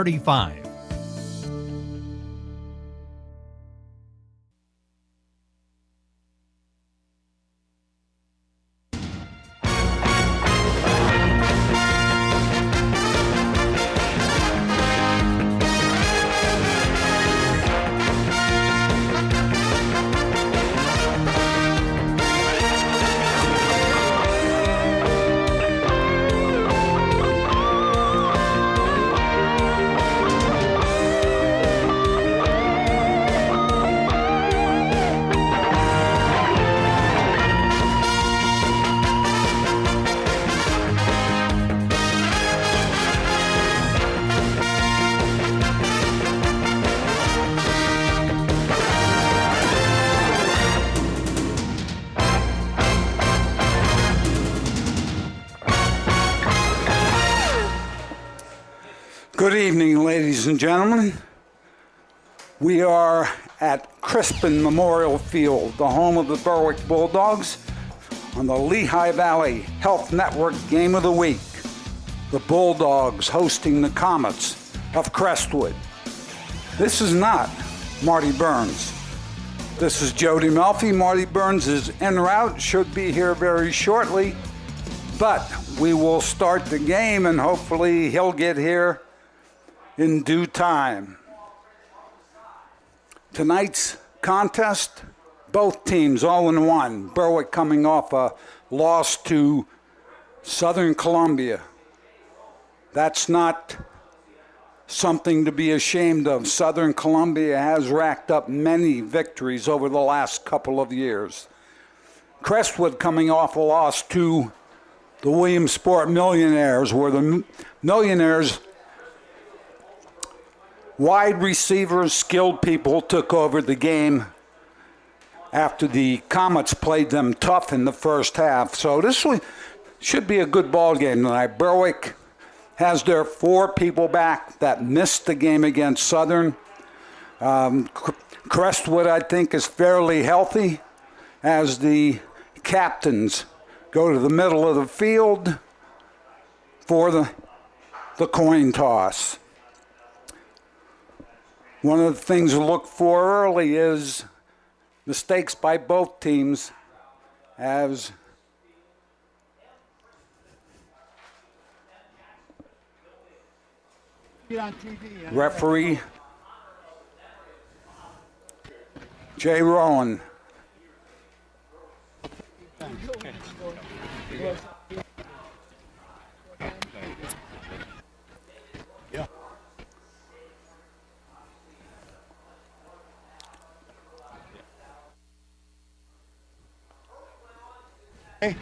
35. Good evening, ladies and gentlemen. We are at Crispin Memorial Field, the home of the Berwick Bulldogs, on the Lehigh Valley Health Network Game of the Week. The Bulldogs hosting the Comets of Crestwood. This is not Marty Burns. This is Jody Melfi. Marty Burns is en route, should be here very shortly, but we will start the game and hopefully he'll get here in due time. Tonight's contest, both teams 0-1. Berwick coming off a loss to Southern Columbia. That's not something to be ashamed of. Southern Columbia has racked up many victories over the last couple of years. Crestwood coming off a loss to the Williamsport Millionaires, where the Millionaires wide receivers, skilled people took over the game after the Comets played them tough in the first half. So this should be a good ball game tonight. Berwick has their 4 people back that missed the game against Southern. Crestwood, I think, is fairly healthy as the captains go to the middle of the field for the coin toss. One of the things to look for early is mistakes by both teams as referee Jay Rowan. Hey.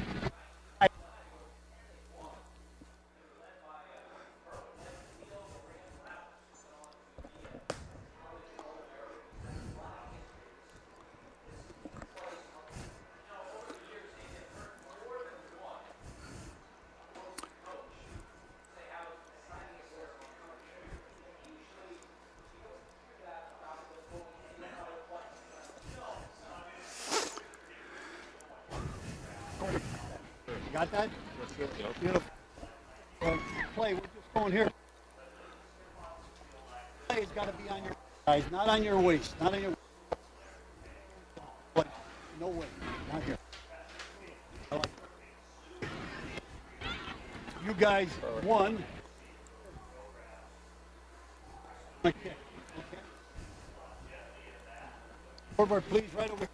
Got that? Beautiful. Play, we're just going here. Play has got to be on your guys, not on your waist, not on your waist. No way, not here. You guys won. Okay. Forward, please, right over here.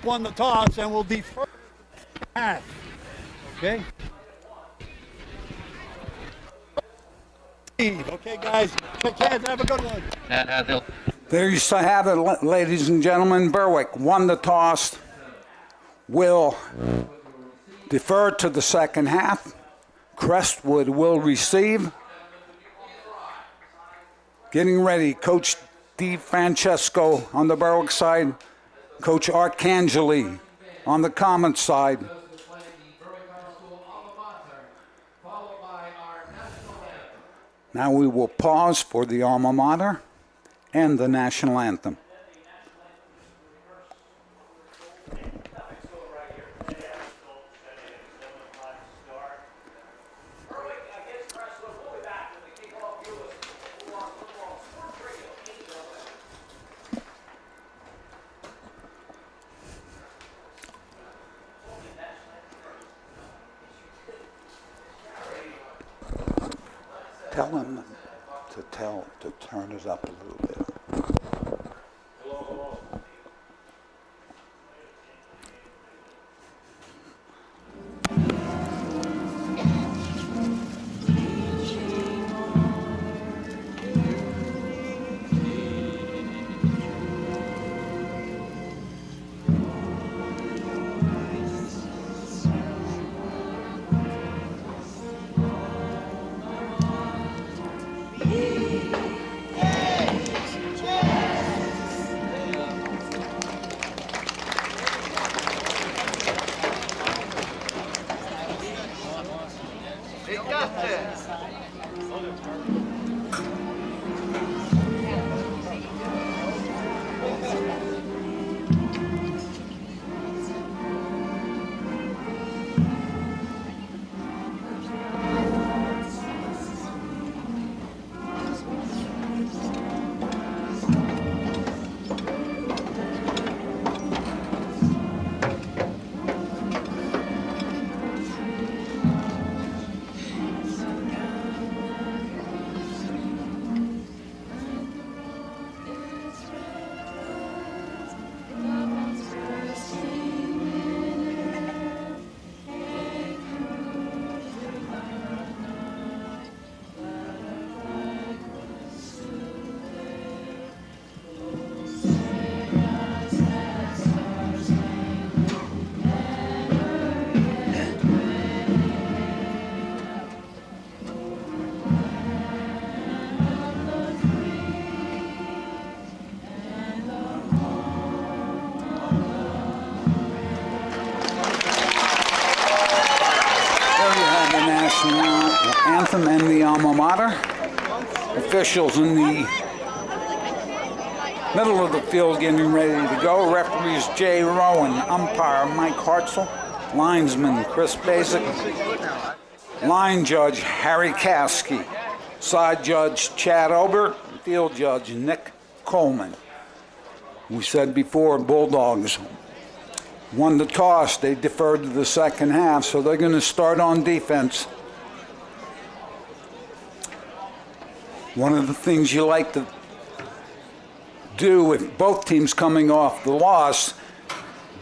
Won the toss and will defer half. Okay? Okay, guys. Shake hands. Have a good one. There you have it, ladies and gentlemen. Berwick won the toss. Will defer to the second half. Crestwood will receive. Getting ready. Coach DeFrancesco on the Berwick side. Coach Arcangeli on the Comets side. Now we will pause for the alma mater and the national anthem. Tell him to turn it up a little bit. Anthem and the alma mater. Officials in the middle of the field getting ready to go. Referees Jay Rowan, umpire Mike Hartzell, linesman Chris Basic, line judge Harry Caskey, side judge Chad Obert, field judge Nick Coleman. We said before, Bulldogs won the toss. They deferred to the second half, so they're going to start on defense. One of the things you like to do with both teams coming off the loss,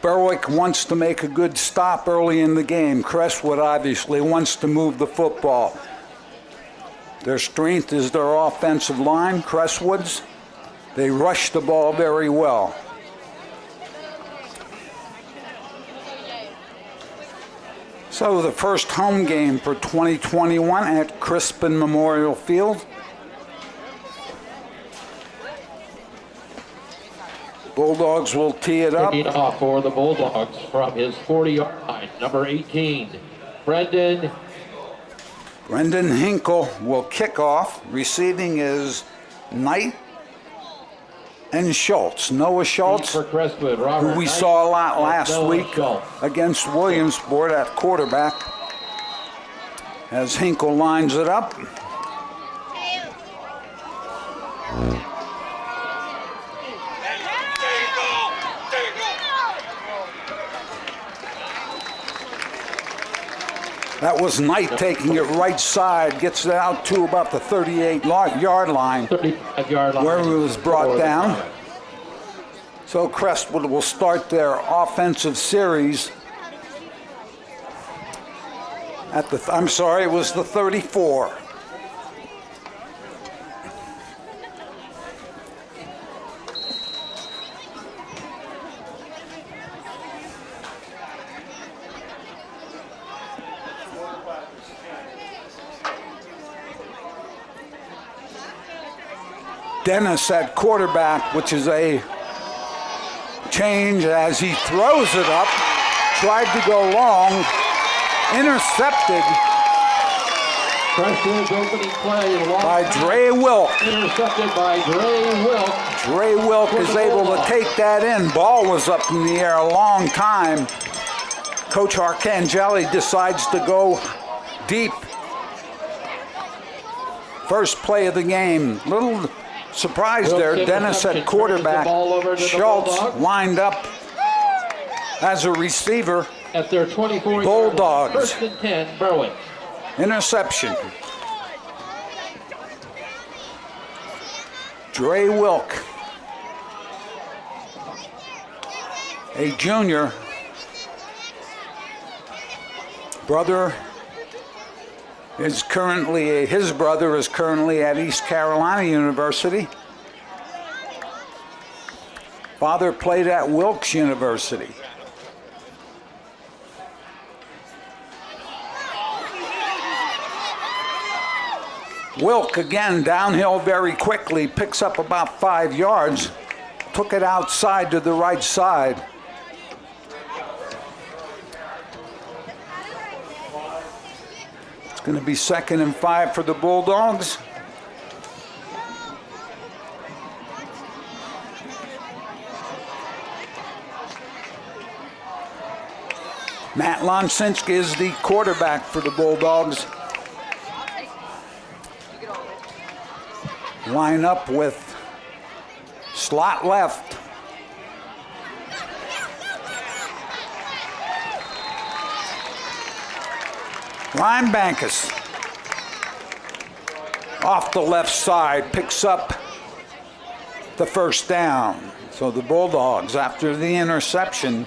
Berwick wants to make a good stop early in the game. Crestwood obviously wants to move the football. Their strength is their offensive line, Crestwood's. They rush the ball very well. So the first home game for 2021 at Crispin Memorial Field. Bulldogs will tee it up. Kicking off for the Bulldogs from his 40-yard line, number 18, Brendan Hinkle will kick off. Receiving is Knight and Schultz. Noah Schultz, for Crestwood, who we saw a lot last week against Williamsport at quarterback. As Hinkle lines it up. That was Knight taking it right side, gets it out to about the 38-yard line, 35-yard line, where it was brought down. So Crestwood will start their offensive series at the, I'm sorry, it was the 34. Dennis at quarterback, which is a change as he throws it up, tried to go long, intercepted Crestwood's opening play by Dre Wilk. Intercepted by Dre Wilk. Dre Wilk is able to take that in. Ball was up in the air a long time. Coach Arcangeli decides to go deep. First play of the game. Little surprise there. Dennis at quarterback. Schultz lined up as a receiver. At their 24 Bulldogs. First and 10, Berwick. Interception. Dre Wilk, a junior. His brother is currently at East Carolina University. Father played at Wilkes University. Wilk again downhill very quickly, picks up about 5 yards, took it outside to the right side. It's going to be 2nd and 5 for the Bulldogs. Matt Lonsinski is the quarterback for the Bulldogs. Line up with slot left. Ryan Bankus off the left side picks up the first down. So the Bulldogs, after the interception,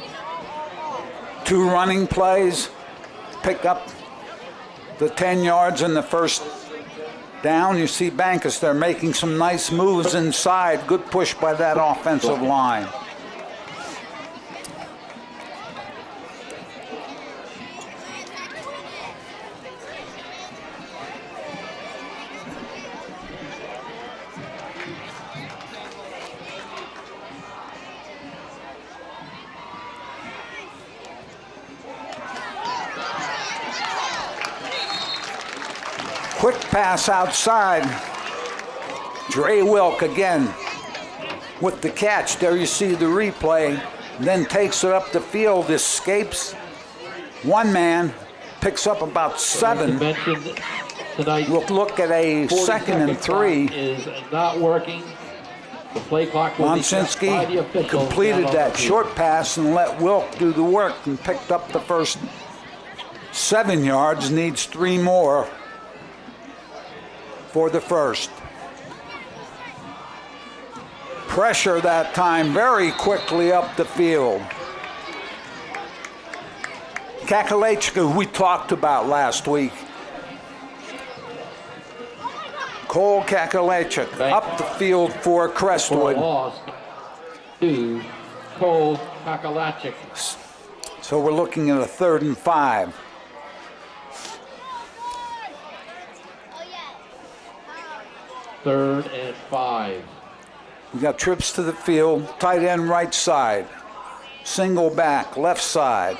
2 running plays, pick up the 10 yards in the first down. You see Bankus there making some nice moves inside. Good push by that offensive line. Quick pass outside. Dre Wilk again with the catch. There you see the replay. Then takes it up the field, escapes one man, picks up about 7. We'll look at a 2nd and 3. Is not working. The play clock will Lonsinski completed that short pass and let Wilk do the work and picked up the first 7 yards. Needs 3 more for the first. Pressure that time very quickly up the field. Kakalechka, we talked about last week. Cole Kakalechik up the field for Crestwood. Loss to Cole Kakalechik. So we're looking at a 3rd and 5. Third and 5. We got trips to the field, tight end right side, single back left side.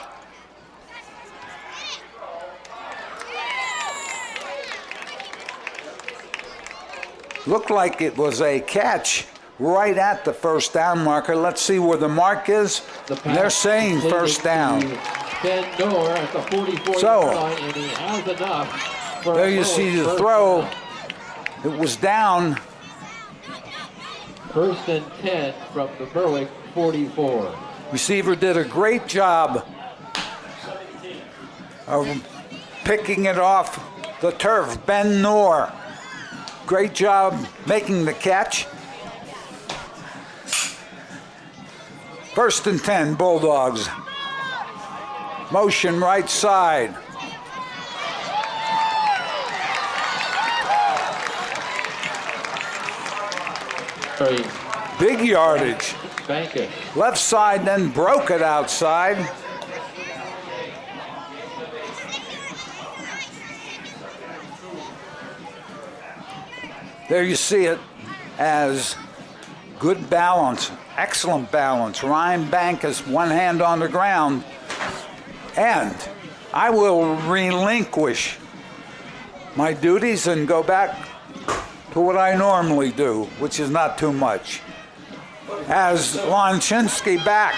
Looked like it was a catch right at the first down marker. Let's see where the mark is. They're saying first down. Ben Dorr at the 44 So, line, and he has enough. There you see the throw. It was down. 1st and 10 from the Berwick 44. Receiver did a great job of picking it off the turf. Ben Noor, great job making the catch. 1st and 10, Bulldogs. Motion right side. Big yardage. Bankus. Left side, then broke it outside. There you see it as good balance, excellent balance. Ryan Bankus, one hand on the ground. And I will relinquish my duties and go back to what I normally do, which is not too much. As Lonsinski back.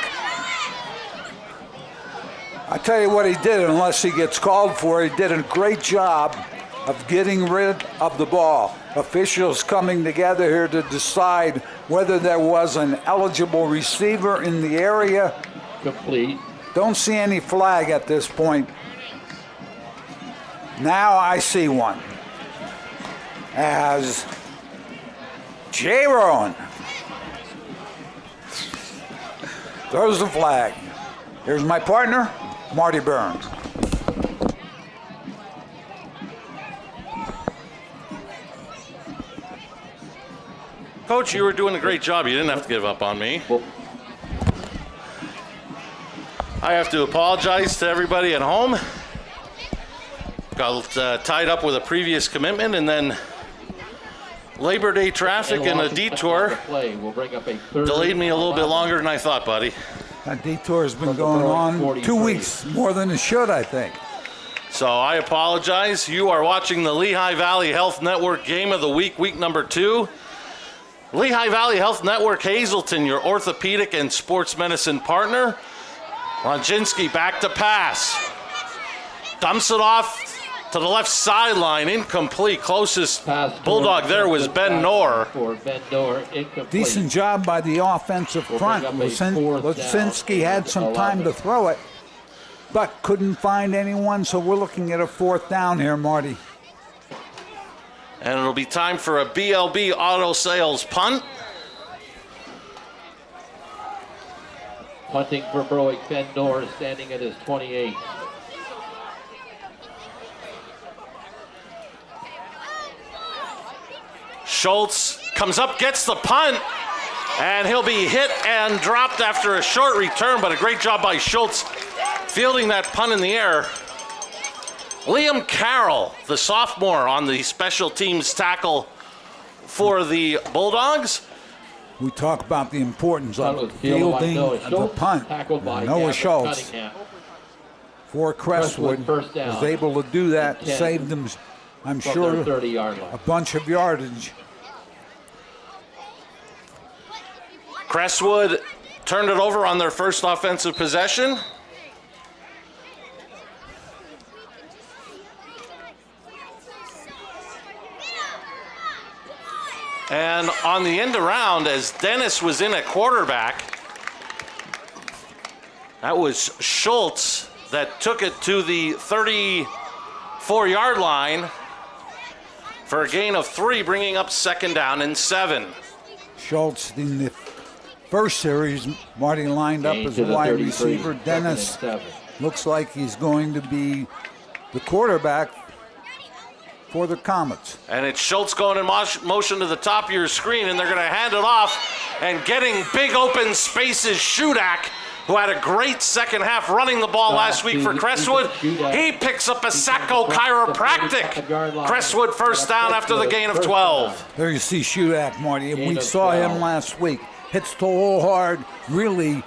I tell you what he did, unless he gets called for, he did a great job of getting rid of the ball. Officials coming together here to decide whether there was an eligible receiver in the area. Complete. Don't see any flag at this point. Now I see one. As Jay Rowan throws the flag. Here's my partner, Marty Burns. Coach, you were doing a great job. You didn't have to give up on me. I have to apologize to everybody at home. Got tied up with a previous commitment, and then Labor Day traffic and a detour delayed me a little bit longer than I thought, buddy. That detour has been going on 2 weeks, more than it should, I think. So I apologize. You are watching the Lehigh Valley Health Network Game of the Week, week number 2. Lehigh Valley Health Network Hazleton, your orthopedic and sports medicine partner. Longinski back to pass. Dumps it off to the left sideline, incomplete. Closest Bulldog there was Ben Noor. Decent job by the offensive front. Losinski had some time to throw it, but couldn't find anyone, so we're looking at a 4th down here, Marty. And it'll be time for a BLB Auto Sales punt. Punting for Berwick, Ben Noor standing at his 28. Schultz comes up, gets the punt, and he'll be hit and dropped after a short return, but a great job by Schultz fielding that punt in the air. Liam Carroll, the sophomore, on the special teams tackle for the Bulldogs. We talk about the importance of fielding the punt. Noah Schultz for Crestwood was able to do that, saved them, I'm sure, a bunch of yardage. Crestwood turned it over on their first offensive possession. And on the end around, as Dennis was in at quarterback, that was Schultz that took it to the 34-yard line for a gain of 3, bringing up 2nd down and 7. Schultz in the first series, Marty lined up as a wide receiver. Dennis looks like he's going to be the quarterback for the Comets. And it's Schultz going in motion to the top of your screen, and they're going to hand it off. And getting big open spaces, Shudak, who had a great second half running the ball last week for Crestwood. He picks up a Sacco chiropractic. Crestwood 1st down after the gain of 12. There you see Shudak, Marty, and we saw him last week. Hits the hole hard, really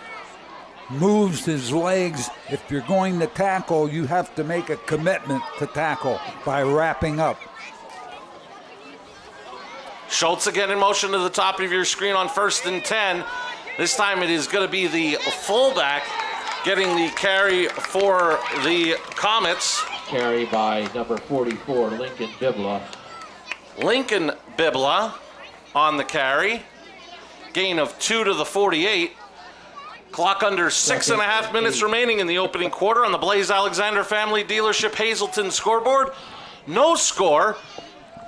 moves his legs. If you're going to tackle, you have to make a commitment to tackle by wrapping up. Schultz again in motion to the top of your screen on 1st and 10. This time it is going to be the fullback getting the carry for the Comets. Carry by number 44, Lincoln Bibla. Lincoln Bibla on the carry. Gain of 2 to the 48. Clock under 6.5 minutes remaining in the opening quarter on the Blaze Alexander Family Dealership Hazleton scoreboard. No score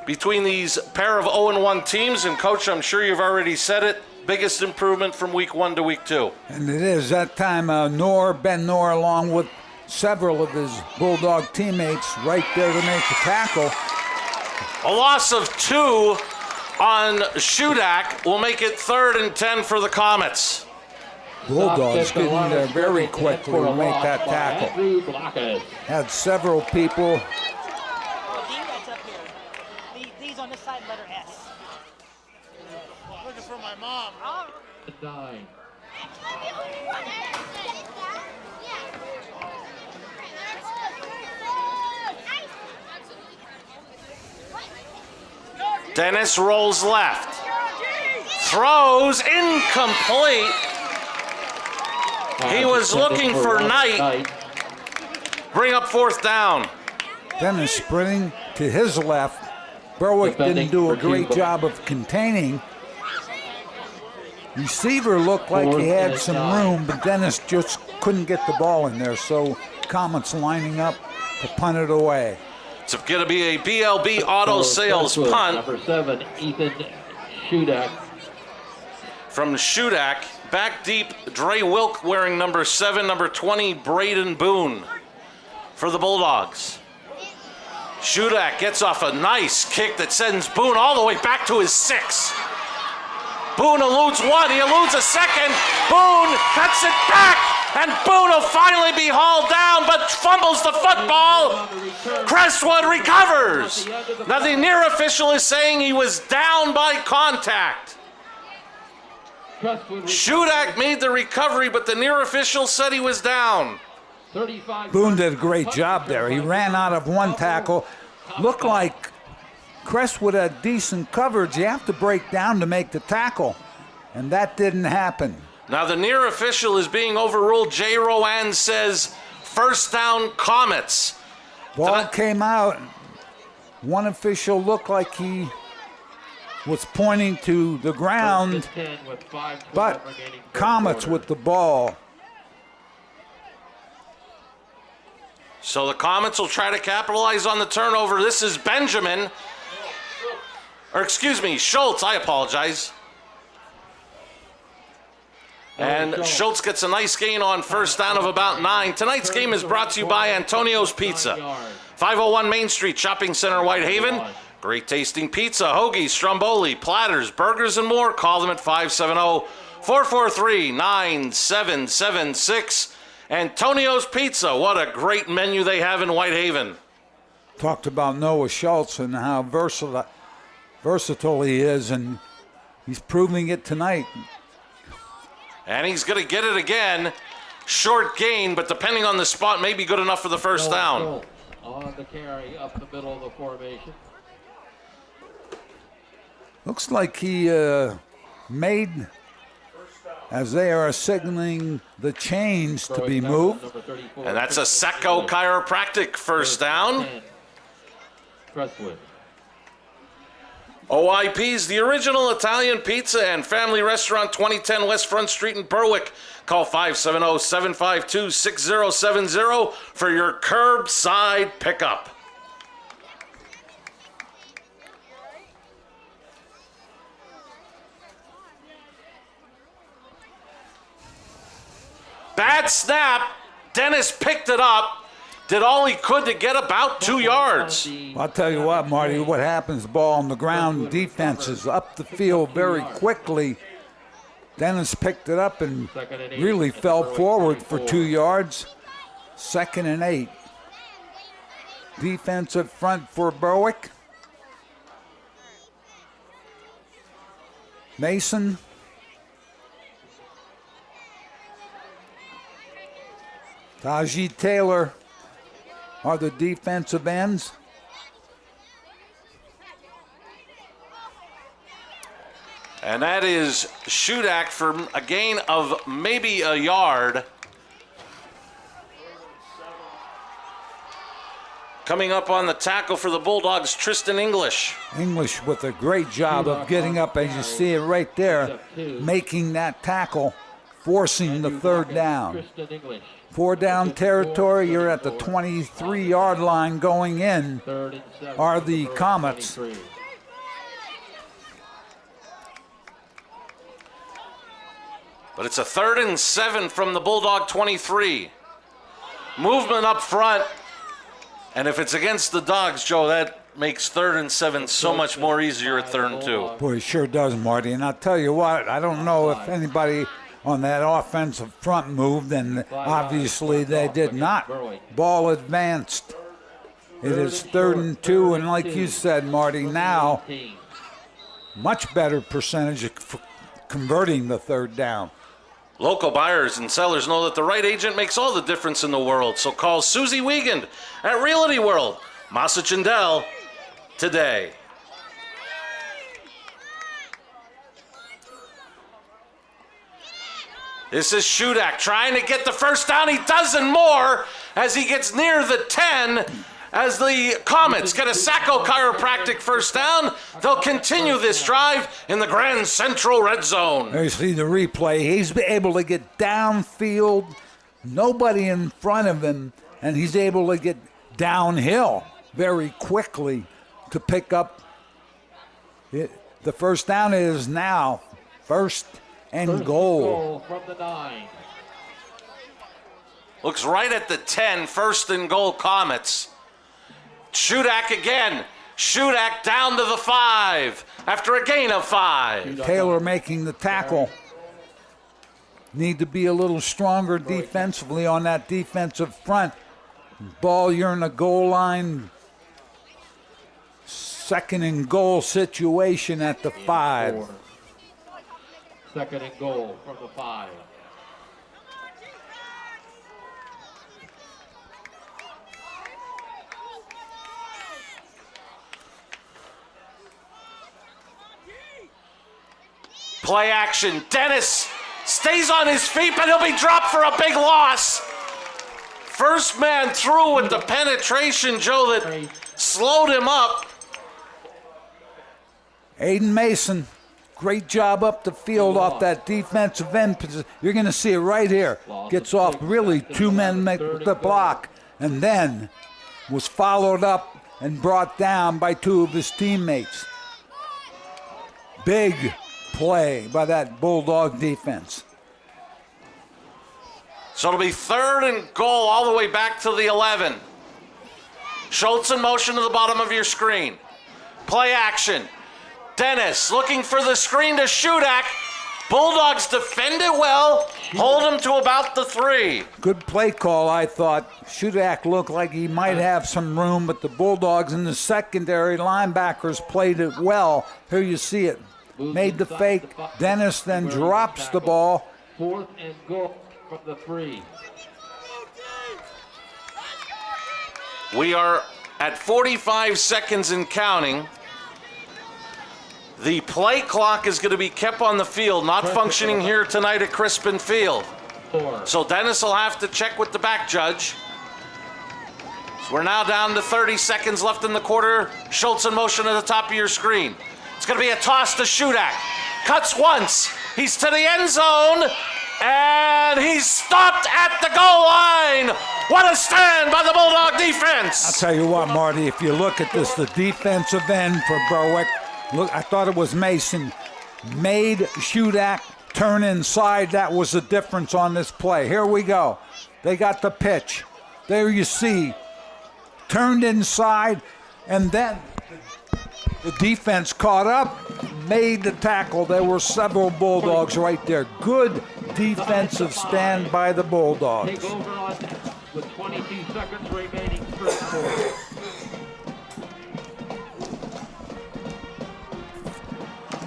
between these pair of 0-1 teams. And Coach, I'm sure you've already said it, biggest improvement from week 1 to week 2. And it is. That time Ben Noor, along with several of his Bulldog teammates, right there to make the tackle. A loss of 2 on Shudak will make it 3rd and 10 for the Comets. Bulldogs getting there very quickly to make that tackle. Had several people. These on this side, letter S. Looking for my mom. 9. Dennis rolls left. Throws incomplete. He was looking for Knight. Bring up 4th down. Dennis sprinting to his left. Berwick didn't do a great job of containing. Receiver looked like he had some room, but Dennis just couldn't get the ball in there. So Comets lining up to punt it away. It's going to be a BLB Auto Sales punt. Number 7, Ethan Shudak. From Shudak, back deep, Dre Wilk wearing number 7, number 20, Braden Boone for the Bulldogs. Shudak gets off a nice kick that sends Boone all the way back to his 6. Boone eludes one, he eludes a second. Boone cuts it back, and Boone will finally be hauled down, but fumbles the football. Crestwood recovers. Now the near official is saying he was down by contact. Shudak made the recovery, but the near official said he was down. Boone did a great job there. He ran out of one tackle. Looked like Crestwood had decent coverage. You have to break down to make the tackle, and that didn't happen. Now the near official is being overruled. Jay Rowan says first down, Comets. Ball came out. One official looked like he was pointing to the ground, but Comets with the ball. So the Comets will try to capitalize on the turnover. This is Benjamin. Or excuse me, Schultz, I apologize. And Schultz gets a nice gain on first down of about 9. Tonight's game is brought to you by Antonio's Pizza. 501 Main Street Shopping Center, Whitehaven. Great tasting pizza, hoagies, stromboli, platters, burgers, and more. Call them at 570-443-9776. Antonio's Pizza, what a great menu they have in Whitehaven. Talked about Noah Schultz and how versatile he is, and he's proving it tonight. And he's going to get it again. Short gain, but depending on the spot, may be good enough for the first down. On the carry up the middle of the formation. Looks like he made, as they are signaling the chains to be moved. And that's a Sacco Chiropractic first down. Crestwood. OIP's the original Italian pizza and family restaurant, 2010 West Front Street in Berwick. Call 570-752-6070 for your curbside pickup. Bad snap. Dennis picked it up. Did all he could to get about 2 yards. I'll tell you what, Marty, what happens, ball on the ground, defense is up the field very quickly. Dennis picked it up and really fell forward for 2 yards. 2nd and 8. Defensive front for Berwick. Mason. Tajee Taylor are the defensive ends. And that is Shudak for a gain of maybe a yard. Coming up on the tackle for the Bulldogs, Tristan English. English with a great job of getting up, as you see it right there, making that tackle, forcing the third down. 4 down territory, you're at the 23-yard line going in, are the Comets. But it's a 3rd and 7 from the Bulldog 23. Movement up front. And if it's against the Dogs, Joe, that makes 3rd and 7 so much more easier at 3rd and 2. Boy, it sure does, Marty. And I'll tell you what, I don't know if anybody on that offensive front moved, and obviously they did not. Ball advanced. It is 3rd and 2, and like you said, Marty, now much better percentage of converting the 3rd down. Local buyers and sellers know that the right agent makes all the difference in the world. So call Susie Wiegand at Realty World, Massachusetts today. This is Shudak trying to get the first down. He does and more as he gets near the 10. As the Comets get a Sacco Chiropractic first down, they'll continue this drive in the Grand Central Red Zone. There you see the replay. He's able to get downfield, nobody in front of him, and he's able to get downhill very quickly to pick up The first down is now first and goal. From the 9. Looks right at the 10, first and goal, Comets. Shudak again. Shudak down to the 5 after a gain of 5. Taylor making the tackle. Need to be a little stronger defensively on that defensive front. Ball, you're in the goal line. Second and goal situation at the 5. Second and goal from the 5. Play action. Dennis stays on his feet, but he'll be dropped for a big loss. First man through with the penetration, Joe, that slowed him up. Aiden Mason, great job up the field off that defensive end position. You're going to see it right here. Gets off really 2 men make the block, and then was followed up and brought down by 2 of his teammates. Big play by that Bulldog defense. So it'll be third and goal all the way back to the 11. Schultz in motion to the bottom of your screen. Play action. Dennis looking for the screen to Shudak. Bulldogs defend it well. Hold him to about the 3. Good play call, I thought. Shudak looked like he might have some room, but the Bulldogs and the secondary linebackers played it well. Here you see it. Made the fake. Dennis then drops the ball. Fourth and goal from the 3. We are at 45 seconds and counting. The play clock is going to be kept on the field, not functioning here tonight at Crispin Field. 4. So Dennis will have to check with the back judge. So we're now down to 30 seconds left in the quarter. Schultz in motion at the top of your screen. It's going to be a toss to Shudak. Cuts once. He's to the end zone. And he's stopped at the goal line. What a stand by the Bulldog defense. I'll tell you what, Marty, if you look at this, the defensive end for Berwick, look, I thought it was Mason, made Shudak turn inside. That was the difference on this play. Here we go. They got the pitch. There you see. Turned inside, and then the defense caught up, made the tackle. There were several Bulldogs right there. Good defensive stand by the Bulldogs. Take over on that with 22 seconds remaining. First quarter.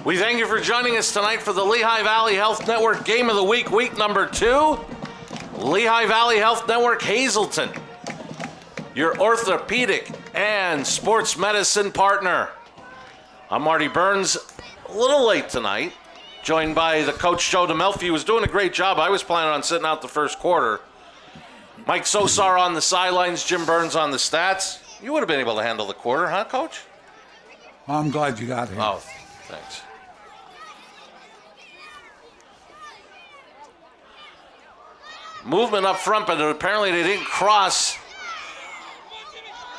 We thank you for joining us tonight for the Lehigh Valley Health Network Game of the Week, week number 2. Lehigh Valley Health Network Hazleton, your orthopedic and sports medicine partner. I'm Marty Burns, a little late tonight, joined by the coach Joe DeMelfi, who was doing a great job. I was planning on sitting out the first quarter. Mike Sosar on the sidelines, Jim Burns on the stats. You would have been able to handle the quarter, huh, Coach? I'm glad you got here. Oh, thanks. Movement up front, but apparently they didn't cross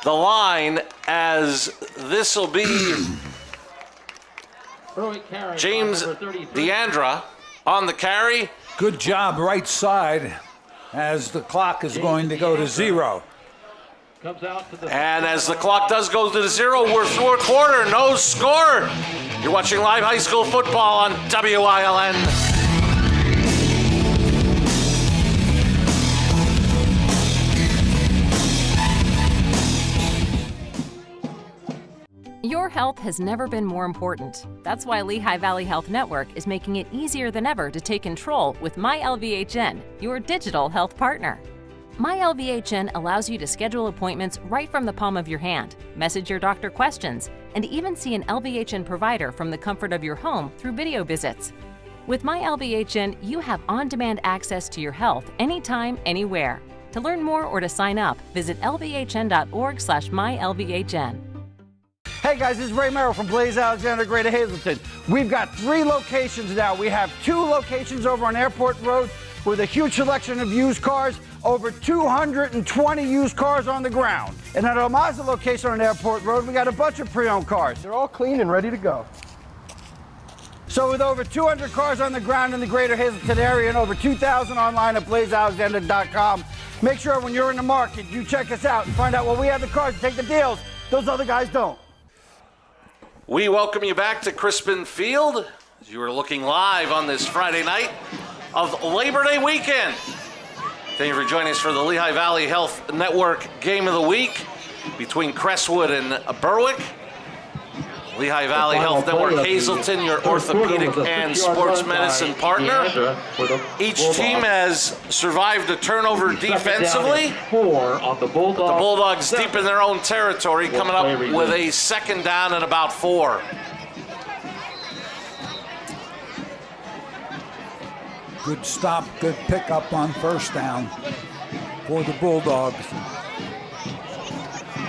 the line, as this will be James Deandra on the carry. Good job right side as the clock is going to go to 0. Comes out to the And as the clock does go to the 0, we're through a quarter, no score. You're watching live high school football on WILN. Your health has never been more important. That's why Lehigh Valley Health Network is making it easier than ever to take control with MyLVHN, your digital health partner. MyLVHN allows you to schedule appointments right from the palm of your hand, message your doctor questions, and even see an LVHN provider from the comfort of your home through video visits. With MyLVHN, you have on-demand access to your health anytime, anywhere. To learn more or to sign up, visit lvhn.org/mylvhn. Hey guys, this is Ray Merrill from Blaze Alexander, Greater Hazleton. We've got 3 locations now. We have 2 locations over on Airport Road with a huge selection of used cars, over 220 used cars on the ground. And at our Mazda location on Airport Road, we got a bunch of pre-owned cars. They're all clean and ready to go. So with over 200 cars on the ground in the greater Hazleton area and over 2,000 online at blazealexander.com, make sure when you're in the market, you check us out and find out what we have the cars to take the deals those other guys don't. We welcome you back to Crispin Field as you are looking live on this Friday night of Labor Day weekend. Thank you for joining us for the Lehigh Valley Health Network Game of the Week between Crestwood and Berwick. Lehigh Valley Health Network Hazleton, your orthopedic and sports medicine partner. Each team has survived a turnover defensively. The Bulldogs deep in their own territory, coming up with a second down and about 4. Good stop, good pickup on first down for the Bulldogs.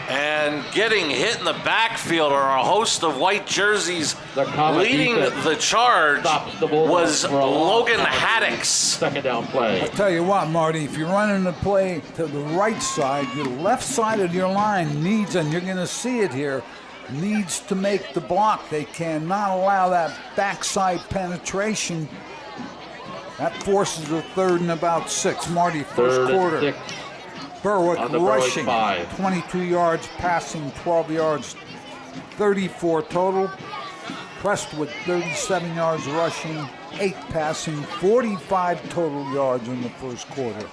And getting hit in the backfield are a host of white jerseys. Leading the charge was Logan Haddix. Second down play. I'll tell you what, Marty, if you're running the play to the right side, your left side of your line needs, and you're going to see it here, needs to make the block. They cannot allow that backside penetration. That forces a third and about 6. Marty, first quarter. 6. Berwick rushing, 5. 22 yards, passing 12 yards, 34 total. Crestwood, 37 yards rushing, 8 passing, 45 total yards in the first quarter.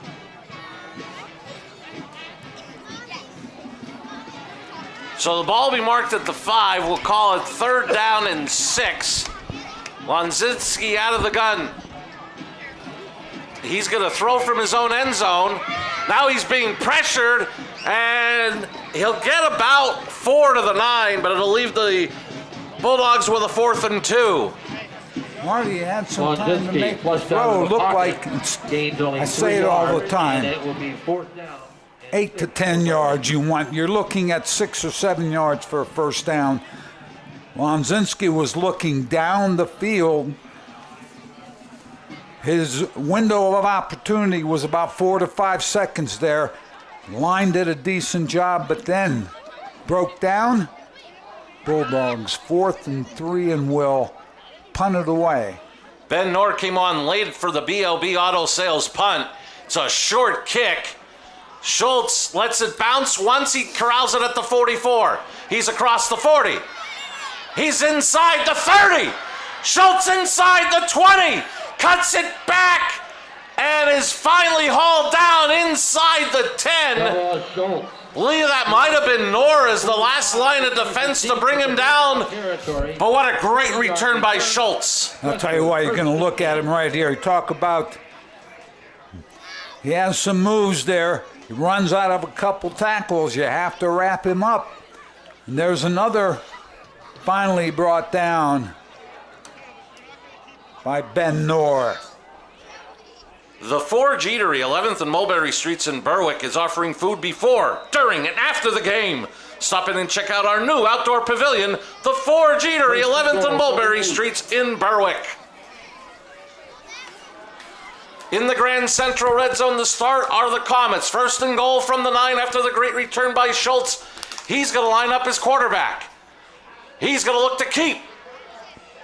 So the ball will be marked at the 5. We'll call it third down and 6. Lonzinski out of the gun. He's going to throw from his own end zone. Now he's being pressured, and he'll get about 4 to the 9, but it'll leave the Bulldogs with a 4th and 2. Marty had some time to make the throw. Look like, I say it all the time, it will be 4th down. 8 to 10 yards you want. You're looking at 6 or 7 yards for a first down. Lonzinski was looking down the field. His window of opportunity was about 4 to 5 seconds there. Line did a decent job, but then broke down. Bulldogs 4th and 3 and will punt it away. Ben Knorr came on late for the BLB Auto Sales punt. It's a short kick. Schultz lets it bounce once. He corrals it at the 44. He's across the 40. He's inside the 30. Schultz inside the 20. Cuts it back and is finally hauled down inside the 10. Believe that might have been Knorr as the last line of defense to bring him down. But what a great return by Schultz. I'll tell you why, you're going to look at him right here. Talk about, he has some moves there. He runs out of a couple tackles. You have to wrap him up. And there's another finally brought down by Ben Knorr. The Forge Eatery, 11th and Mulberry Streets in Berwick, is offering food before, during, and after the game. Stop in and check out our new outdoor pavilion, the Forge Eatery, 11th and Mulberry Streets in Berwick. In the Grand Central Red Zone, the start are the Comets. 1st and goal from the 9 after the great return by Schultz. He's going to line up his quarterback. He's going to look to keep.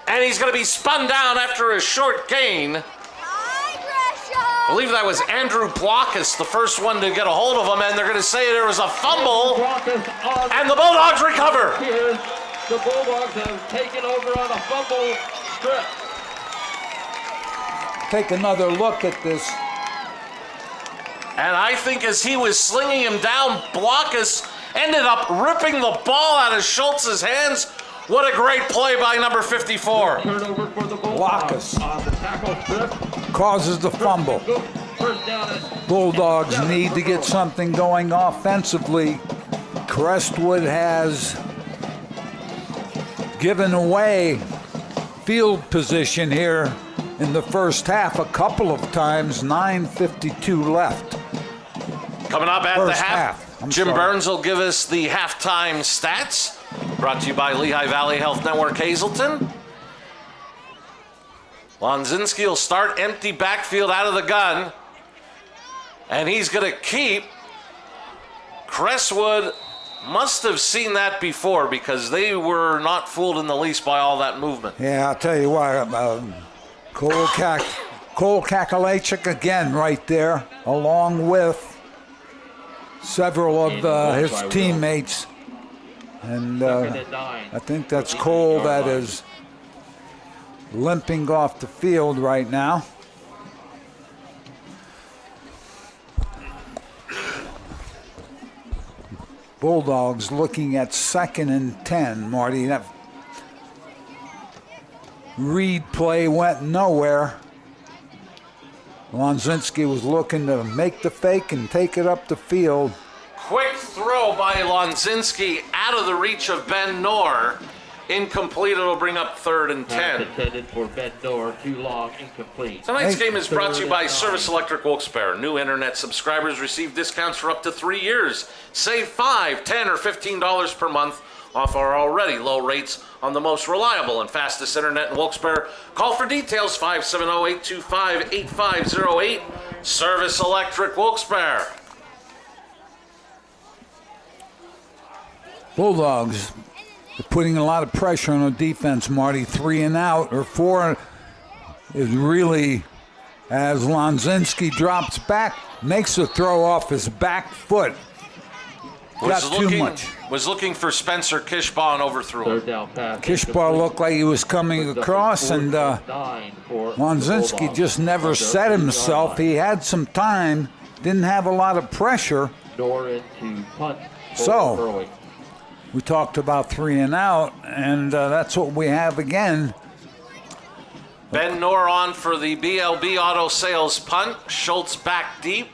And he's going to be spun down after a short gain. I believe that was Andrew Blockus, the first one to get a hold of him, and they're going to say there was a fumble, and the Bulldogs recover. Here's the Bulldogs have taken over on a fumble strip. Take another look at this. And I think as he was slinging him down, Blockus ended up ripping the ball out of Schultz's hands. What a great play by number 54. Turnover for the Bulldogs. Blockus On the tackle strip. causes the fumble. First down at Bulldogs need to get something going offensively. Crestwood has given away field position here in the first half a couple of times. 9:52 left. Coming up at First the half, half. Jim Sorry. Burns will give us the halftime stats. Brought to you by Lehigh Valley Health Network Hazleton. Lonzinski will start empty backfield out of the gun. And he's going to keep. Crestwood must have seen that before because they were not fooled in the least by all that movement. Yeah, I'll tell you what, Cole Kakalachik again right there, along with several of his teammates. And I think that's Cole that is limping off the field right now. Bulldogs looking at 2nd and 10, Marty. That read play went nowhere. Lonzinski was looking to make the fake and take it up the field. Quick throw by Lonzinski out of the reach of Ben Noor. Incomplete. It'll bring up 3rd and 10. Intended for Ben Noor, too long, incomplete. Tonight's game is brought to you by Service Electric Wilkes-Barre. New internet subscribers receive discounts for up to 3 years. Save $5, $10, or $15 per month off our already low rates on the most reliable and fastest internet in Wilkes-Barre. Call for details, 570-825-8508. Service Electric Wilkes-Barre. Bulldogs are putting a lot of pressure on the defense, Marty. 3 and out, or 4 is really, as Lonzinski drops back, makes the throw off his back foot. Got too much. Was looking for Spencer Kishbaugh and overthrew him. Third down pass. Kishbaugh looked like he was coming across, and Lonzinski just never set himself. He had some time, didn't have a lot of pressure. Noor into punt. So, Berwick. we talked about 3 and out, and that's what we have again. Ben Noor on for the BLB Auto Sales punt. Schultz back deep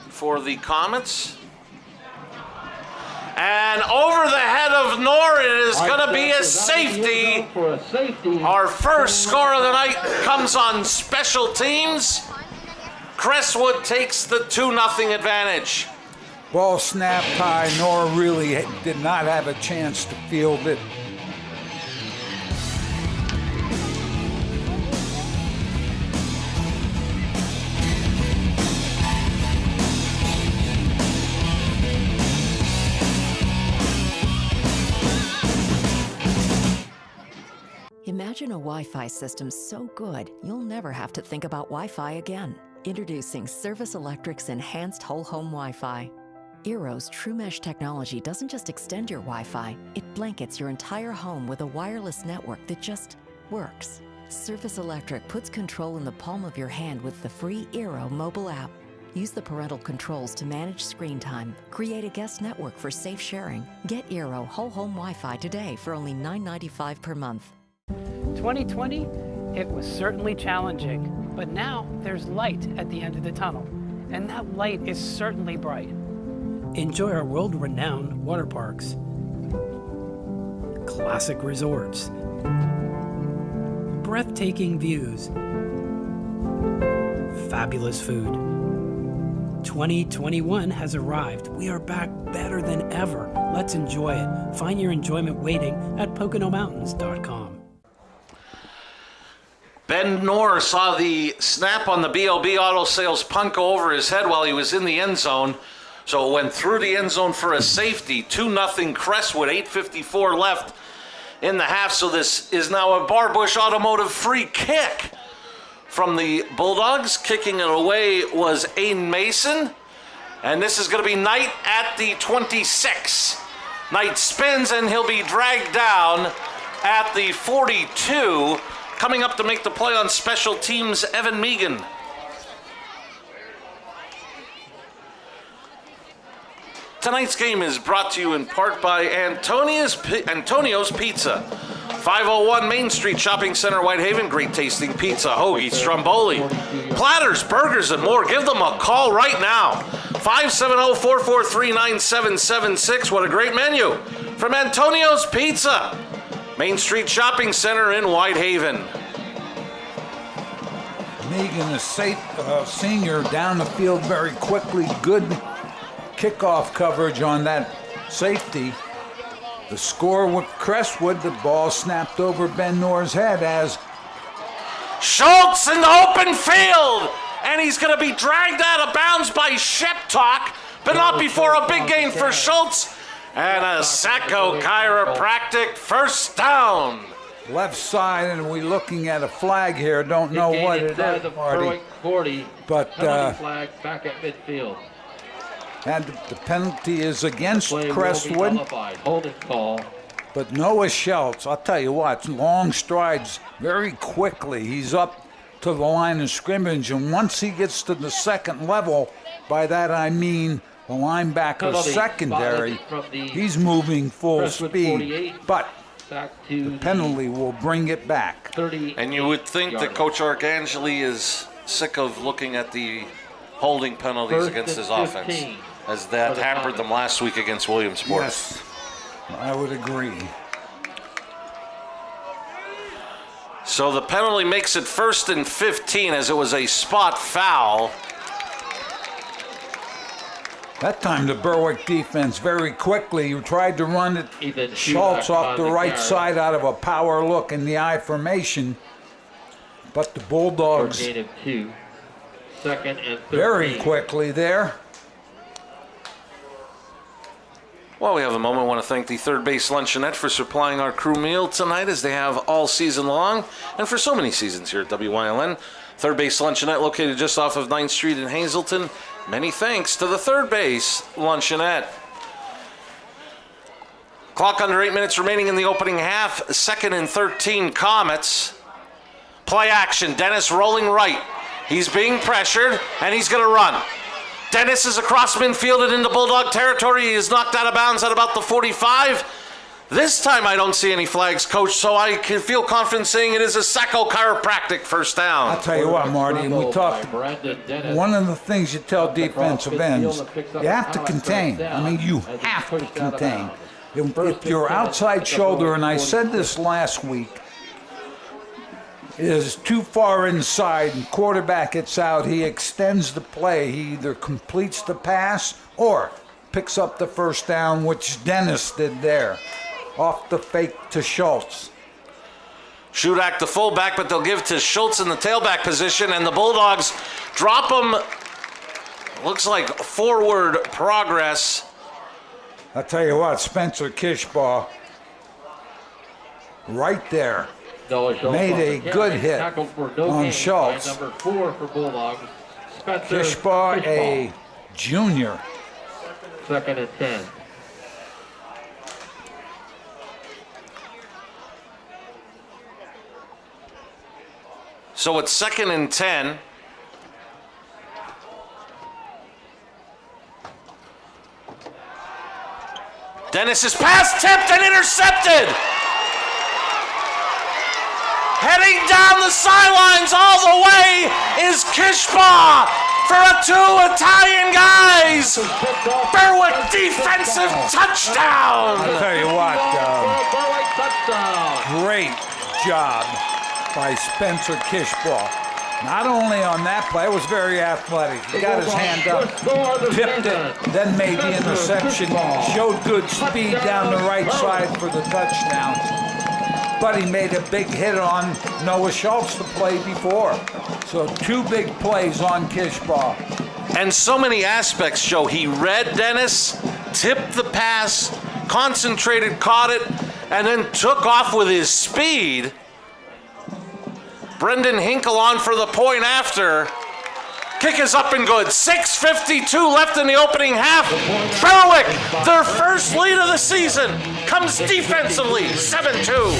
for the Comets. And over the head of Noor, it is going to be a safety. Our first score of the night comes on special teams. Crestwood takes the 2-0 advantage. Ball snapped high. Noor really did not have a chance to field it. Imagine a Wi-Fi system so good, you'll never have to think about Wi-Fi again. Introducing Service Electric's Enhanced Whole Home Wi-Fi. Eero's True Mesh technology doesn't just extend your Wi-Fi, it blankets your entire home with a wireless network that just works. Service Electric puts control in the palm of your hand with the free Eero mobile app. Use the parental controls to manage screen time. Create a guest network for safe sharing. Get Eero Whole Home Wi-Fi today for only $9.95 per month. 2020, it was certainly challenging, but now there's light at the end of the tunnel, and that light is certainly bright. Enjoy our world-renowned water parks, classic resorts, breathtaking views, fabulous food. 2021 has arrived. We are back better than ever. Let's enjoy it. Find your enjoyment waiting at PoconoMountains.com. Ben Noor saw the snap on the BLB Auto Sales punt go over his head while he was in the end zone. So it went through the end zone for a safety. 2-0 Crestwood, 8:54 left in the half. So this is now a Barbush Automotive free kick from the Bulldogs. Kicking it away was Aiden Mason. And this is going to be Knight at the 26. Knight spins and he'll be dragged down at the 42. Coming up to make the play on special teams, Evan Megan. Tonight's game is brought to you in part by Antonio's Pizza. 501 Main Street Shopping Center, Whitehaven. Great tasting pizza, hoagie, stromboli, platters, burgers, and more. Give them a call right now. 570-443-9776. What a great menu from Antonio's Pizza. Main Street Shopping Center in Whitehaven. Megan, the senior, down the field very quickly. Good kickoff coverage on that safety. The score with Crestwood, the ball snapped over Ben Noor's head as Schultz in the open field, and he's going to be dragged out of bounds by Sheptalk, but not before a big gain for Schultz. And a Sacco chiropractic first down. Left side, and we're looking at a flag here. Don't know what it is, Marty. 40, but flag back at midfield. And the penalty is against Play Crestwood. Holding call. But Noah Schultz, I'll tell you what, long strides very quickly. He's up to the line of scrimmage, and once he gets to the second level, by that I mean the linebacker secondary, he's moving full speed. But the penalty will bring it back. And you would think that Coach Arcangeli is sick of looking at the holding penalties against his offense, as that hampered them last week against Williamsport. Yes, I would agree. So the penalty makes it 1st and 15, as it was a spot foul. That time the Berwick defense very quickly tried to run it. Schultz off the right side out of a power look in the I formation. But the Bulldogs very quickly there. Well, we have a moment. I want to thank the Third Base Luncheonette for supplying our crew meal tonight, as they have all season long, and for so many seasons here at WYLN. Third Base Luncheonette, located just off of 9th Street in Hazleton. Many thanks to the Third Base Luncheonette. Clock under 8 minutes remaining in the opening half. 2nd and 13, Comets. Play action. Dennis rolling right. He's being pressured, and he's going to run. Dennis is across midfield and into Bulldog territory. He is knocked out of bounds at about the 45. This time I don't see any flags, Coach, so I can feel confident saying it is a Sacco chiropractic first down. I'll tell you what, Marty, and we talked, one of the things you tell defensive ends, you have to contain. I mean, you have to contain. If your outside shoulder, and I said this last week, is too far inside and quarterback gets out, he extends the play. He either completes the pass or picks up the first down, which Dennis did there, off the fake to Schultz. Shudak the fullback, but they'll give to Schultz in the tailback position, and the Bulldogs drop him. Looks like forward progress. I'll tell you what, Spencer Kishbaugh, right there, made a good hit on Schultz. Number 4 for Bulldogs. Kishbaugh, a junior. 2nd and 10. So it's 2nd and 10. Dennis's pass tipped and intercepted. Heading down the sidelines all the way is Kishbaugh for a 2 Italian guys. Berwick defensive touchdown. I'll tell you what, great job by Spencer Kishbaugh. Not only on that play, it was very athletic. He got his hand up, tipped it, then made the interception, showed good speed down the right side for the touchdown. But he made a big hit on Noah Schultz the play before. So 2 big plays on Kishbaugh. And so many aspects, Joe. He read Dennis, tipped the pass, concentrated, caught it, and then took off with his speed. Brendan Hinkle on for the point after. Kick is up and good. 6:52 left in the opening half. Berwick, their first lead of the season, comes defensively, 7-2.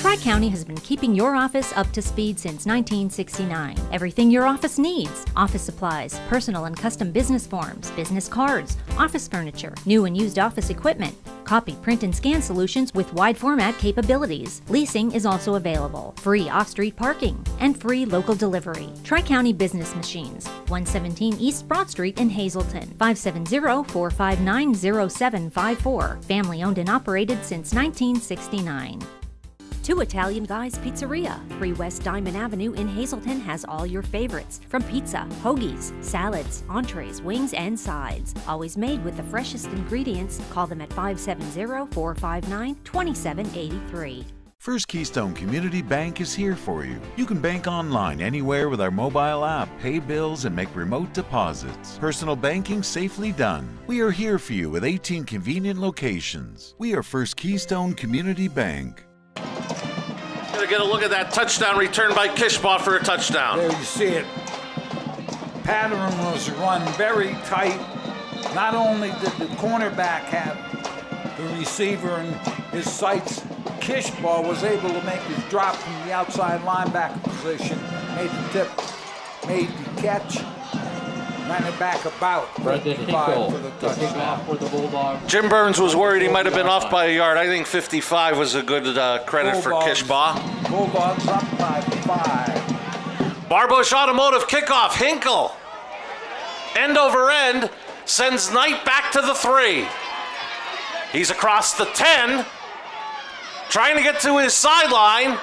Tri-County has been keeping your office up to speed since 1969. Everything your office needs: office supplies, personal and custom business forms, business cards, office furniture, new and used office equipment, copy, print, and scan solutions with wide format capabilities. Leasing is also available, free off-street parking, and free local delivery. Tri-County Business Machines, 117 East Broad Street in Hazleton, 570-459-0754. Family owned and operated since 1969. Two Italian Guys Pizzeria. 3 West Diamond Avenue in Hazleton has all your favorites, from pizza, hoagies, salads, entrees, wings, and sides. Always made with the freshest ingredients. Call them at 570-459-2783. First Keystone Community Bank is here for you. You can bank online anywhere with our mobile app, pay bills, and make remote deposits. Personal banking safely done. We are here for you with 18 convenient locations. We are First Keystone Community Bank. Gonna get a look at that touchdown return by Kishbaugh for a touchdown. There you see it. Pattern was run very tight. Not only did the cornerback have the receiver in his sights, Kishbaugh was able to make his drop from the outside linebacker position, made the tip, made the catch, ran it back about 55 for the touchdown. For the Bulldogs. Jim Burns was worried he might have been off by a yard. I think 55 was a good credit for Kishbaugh. Bulldogs up by 5. Barbush Automotive kickoff. Hinkle. End over end. Sends Knight back to the 3. He's across the 10. Trying to get to his sideline.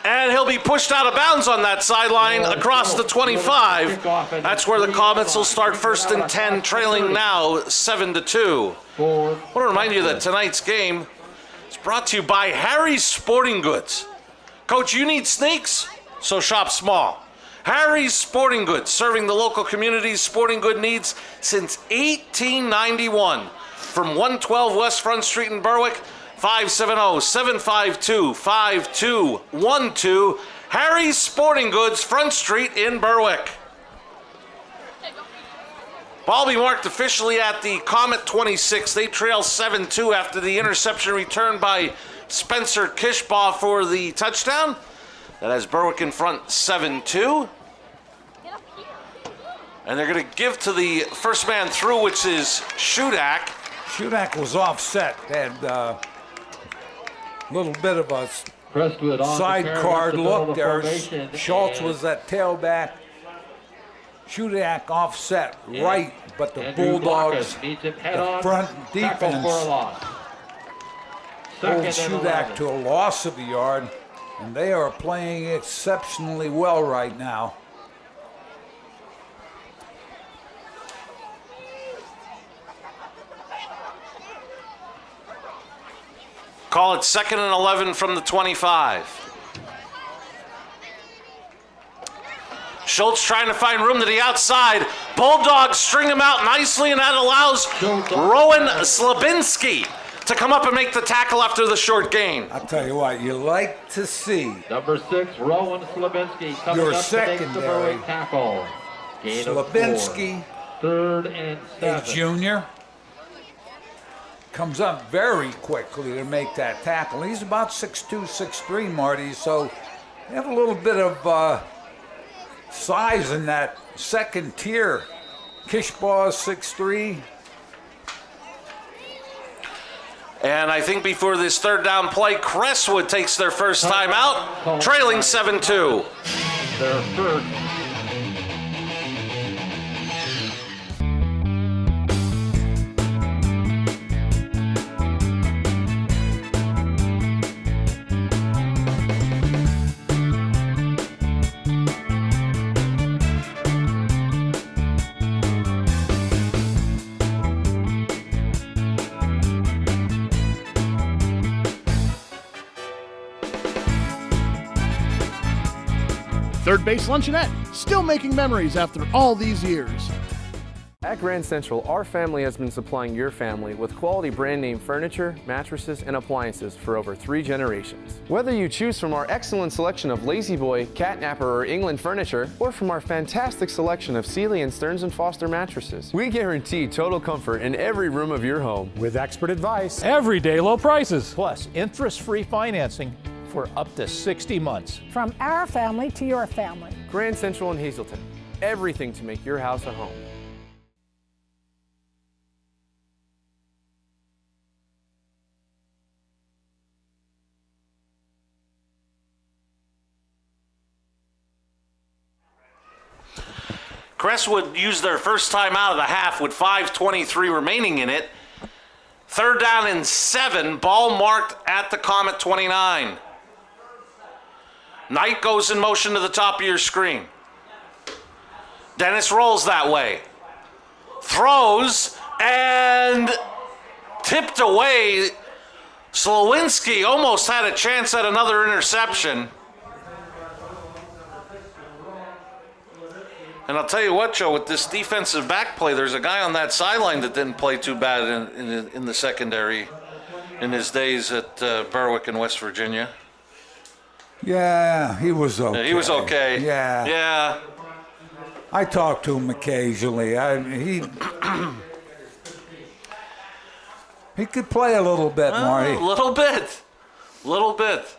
And he'll be pushed out of bounds on that sideline across the 25. That's where the Comets will start 1st and 10, trailing now 7-2. I want to remind you that tonight's game is brought to you by Harry's Sporting Goods. Coach, you need sneaks? So shop small. Harry's Sporting Goods, serving the local community's sporting good needs since 1891. From 112 West Front Street in Berwick, 570-752-5212. Harry's Sporting Goods, Front Street in Berwick. Ball be marked officially at the Comet 26. They trail 7-2 after the interception returned by Spencer Kishbaugh for the touchdown. That has Berwick in front 7-2. And they're going to give to the first man through, which is Shudak. Shudak was offset. Had little bit of a Crestwood side card look there. Schultz was at tailback. Shudak offset right, but the Bulldogs, the front defense, hold Shudak to a loss of a yard, and they are playing exceptionally well right now. Call it 2nd and 11 from the 25. Schultz trying to find room to the outside. Bulldogs string him out nicely, and that allows Rowan Slabinski to come up and make the tackle after the short gain. I'll tell you what, you like to see. Number 6, Rowan Slabinski coming Your up to make the secondary. Berwick tackle. Gain of 4. Slabinski, 3rd and 7. a junior, comes up very quickly to make that tackle. He's about 6'2", 6'3", Marty, so they have a little bit of size in that second tier. Kishbaugh 6'3". And I think before this third down play, Crestwood takes their first time out, trailing 7-2. Their first. Third Base Luncheonette, still making memories after all these years. At Grand Central, our family has been supplying your family with quality brand name furniture, mattresses, and appliances for over 3 generations. Whether you choose from our excellent selection of Lazy Boy, Catnapper, or England furniture, or from our fantastic selection of Sealy and Stearns & Foster mattresses, we guarantee total comfort in every room of your home. With expert advice, everyday low prices, plus interest-free financing for up to 60 months. From our family to your family. Grand Central in Hazleton. Everything to make your house a home. Crestwood used their first time out of the half with 5:23 remaining in it. 3rd down and 7, ball marked at the Comet 29. Knight goes in motion to the top of your screen. Dennis rolls that way. Throws and tipped away. Slowinski almost had a chance at another interception. And I'll tell you what, Joe, with this defensive back play, there's a guy on that sideline that didn't play too bad in the secondary in his days at Berwick in West Virginia. Yeah, he was okay. Yeah, he was okay. Yeah. Yeah. I talk to him occasionally. He could play a little bit, Marty. A little bit.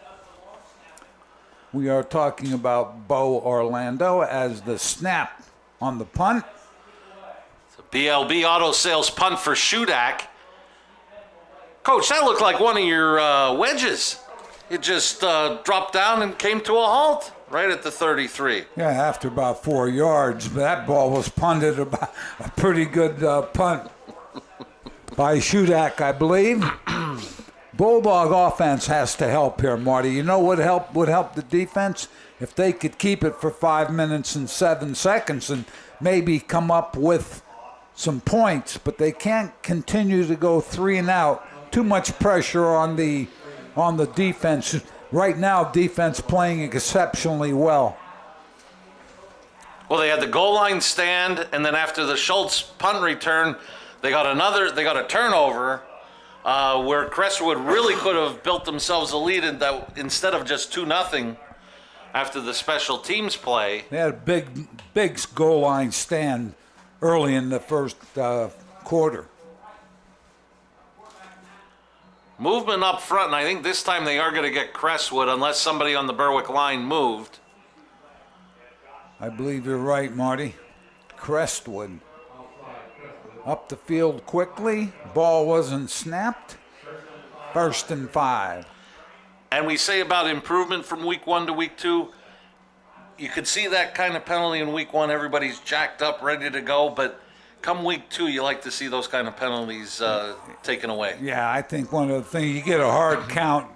We are talking about Bo Orlando as the snap on the punt. BLB Auto Sales punt for Shudak. Coach, that looked like one of your wedges. It just dropped down and came to a halt right at the 33. Yeah, after about 4 yards. But that ball was punted about a pretty good punt by Shudak, I believe. Bulldog offense has to help here, Marty. You know what would help the defense? If they could keep it for 5 minutes and 7 seconds and maybe come up with some points, but they can't continue to go 3 and out. Too much pressure on the defense. Right now, defense playing exceptionally well. Well, they had the goal line stand, and then after the Schultz punt return, they got a turnover where Crestwood really could have built themselves a lead instead of just 2-0 after the special teams play. They had a big goal line stand early in the first quarter. Movement up front, and I think this time they are going to get Crestwood unless somebody on the Berwick line moved. I believe you're right, Marty. Crestwood. Up the field quickly. Ball wasn't snapped. 1st and 5. And we say about improvement from week 1 to week 2. You could see that kind of penalty in week 1. Everybody's jacked up, ready to go, but come week 2, you like to see those kind of penalties taken away. Yeah, I think one of the things, you get a hard count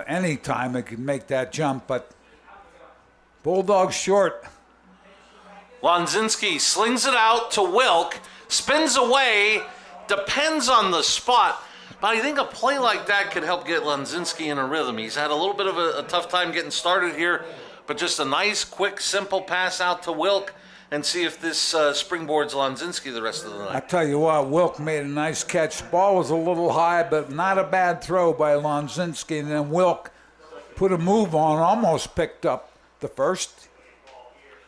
anytime it can make that jump, but Bulldogs short. Lonzinski slings it out to Wilk, spins away, depends on the spot, but I think a play like that could help get Lonzinski in a rhythm. He's had a little bit of a tough time getting started here, but just a nice, quick, simple pass out to Wilk, and see if this springboards Lonzinski the rest of the night. I tell you what, Wilk made a nice catch. The ball was a little high, but not a bad throw by Lonzinski. And then Wilk put a move on, almost picked up the first,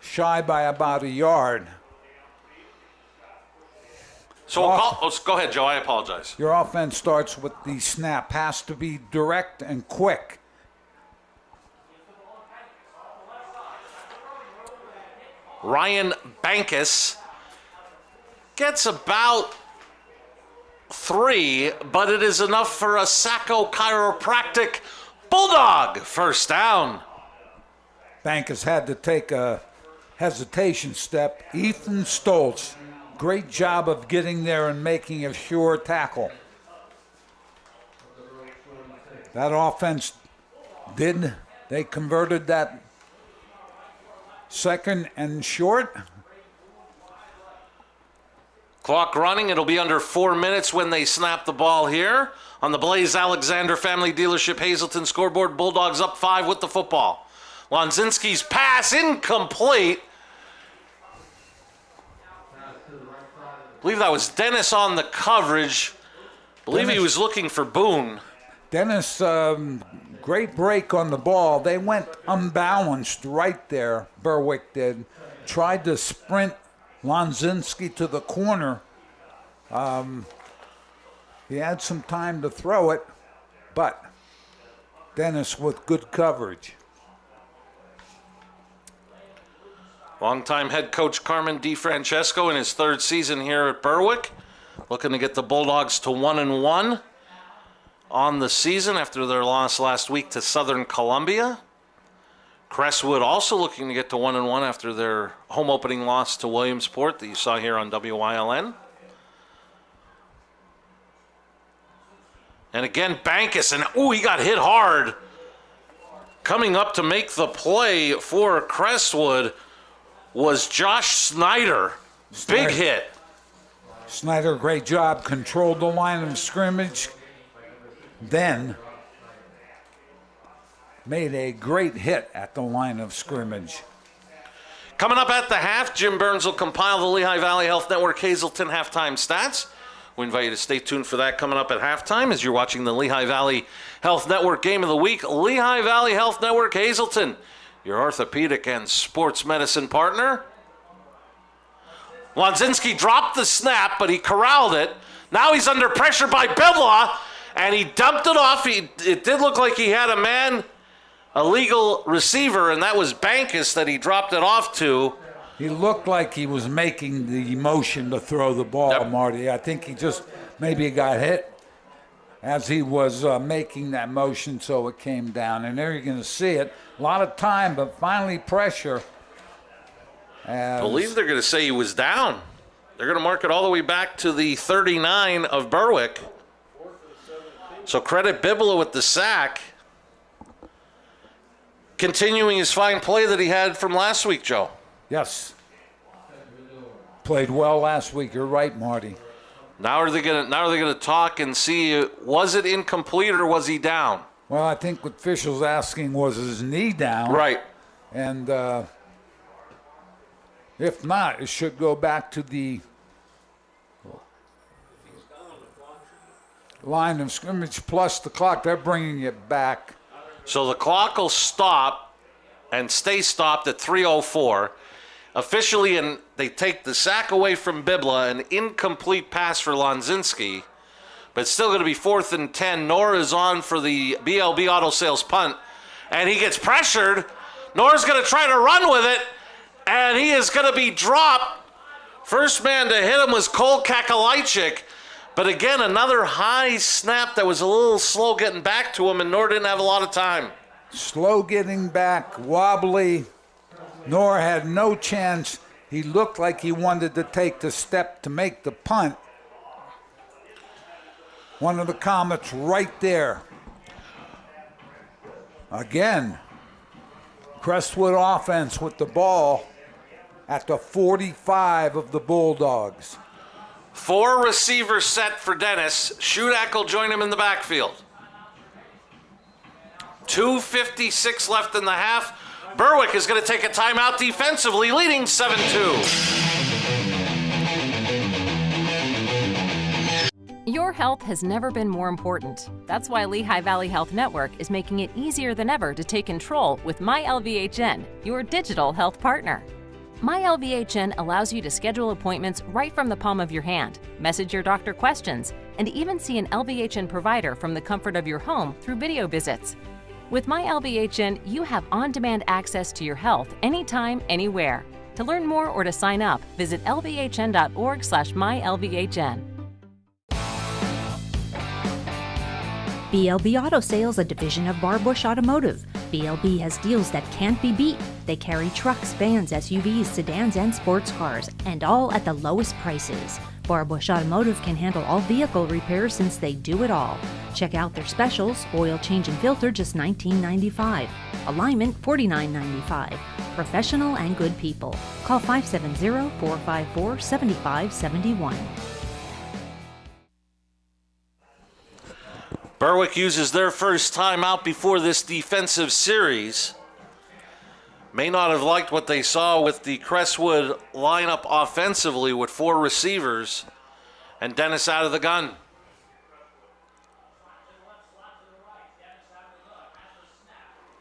shy by about a yard. So go ahead, Joe. I apologize. Your offense starts with the snap. Has to be direct and quick. Ryan Bankus gets about 3, but it is enough for a Sacco Chiropractic Bulldog first down. Bankus had to take a hesitation step. Ethan Stoltz, great job of getting there and making a sure tackle. That offense they converted that 2nd and short. Clock running. It'll be under 4 minutes when they snap the ball here on the Blaze Alexander Family Dealership Hazleton scoreboard. Bulldogs up 5 with the football. Lonzinski's pass incomplete. I believe that was Dennis on the coverage. I believe he was looking for Boone. Dennis, great break on the ball. They went unbalanced right there, Berwick did. Tried to sprint Lonzinski to the corner. He had some time to throw it, but Dennis with good coverage. Longtime head coach Carmen DiFrancesco in his 3rd season here at Berwick, looking to get the Bulldogs to 1-1 on the season after their loss last week to Southern Columbia. Crestwood also looking to get to 1-1 after their home opening loss to Williamsport that you saw here on WYLN. And again, Bankus, and he got hit hard. Coming up to make the play for Crestwood was Josh Snyder. Big hit. Snyder, great job, controlled the line of scrimmage, then made a great hit at the line of scrimmage. Coming up at the half, Jim Burns will compile the Lehigh Valley Health Network Hazelton halftime stats. We invite you to stay tuned for that coming up at halftime as you're watching the Lehigh Valley Health Network Game of the Week. Lehigh Valley Health Network Hazelton, your orthopedic and sports medicine partner. Lonzinski dropped the snap, but he corralled it. Now he's under pressure by Kishbaugh, and he dumped it off. It did look like he had a man, a legal receiver, and that was Bankus that he dropped it off to. He looked like he was making the motion to throw the ball, Marty. I think he just maybe got hit as he was making that motion, so it came down. And there you're going to see it. A lot of time, but finally pressure. I believe they're going to say he was down. They're going to mark it all the way back to the 39 of Berwick. So credit Kishbaugh with the sack. Continuing his fine play that he had from last week, Joe. Yes. Played well last week. You're right, Marty. Now are they gonna talk and see, was it incomplete or was he down? Well, I think what Fishel's asking was his knee down. Right. And if not, it should go back to the line of scrimmage plus the clock. They're bringing it back. So the clock will stop and stay stopped at 3:04. Officially, and they take the sack away from Kishbaugh, an incomplete pass for Lonzinski, but it's still going to be 4th and 10. Nora is on for the BLB Auto Sales punt, and he gets pressured. Nora's going to try to run with it, and he is going to be dropped. First man to hit him was Cole Kakalajczyk, but again, another high snap that was a little slow getting back to him, and Nora didn't have a lot of time. Slow getting back, wobbly. Nora had no chance. He looked like he wanted to take the step to make the punt. One of the Comets right there. Again, Crestwood offense with the ball at the 45 of the Bulldogs. 4 receivers set for Dennis. Shudak will join him in the backfield. 2:56 left in the half. Berwick is going to take a timeout defensively, leading 7-2. Your health has never been more important. That's why Lehigh Valley Health Network is making it easier than ever to take control with MyLVHN, your digital health partner. MyLVHN allows you to schedule appointments right from the palm of your hand, message your doctor questions, and even see an LVHN provider from the comfort of your home through video visits. With MyLVHN, you have on-demand access to your health anytime, anywhere. To learn more or to sign up, visit lvhn.org/mylvhn. BLB Auto Sales, a division of Bar Bush Automotive. BLB has deals that can't be beat. They carry trucks, vans, SUVs, sedans, and sports cars, and all at the lowest prices. Bar Bush Automotive can handle all vehicle repairs since they do it all. Check out their specials: oil change and filter, just $19.95. Alignment, $49.95. Professional and good people. Call 570-454-7571. Berwick uses their first time out before this defensive series. May not have liked what they saw with the Crestwood lineup offensively with 4 receivers and Dennis out of the gun.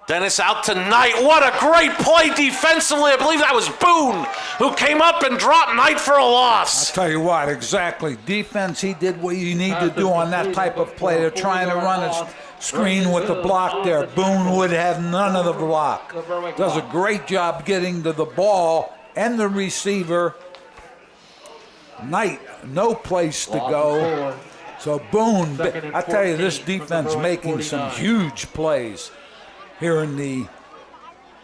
Dennis out tonight. What a great play defensively. I believe that was Boone who came up and dropped Knight for a loss. I'll tell you what, exactly. Defense, he did what you need to do on that type of play. They're trying to run a screen with the block there. Boone would have none of the block. Does a great job getting to the ball and the receiver. Knight, no place to go. So Boone, I tell you, this defense making some huge plays here in the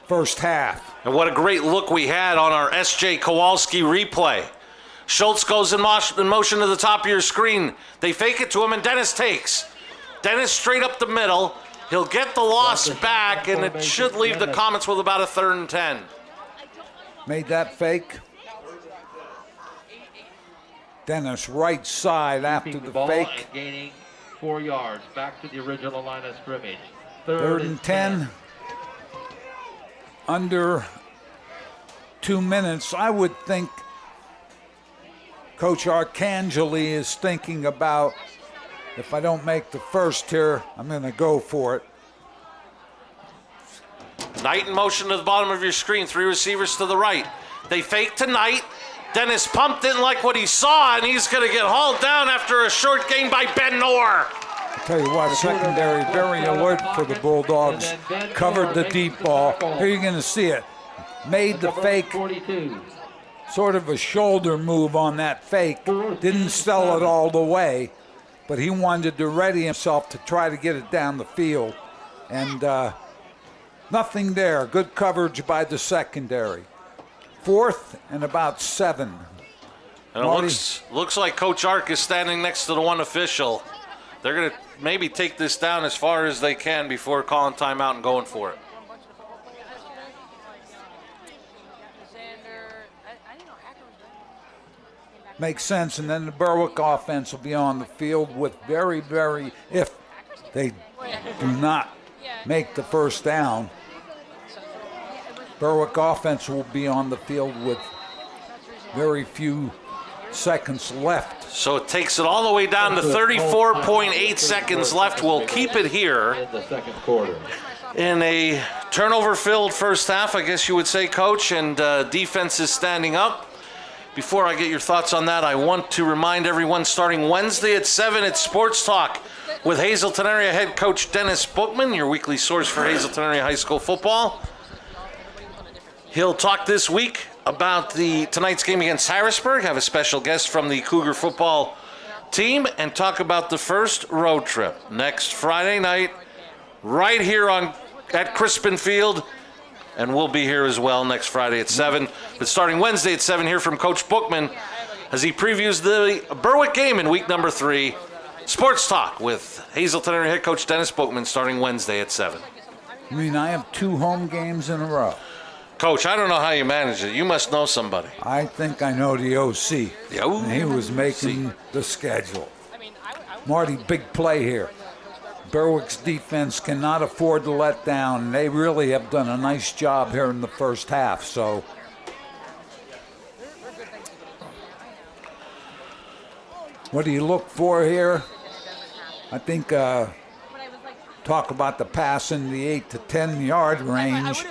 first half. And what a great look we had on our S.J. Kowalski replay. Schultz goes in motion to the top of your screen. They fake it to him, and Dennis takes. Dennis straight up the middle. He'll get the loss back, and it should leave the Comets with about a 3rd and 10. Made that fake. Dennis right side after the fake. And gaining 4 yards back to the original line of scrimmage. 3rd and 10. Under 2 minutes. I would think Coach Arcangeli is thinking about, if I don't make the first here, I'm going to go for it. Knight in motion to the bottom of your screen. 3 receivers to the right. They fake to Knight. Dennis Pump didn't like what he saw, and he's going to get hauled down after a short gain by Ben Noor. I'll tell you what, secondary very alert for the Bulldogs. Covered the deep ball. Here you're going to see it. Made the fake. Sort of a shoulder move on that fake. Didn't sell it all the way, but he wanted to ready himself to try to get it down the field. And nothing there. Good coverage by the secondary. 4th and about 7. And it looks like Coach Ark is standing next to the one official. They're going to maybe take this down as far as they can before calling timeout and going for it. Makes sense, and then the Berwick offense will be on the field with if they do not make the first down, Berwick offense will be on the field with very few seconds left. So it takes it all the way down to 34.8 seconds left. We'll keep it here. In the second quarter. In a turnover-filled first half, I guess you would say, Coach, and defense is standing up. Before I get your thoughts on that, I want to remind everyone, starting Wednesday at 7 at Sports Talk with Hazelton Area head coach Dennis Bookman, your weekly source for Hazelton Area High School football. He'll talk this week about tonight's game against Harrisburg, have a special guest from the Cougar football team, and talk about the first road trip next Friday night right here at Crispin Field. And we'll be here as well next Friday at 7. But starting Wednesday at 7, here from Coach Bookman as he previews the Berwick game in week number 3. Sports Talk with Hazelton Area head coach Dennis Bookman starting Wednesday at 7. I mean, I have 2 home games in a row. Coach, I don't know how you manage it. You must know somebody. I think I know the OC. The OC. And he was making the schedule. Marty, big play here. Berwick's defense cannot afford to let down. They really have done a nice job here in the first half. So, what do you look for here? I think talk about the pass in the 8 to 10 yard range.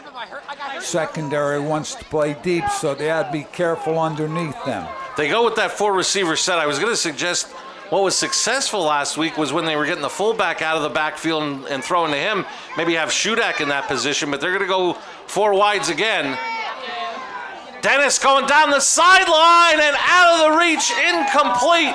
Secondary wants to play deep, so they have to be careful underneath them. They go with that 4 receiver set. I was going to suggest what was successful last week was when they were getting the fullback out of the backfield and throwing to him. Maybe have Shudak in that position, but they're going to go 4 wides again. Dennis going down the sideline and out of the reach, incomplete.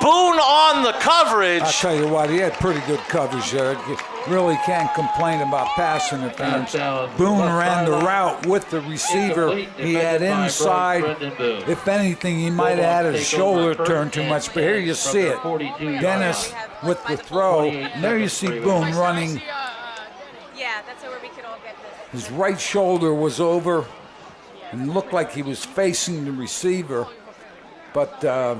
Boone on the coverage. I'll tell you what, he had pretty good coverage there. You really can't complain about pass interference. Boone ran the route with the receiver. He had inside. If anything, he might have had his shoulder turned too much, but here you see it. Dennis with the throw. And there you see Boone running. His right shoulder was over and looked like he was facing the receiver, but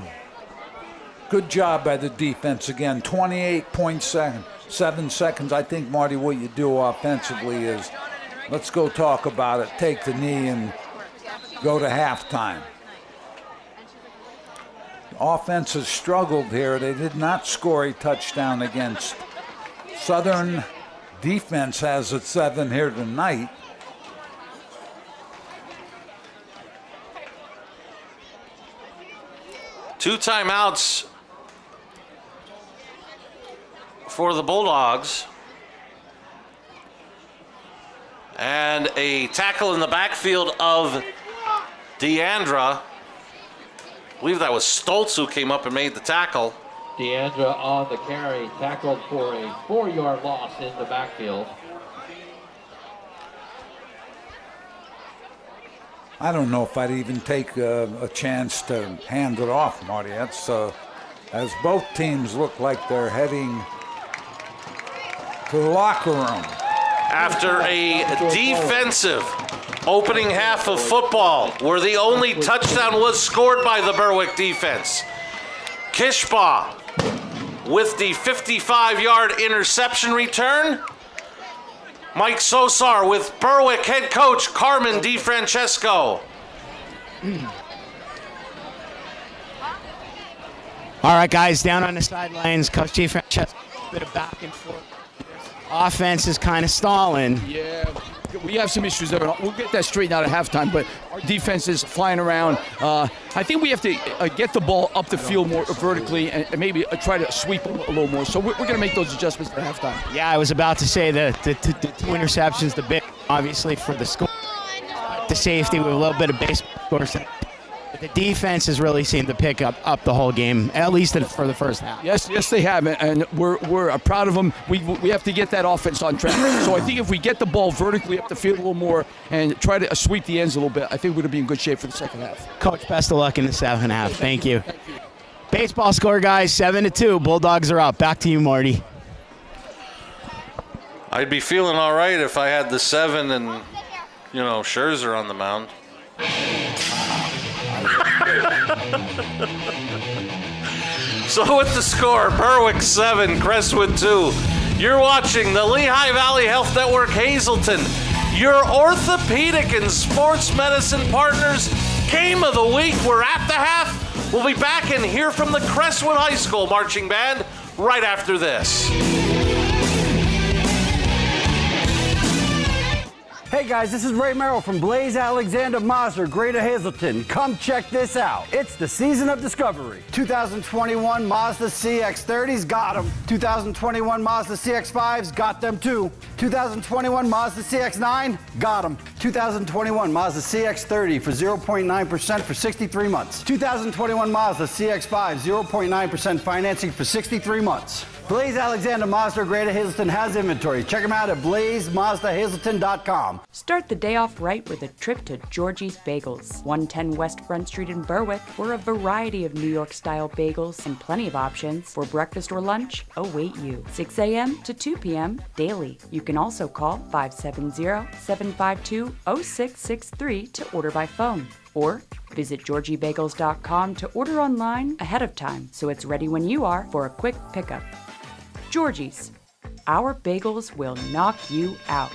good job by the defense again. 28.7 seconds. I think, Marty, what you do offensively is let's go talk about it, take the knee, and go to halftime. The offense has struggled here. They did not score a touchdown against Southern. Defense has it 7 here tonight. Two timeouts for the Bulldogs. And a tackle in the backfield of Deandra. I believe that was Stoltz who came up and made the tackle. Deandra on the carry, tackled for a 4-yard loss in the backfield. I don't know if I'd even take a chance to hand it off, Marty. That's as both teams look like they're heading to the locker room. After a defensive opening half of football where the only touchdown was scored by the Berwick defense, Kishbaugh with the 55-yard interception return. Mike Sosar with Berwick head coach Carmen DiFrancesco. All right, guys, down on the sidelines, Coach DiFrancesco, a bit of back and forth. Offense is kind of stalling. Yeah, we have some issues there. We'll get that straightened out at halftime, but our defense is flying around. I think we have to get the ball up the field more vertically and maybe try to sweep a little more. So we're going to make those adjustments at halftime. Yeah, I was about to say the two interceptions, the big, obviously, for the score. The safety with a little bit of baseball, of course. The defense has really seemed to pick up the whole game, at least for the first half. Yes, they have, and we're proud of them. We have to get that offense on track. So I think if we get the ball vertically up the field a little more and try to sweep the ends a little bit, I think we're going to be in good shape for the second half. Coach, best of luck in the second half. Thank you. Baseball score, guys, 7-2. Bulldogs are up. Back to you, Marty. I'd be feeling all right if I had the 7 and, Scherzer on the mound. So with the score, Berwick 7, Crestwood 2. You're watching the Lehigh Valley Health Network Hazleton, your orthopedic and sports medicine partners. Game of the week. We're at the half. We'll be back and hear from the Crestwood High School marching band right after this. Hey guys, this is Ray Merrill from Blaze Alexander Mazda, Greater Hazleton. Come check this out. It's the season of discovery. 2021 Mazda CX-30s, got them. 2021 Mazda CX-5s, got them too. 2021 Mazda CX-9, got them. 2021 Mazda CX-30 for 0.9% for 63 months. 2021 Mazda CX-5, 0.9% financing for 63 months. Blaze Alexander Mazda Greater Hazleton has inventory. Check them out at blazemazdahazleton.com. Start the day off right with a trip to Georgie's Bagels, 110 West Front Street in Berwick, where a variety of New York-style bagels and plenty of options for breakfast or lunch await you. 6 a.m. to 2 p.m. daily. You can also call 570-752-0663 to order by phone. Or visit GeorgieBagels.com to order online ahead of time so it's ready when you are for a quick pickup. Georgie's. Our bagels will knock you out.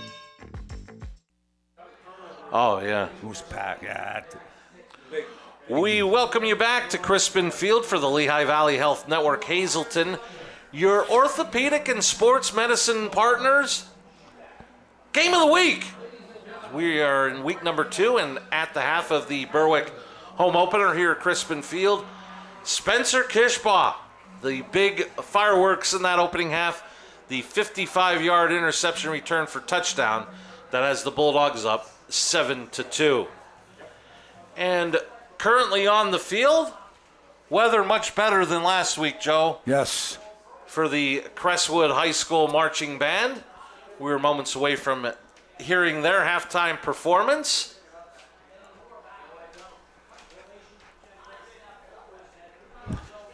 Oh, yeah. Who's packed? Yeah. We welcome you back to Crispin Field for the Lehigh Valley Health Network Hazleton, your orthopedic and sports medicine partners. Game of the week. We are in week number 2 and at the half of the Berwick home opener here at Crispin Field. Spencer Kishbaugh, the big fireworks in that opening half, the 55-yard interception return for touchdown that has the Bulldogs up 7-2. And currently on the field, weather much better than last week, Joe. Yes. For the Crestwood High School marching band. We were moments away from hearing their halftime performance.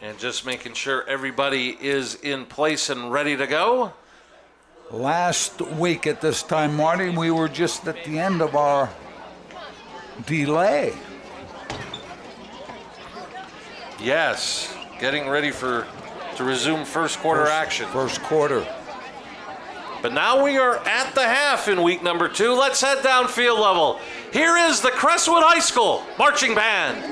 And just making sure everybody is in place and ready to go. Last week at this time, Marty, we were just at the end of our delay. Yes, getting ready to resume first quarter action. First quarter. But now we are at the half in week number 2. Let's head down field level. Here is the Crestwood High School marching band.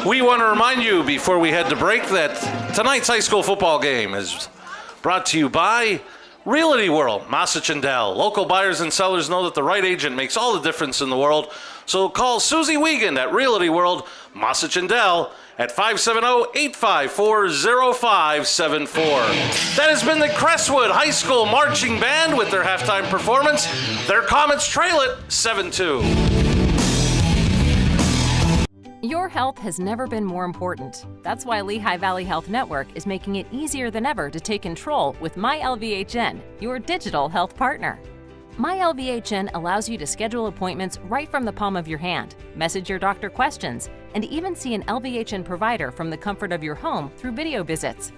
We want to remind you before we head to break that tonight's high school football game is brought to you by Realty World, Massachusetts. Local buyers and sellers know that the right agent makes all the difference in the world. So call Susie Wiegand at Realty World, Massachusetts at 570-854-0574. That has been the Crestwood High School Marching Band with their halftime performance. Their Comets trail it 7-2. Your health has never been more important. That's why Lehigh Valley Health Network is making it easier than ever to take control with MyLVHN, your digital health partner. MyLVHN allows you to schedule appointments right from the palm of your hand, message your doctor questions, and even see an LVHN provider from the comfort of your home through video visits.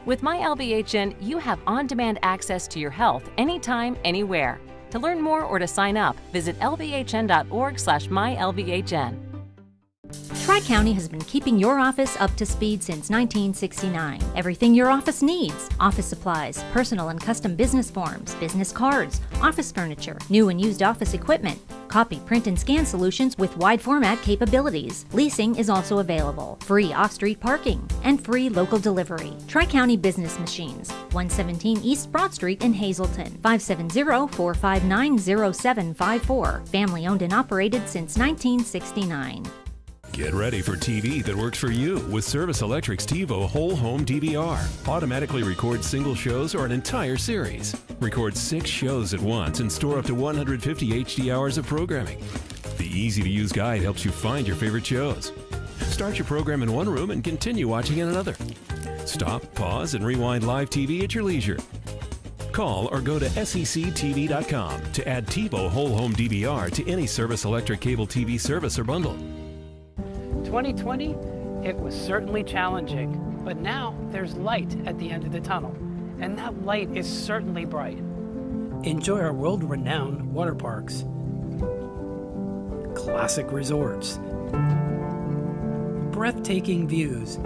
With MyLVHN, you have on-demand access to your health anytime, anywhere. To learn more or to sign up, visit lvhn.org/mylvhn. Tri-County has been keeping your office up to speed since 1969. Everything your office needs: office supplies, personal and custom business forms, business cards, office furniture, new and used office equipment, copy, print, and scan solutions with wide format capabilities. Leasing is also available, free off-street parking, and free local delivery. Tri-County Business Machines, 117 East Broad Street in Hazleton, 570-459-0754. Family owned and operated since 1969. Get ready for TV that works for you with Service Electric's TiVo Whole Home DVR. Automatically record single shows or an entire series. Record 6 shows at once and store up to 150 HD hours of programming. The easy-to-use guide helps you find your favorite shows. Start your program in one room and continue watching in another. Stop, pause, and rewind live TV at your leisure. Call or go to sectv.com to add TiVo Whole Home DVR to any Service Electric cable TV service or bundle. 2020, it was certainly challenging, but now there's light at the end of the tunnel, and that light is certainly bright. Enjoy our world-renowned water parks, classic resorts, breathtaking views,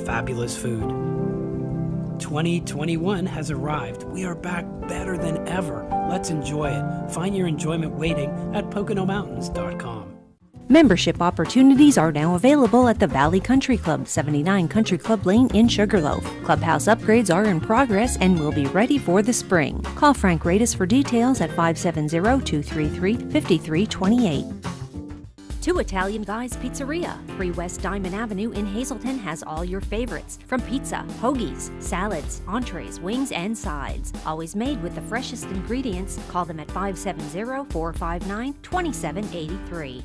fabulous food. 2021 has arrived. We are back better than ever. Let's enjoy it. Find your enjoyment waiting at PoconoMountains.com. Membership opportunities are now available at the Valley Country Club, 79 Country Club Lane in Sugarloaf. Clubhouse upgrades are in progress and will be ready for the spring. Call Frank Radis for details at 570-233-5328. Two Italian Guys Pizzeria, 3 West Diamond Avenue in Hazleton has all your favorites, from pizza, hoagies, salads, entrees, wings, and sides. Always made with the freshest ingredients. Call them at 570-459-2783.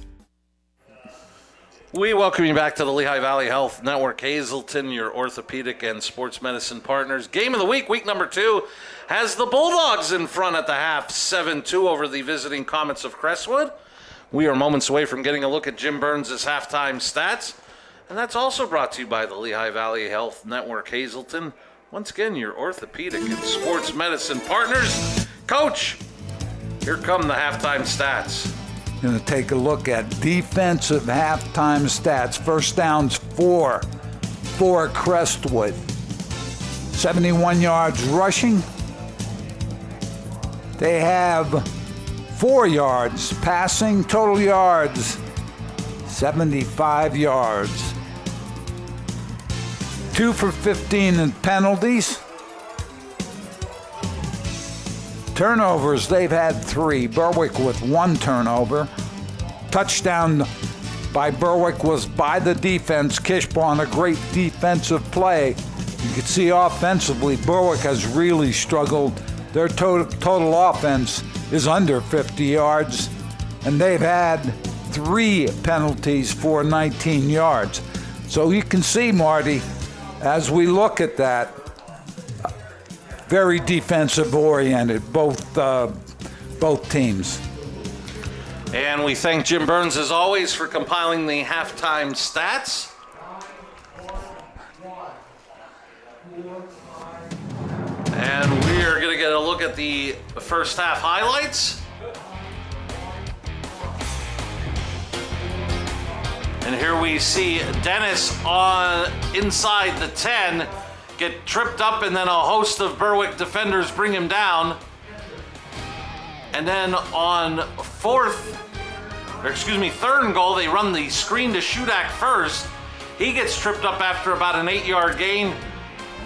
We welcome you back to the Lehigh Valley Health Network. Hazleton, your orthopedic and sports medicine partners. Game of the week, week number 2, has the Bulldogs in front at the half, 7-2 over the visiting Comets of Crestwood. We are moments away from getting a look at Jim Burns' halftime stats, and that's also brought to you by the Lehigh Valley Health Network. Hazleton, once again, your orthopedic and sports medicine partners. Coach, here come the halftime stats. Going to take a look at defensive halftime stats. First downs, 4 for Crestwood. 71 yards rushing. They have 4 yards passing. Total yards, 75 yards. 2 for 15 in penalties. Turnovers, they've had 3. Berwick with 1 turnover. Touchdown by Berwick was by the defense. Kishbaugh on a great defensive play. You can see offensively, Berwick has really struggled. Their total offense is under 50 yards, and they've had 3 penalties for 19 yards. So you can see, Marty, as we look at that, very defensive oriented, both teams. And we thank Jim Burns, as always, for compiling the halftime stats. And we are going to get a look at the first half highlights. And here we see Dennis on inside the 10. Get tripped up, and then a host of Berwick defenders bring him down. And then on 4th third and goal. They run the screen to Shudak first. He gets tripped up after about an 8-yard gain.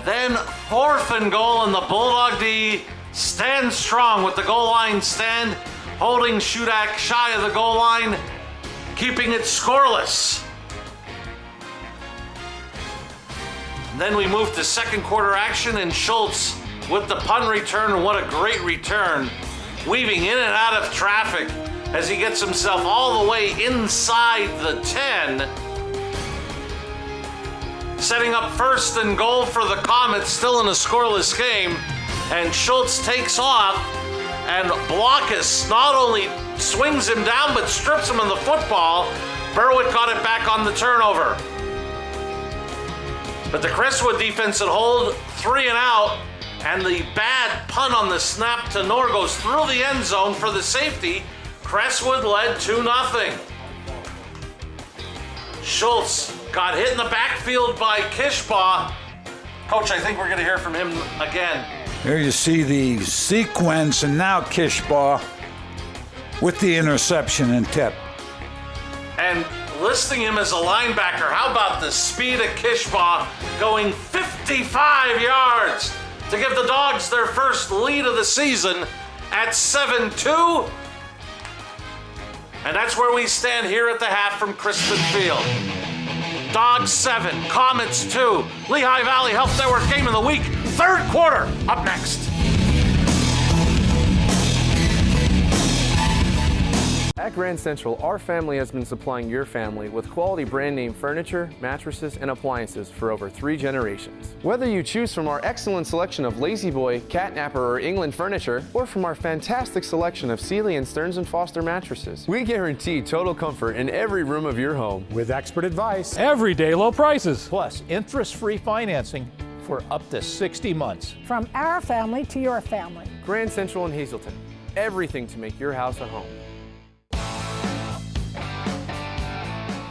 Then fourth and goal, and the Bulldog D stands strong with the goal line stand, holding Shudak shy of the goal line, keeping it scoreless. And then we move to second quarter action, and Schultz with the punt return, and what a great return, weaving in and out of traffic as he gets himself all the way inside the 10. Setting up first and goal for the Comets, still in a scoreless game. And Schultz takes off, and Blockus not only swings him down, but strips him of the football. Berwick got it back on the turnover. But the Crestwood defense at hold, 3 and out, and the bad punt on the snap to Nor goes through the end zone for the safety. Crestwood led 2-0. Schultz got hit in the backfield by Kishbaugh. Coach, I think we're going to hear from him again. There you see the sequence, and now Kishbaugh with the interception and tip. And listing him as a linebacker, how about the speed of Kishbaugh going 55 yards to give the Dogs their first lead of the season at 7-2. And that's where we stand here at the half from Crispin Field. Dogs 7, Comets 2, Lehigh Valley Health Network Game of the Week, third quarter, up next. At Grand Central, our family has been supplying your family with quality brand name furniture, mattresses, and appliances for over 3 generations. Whether you choose from our excellent selection of Lazy Boy, Catnapper, or England furniture, or from our fantastic selection of Sealy and Stearns & Foster mattresses, we guarantee total comfort in every room of your home. With expert advice, Everyday low prices. plus interest-free financing for up to 60 months. From our family to your family. Grand Central in Hazleton. Everything to make your house a home.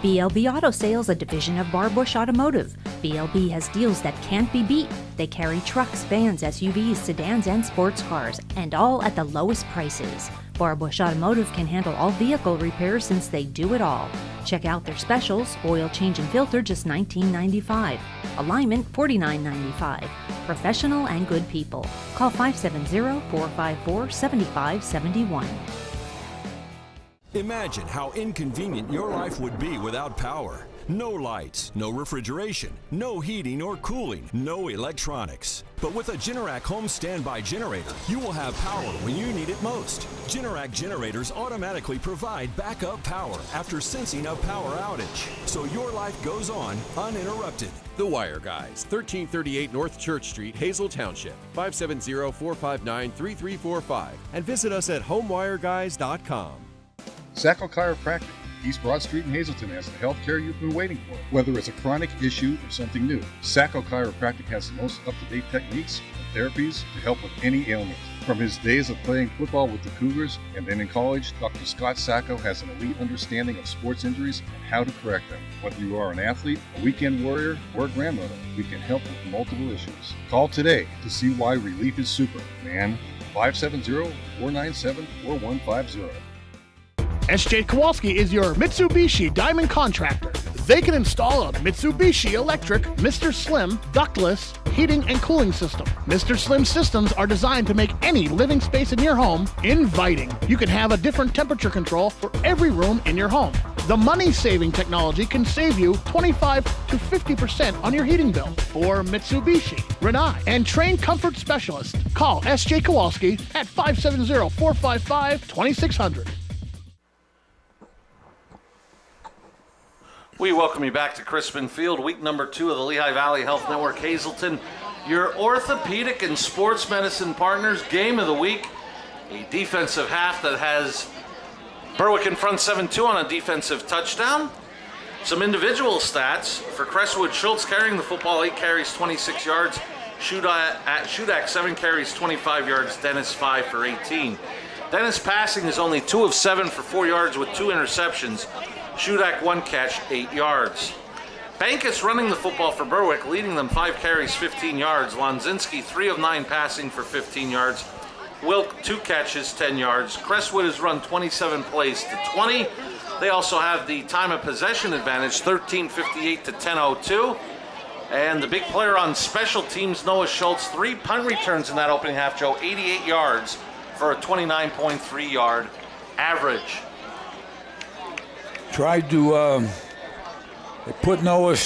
BLB Auto Sales, a division of Barbush Automotive. BLB has deals that can't be beat. They carry trucks, vans, SUVs, sedans, and sports cars, and all at the lowest prices. Barbush Automotive can handle all vehicle repairs since they do it all. Check out their specials: oil change and filter, just $19.95. Alignment, $49.95. Professional and good people. Call 570-454-7571. Imagine how inconvenient your life would be without power. No lights, no refrigeration, no heating or cooling, no electronics. But with a Generac home standby generator, you will have power when you need it most. Generac generators automatically provide backup power after sensing a power outage, so your life goes on uninterrupted. The Wire Guys, 1338 North Church Street, Hazel Township, 570-459-3345, and visit us at homewireguys.com. Sacco Chiropractic, East Broad Street in Hazleton, has the health care you've been waiting for. Whether it's a chronic issue or something new, Sacco Chiropractic has the most up-to-date techniques and therapies to help with any ailment. From his days of playing football with the Cougars and then in college, Dr. Scott Sacco has an elite understanding of sports injuries and how to correct them. Whether you are an athlete, a weekend warrior, or a grandmother, we can help with multiple issues. Call today to see why relief is super, man. 570-497-4150. SJ Kowalski is your Mitsubishi Diamond contractor. They can install a Mitsubishi electric Mr. Slim ductless heating and cooling system. Mr. Slim systems are designed to make any living space in your home inviting. You can have a different temperature control for every room in your home. The money-saving technology can save you 25 to 50% on your heating bill. For Mitsubishi, Renai, and trained comfort specialist, call SJ Kowalski at 570-455-2600. We welcome you back to Crispin Field, week number 2 of the Lehigh Valley Health Network Hazleton, your orthopedic and sports medicine partners. Game of the week, a defensive half that has Berwick in front 7-2 on a defensive touchdown. Some individual stats for Crestwood: Schultz carrying the football, 8 carries, 26 yards. Shudak 7 carries, 25 yards. Dennis 5 for 18. Dennis passing is only 2 of 7 for 4 yards with 2 interceptions. Shudak 1 catch, 8 yards. Bankus running the football for Berwick, leading them 5 carries, 15 yards. Lonzinski 3 of 9 passing for 15 yards. Wilk 2 catches, 10 yards. Crestwood has run 27 plays to 20. They also have the time of possession advantage, 13:58 to 10:02. And the big player on special teams, Noah Schultz, 3 punt returns in that opening half, Joe, 88 yards for a 29.3 yard average. Tried to they put Noah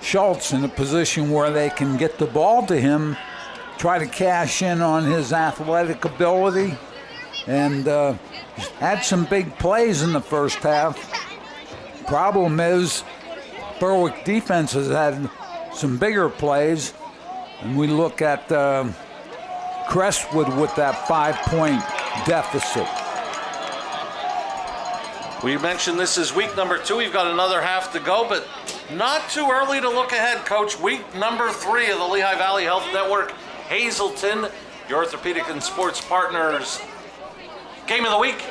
Schultz in a position where they can get the ball to him, try to cash in on his athletic ability, and had some big plays in the first half. Problem is, Berwick defense has had some bigger plays, and we look at Crestwood with that 5-point deficit. We mentioned this is week number 2. We've got another half to go, but not too early to look ahead, Coach. Week number 3 of the Lehigh Valley Health Network, Hazelton, your orthopedic and sports partners. Game of the week.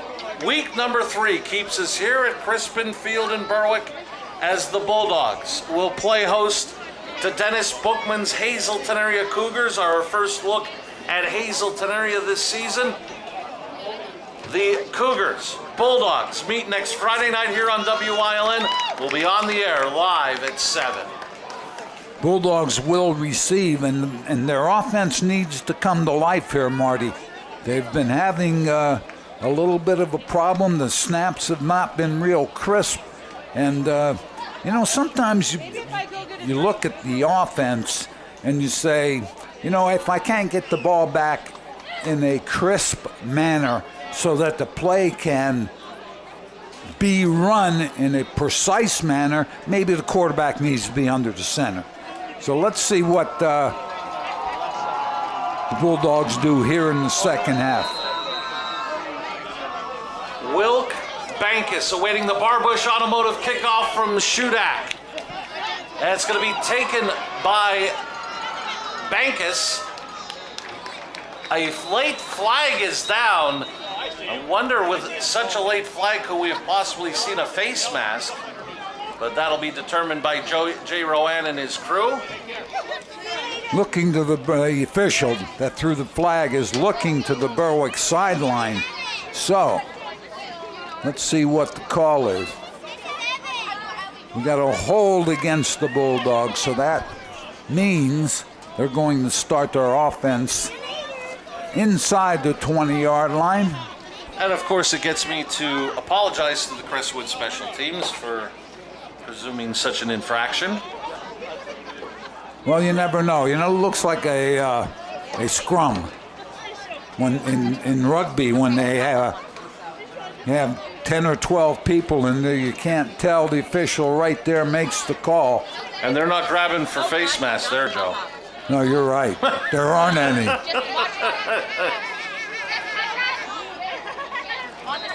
Week number 3 keeps us here at Crispin Field in Berwick as the Bulldogs will play host to Dennis Bookman's Hazelton area Cougars. Our first look at Hazelton area this season. The Cougars, Bulldogs meet next Friday night here on WILN. We'll be on the air live at 7. Bulldogs will receive, and their offense needs to come to life here, Marty. They've been having a little bit of a problem. The snaps have not been real crisp, and sometimes you look at the offense and you say, if I can't get the ball back in a crisp manner so that the play can be run in a precise manner, maybe the quarterback needs to be under the center. So let's see what the Bulldogs do here in the second half. Wilk Bankus awaiting the Barbush Automotive kickoff from Shudak. And it's going to be taken by Bankus. A late flag is down. I wonder, with such a late flag, could we have possibly seen a face mask? But that'll be determined by Jay Rowan and his crew. Looking to the official that threw the flag is looking to the Berwick sideline. So, let's see what the call is. We got a hold against the Bulldogs, so that means they're going to start their offense inside the 20-yard line. And of course, it gets me to apologize to the Crestwood special teams for presuming such an infraction. Well, you never know. It looks like a scrum when in rugby when they have 10 or 12 people in there. You can't tell. The official right there makes the call. And they're not grabbing for face masks there, Joe. No, you're right. There aren't any.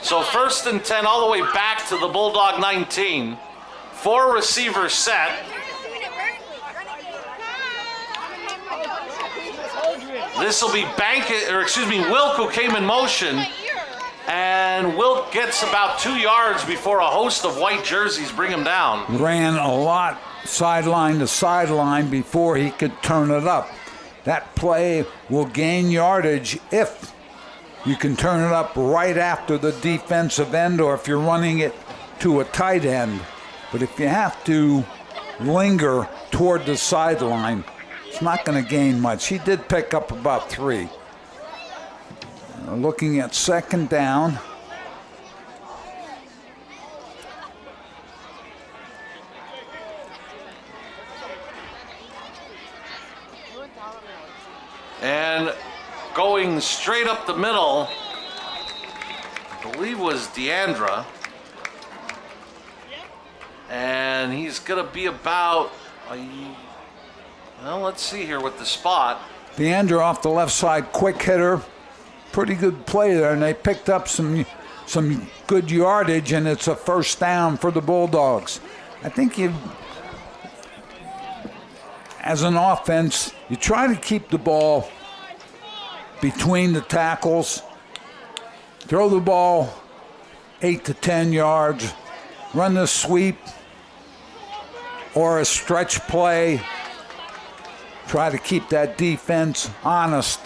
So 1st and 10 all the way back to the Bulldog 19. 4 receivers set. This will be Wilk who came in motion. And Wilk gets about 2 yards before a host of white jerseys bring him down. Ran a lot sideline to sideline before he could turn it up. That play will gain yardage if you can turn it up right after the defensive end or if you're running it to a tight end. But if you have to linger toward the sideline, it's not going to gain much. He did pick up about 3. Looking at second down. And going straight up the middle, I believe was Deandra. And he's going to be about, let's see here with the spot. Deandra off the left side, quick hitter. Pretty good play there, and they picked up some good yardage, and it's a first down for the Bulldogs. I think as an offense, you try to keep the ball between the tackles, throw the ball 8 to 10 yards, run the sweep or a stretch play, try to keep that defense honest.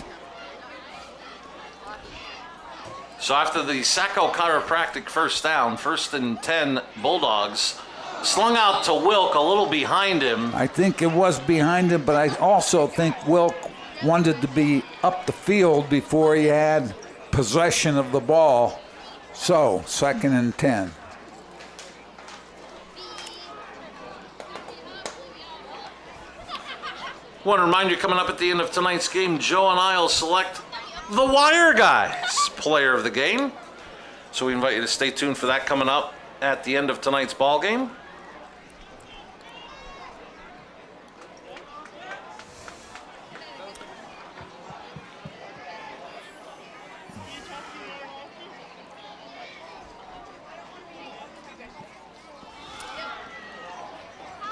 So after the Sacco Chiropractic first down, 1st and 10 Bulldogs, slung out to Wilk a little behind him. I think it was behind him, but I also think Wilk wanted to be up the field before he had possession of the ball. So, 2nd and 10. Want to remind you, coming up at the end of tonight's game, Joe and I will select the Wire Guys player of the game. So we invite you to stay tuned for that coming up at the end of tonight's ball game.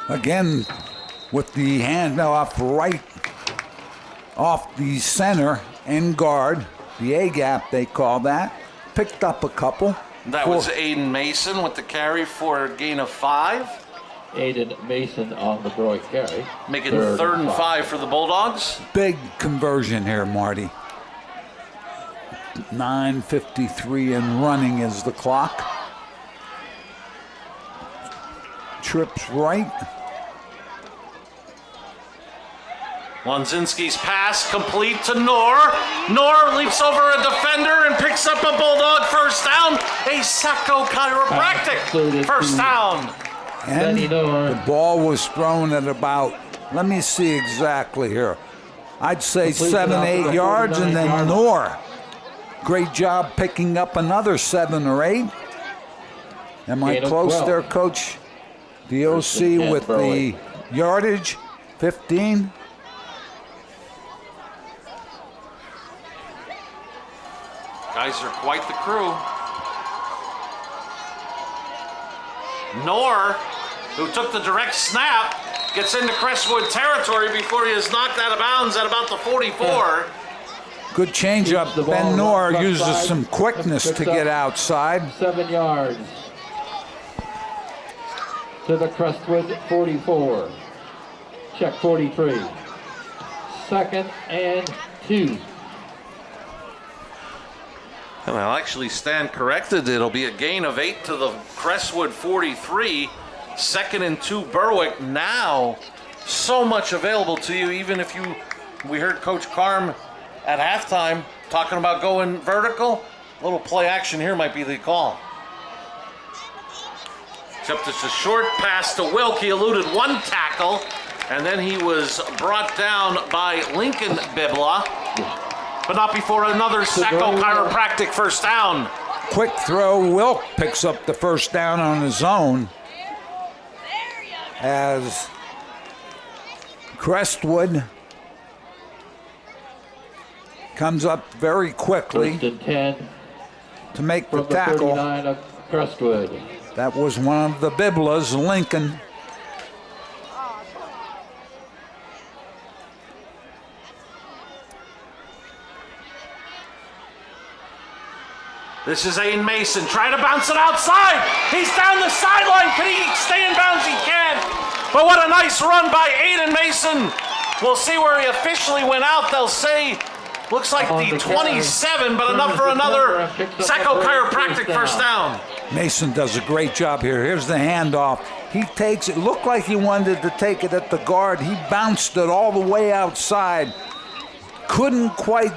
Again, with the handoff right off the center end guard, the A-gap they call that, picked up a couple. That was Aiden Mason with the carry for a gain of 5. Aiden Mason on the Berwick carry. Making 3rd and 5 for the Bulldogs. Big conversion here, Marty. 9:53 and running is the clock. Trips right. Lonzinski's pass complete to Knorr. Knorr leaps over a defender and picks up a Bulldog first down. A Sacco Chiropractic first down. And the ball was thrown at about, let me see exactly here. I'd say 7, 8 yards, and then Knorr. Great job picking up another 7 or 8. Am I close there, Coach? The OC with the yardage, 15. Guys are quite the crew. Knorr, who took the direct snap, gets into Crestwood territory before he is knocked out of bounds at about the 44. Good changeup. Ben Knorr uses some quickness to get outside. 7 yards to the Crestwood 44. Check 43. 2nd and 2. And I'll actually stand corrected. It'll be a gain of 8 to the Crestwood 43. 2nd and 2 Berwick. Now, so much available to you, even if we heard Coach Carm at halftime talking about going vertical. A little play action here might be the call. Except it's a short pass to Wilk. He eluded one tackle, and then he was brought down by Lincoln Bibla. But not before another Sacco Chiropractic first down. Quick throw. Wilk picks up the first down on his own as Crestwood comes up very quickly to make the tackle. 39 of Crestwood. That was one of the Biblas, Lincoln. This is Aiden Mason trying to bounce it outside. He's down the sideline. Can he stay in bounds? He can't. But what a nice run by Aiden Mason. We'll see where he officially went out. They'll say, looks like the 27, but enough for another Sacco Chiropractic first down. Mason does a great job here. Here's the handoff. He takes it. Looked like he wanted to take it at the guard. He bounced it all the way outside. Couldn't quite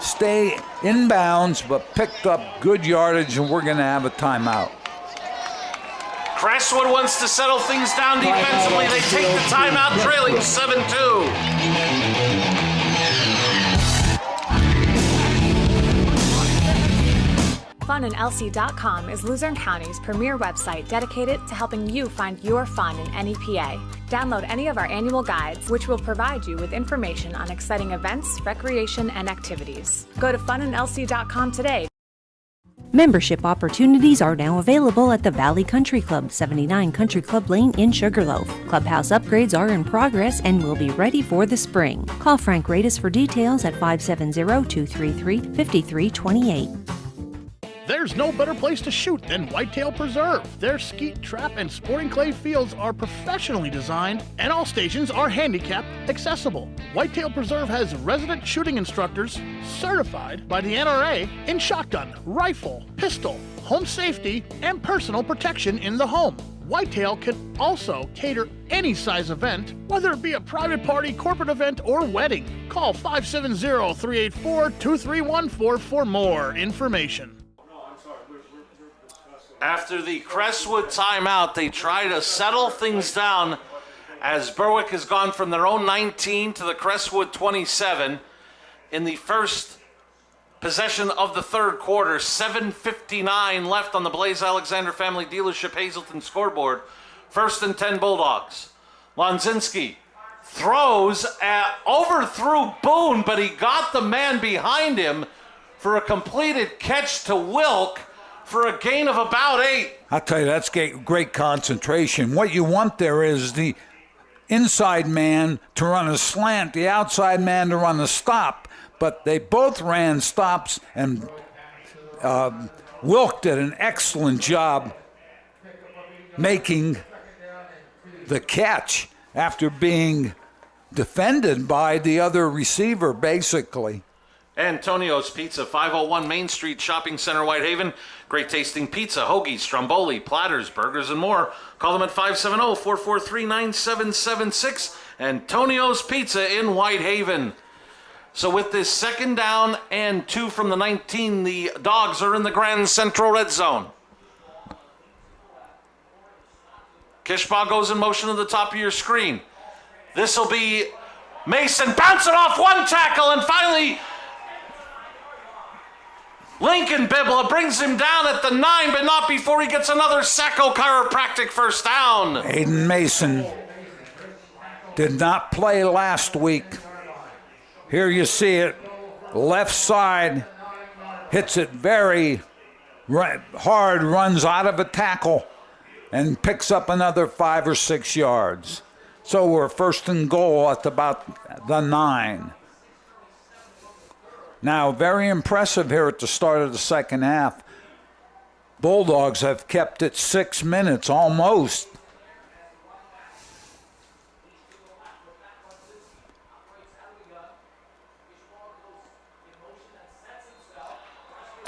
stay in bounds, but picked up good yardage, and we're going to have a timeout. Crestwood wants to settle things down defensively. They take the timeout, trailing 7-2. FunandLC.com is Luzerne County's premier website dedicated to helping you find your fun in any PA. Download any of our annual guides, which will provide you with information on exciting events, recreation, and activities. Go to FunandLC.com today. Membership opportunities are now available at the Valley Country Club, 79 Country Club Lane in Sugarloaf. Clubhouse upgrades are in progress and will be ready for the spring. Call Frank Radis for details at 570-233-5328. There's no better place to shoot than Whitetail Preserve. Their skeet, trap, and sporting clay fields are professionally designed, and all stations are handicap accessible. Whitetail Preserve has resident shooting instructors certified by the NRA in shotgun, rifle, pistol, home safety, and personal protection in the home. Whitetail can also cater any size event, whether it be a private party, corporate event, or wedding. Call 570-384-2314 for more information. After the Crestwood timeout, they try to settle things down as Berwick has gone from their own 19 to the Crestwood 27 in the first possession of the third quarter. 7:59 left on the Blaze Alexander Family Dealership Hazelton scoreboard. 1st and 10 Bulldogs. Lonzinski throws overthrew Boone, but he got the man behind him for a completed catch to Wilk for a gain of about 8. I'll tell you, that's great concentration. What you want there is the inside man to run a slant, the outside man to run a stop. But they both ran stops, and Wilk did an excellent job making the catch after being defended by the other receiver, basically. Antonio's Pizza, 501 Main Street Shopping Center, Whitehaven. Great tasting pizza, hoagies, stromboli, platters, burgers, and more. Call them at 570-443-9776. Antonio's Pizza in Whitehaven. So with this 2nd down and 2 from the 19, the Dogs are in the Grand Central red zone. Kishbaugh goes in motion to the top of your screen. This will be Mason bouncing off one tackle, and finally Lincoln Bibla brings him down at the 9, but not before he gets another Sacco Chiropractic first down. Aiden Mason did not play last week. Here you see it, left side, hits it very hard, runs out of a tackle, and picks up another 5 or 6 yards. So we're 1st and goal at about the 9. Now, very impressive here at the start of the second half. Bulldogs have kept it 6 minutes almost.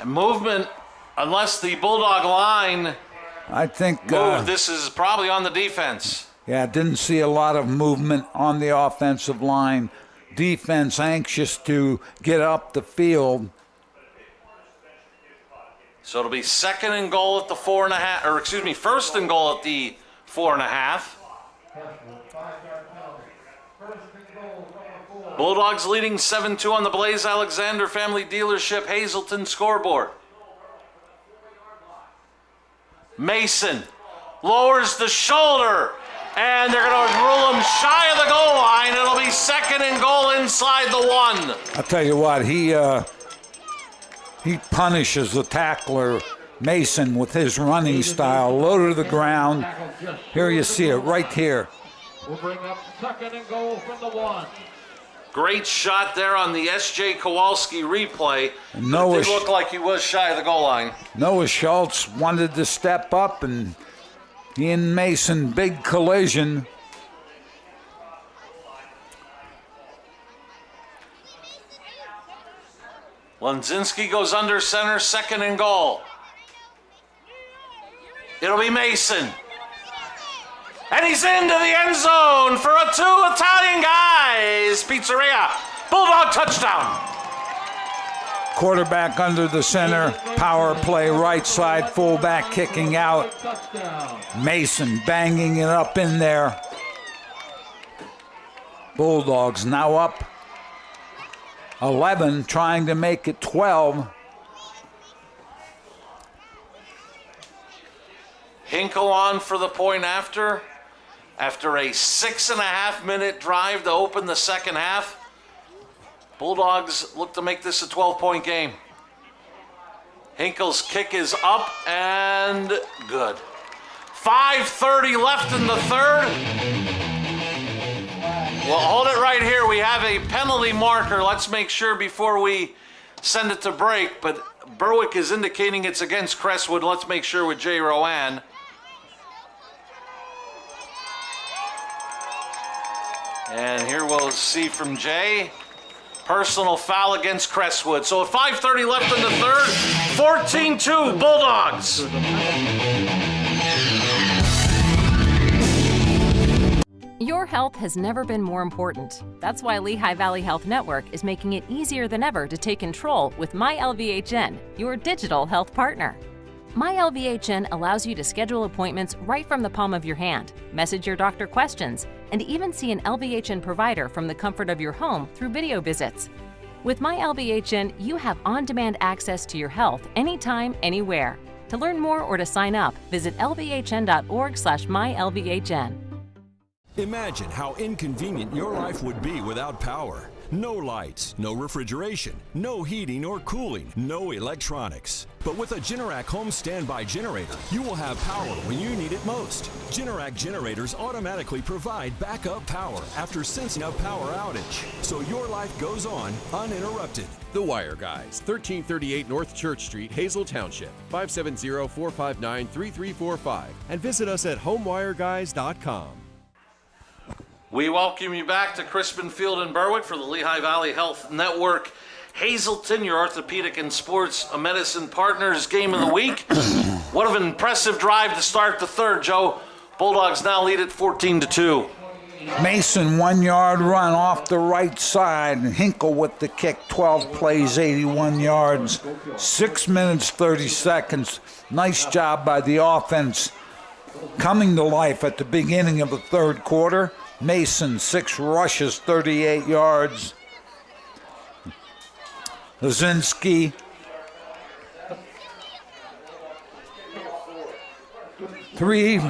Movement, unless the Bulldog line I think this is probably on the defense. Yeah, didn't see a lot of movement on the offensive line. Defense anxious to get up the field. So it'll be 2nd and goal at the 4.5, or excuse me, 1st and goal at the 4.5. Bulldogs leading 7-2 on the Blaze Alexander Family Dealership Hazelton scoreboard. Mason lowers the shoulder, and they're going to rule him shy of the goal line. It'll be 2nd and goal inside the 1. I'll tell you what, he punishes the tackler, Mason, with his running style, low to the ground. Here you see it, right here. We'll bring up 2nd and goal from the 1. Great shot there on the S.J. Kowalski replay. It did look like he was shy of the goal line. Noah Schultz wanted to step up, and he and Mason, big collision. Lonzinski goes under center, 2nd and goal. It'll be Mason. And he's into the end zone for a 2 Italian Guys Pizzeria. Bulldog touchdown. Quarterback under the center, power play right side, fullback kicking out. Mason banging it up in there. Bulldogs now up 11, trying to make it 12. Hinkle on for the point after a 6.5-minute drive to open the second half. Bulldogs look to make this a 12-point game. Hinkle's kick is up and good. 5:30 left in the third. Well, hold it right here. We have a penalty marker. Let's make sure before we send it to break, but Berwick is indicating it's against Crestwood. Let's make sure with Jay Rowan. And here we'll see from Jay. Personal foul against Crestwood. So at 5:30 left in the third, 14-2 Bulldogs. Your health has never been more important. That's why Lehigh Valley Health Network is making it easier than ever to take control with MyLVHN, your digital health partner. MyLVHN allows you to schedule appointments right from the palm of your hand, message your doctor questions, and even see an LVHN provider from the comfort of your home through video visits. With MyLVHN, you have on-demand access to your health anytime, anywhere. To learn more or to sign up, visit lvhn.org/mylvhn. Imagine how inconvenient your life would be without power. No lights, no refrigeration, no heating or cooling, no electronics. But with a Generac home standby generator, you will have power when you need it most. Generac generators automatically provide backup power after sensing a power outage, so your life goes on uninterrupted. The Wire Guys, 1338 North Church Street, Hazel Township, 570-459-3345, and visit us at homewireguys.com. We welcome you back to Crispin Field in Berwick for the Lehigh Valley Health Network. Hazelton, your orthopedic and sports medicine partners, game of the week. What an impressive drive to start the third, Joe. Bulldogs now lead at 14-2. Mason, 1 yard run off the right side. Hinkle with the kick, 12 plays, 81 yards, 6 minutes, 30 seconds. Nice job by the offense coming to life at the beginning of the third quarter. Mason, 6 rushes, 38 yards. Lazinski, 3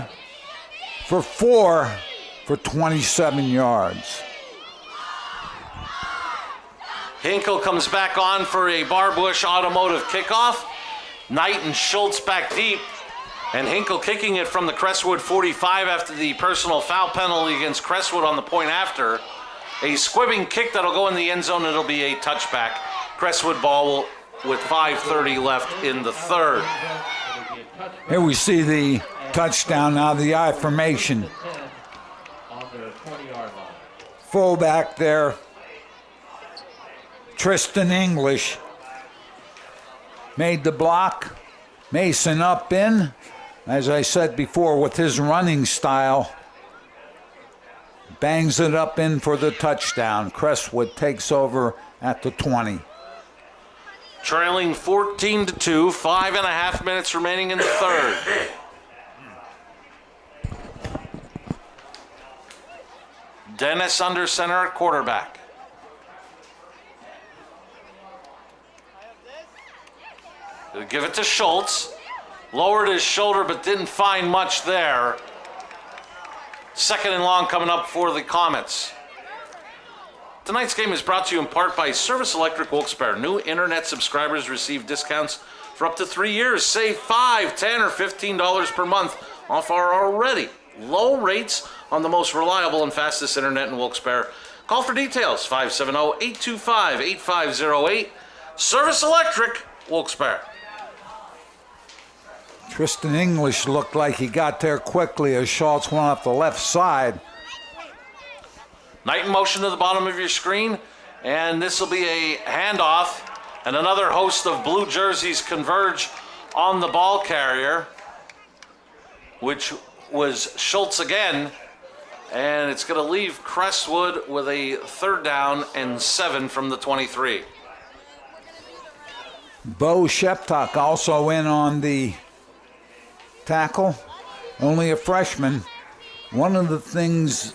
for 4 for 27 yards. Hinkle comes back on for a Barbush Automotive kickoff. Knight and Schultz back deep. And Hinkle kicking it from the Crestwood 45 after the personal foul penalty against Crestwood on the point after. A squibbing kick that'll go in the end zone. It'll be a touchback. Crestwood ball with 5:30 left in the third. Here we see the touchdown now, the I formation. Fullback there, Tristan English made the block. Mason up in. As I said before, with his running style, bangs it up in for the touchdown. Crestwood takes over at the 20. Trailing 14-2, 5.5 minutes remaining in the third. Dennis under center at quarterback. He'll give it to Schultz. Lowered his shoulder but didn't find much there. Second and long coming up for the Comets. Tonight's game is brought to you in part by Service Electric Wilkes-Barre. New internet subscribers receive discounts for up to 3 years. Save $5, $10, or $15 per month off our already low rates on the most reliable and fastest internet in Wilkes-Barre. Call for details, 570-825-8508. Service Electric, Wilkes-Barre. Tristan English looked like he got there quickly as Schultz went off the left side. Knight in motion to the bottom of your screen, and this will be a handoff, and another host of blue jerseys converge on the ball carrier, which was Schultz again, and it's going to leave Crestwood with a 3rd down and 7 from the 23. Bo Sheptok also in on the tackle, only a freshman. One of the things,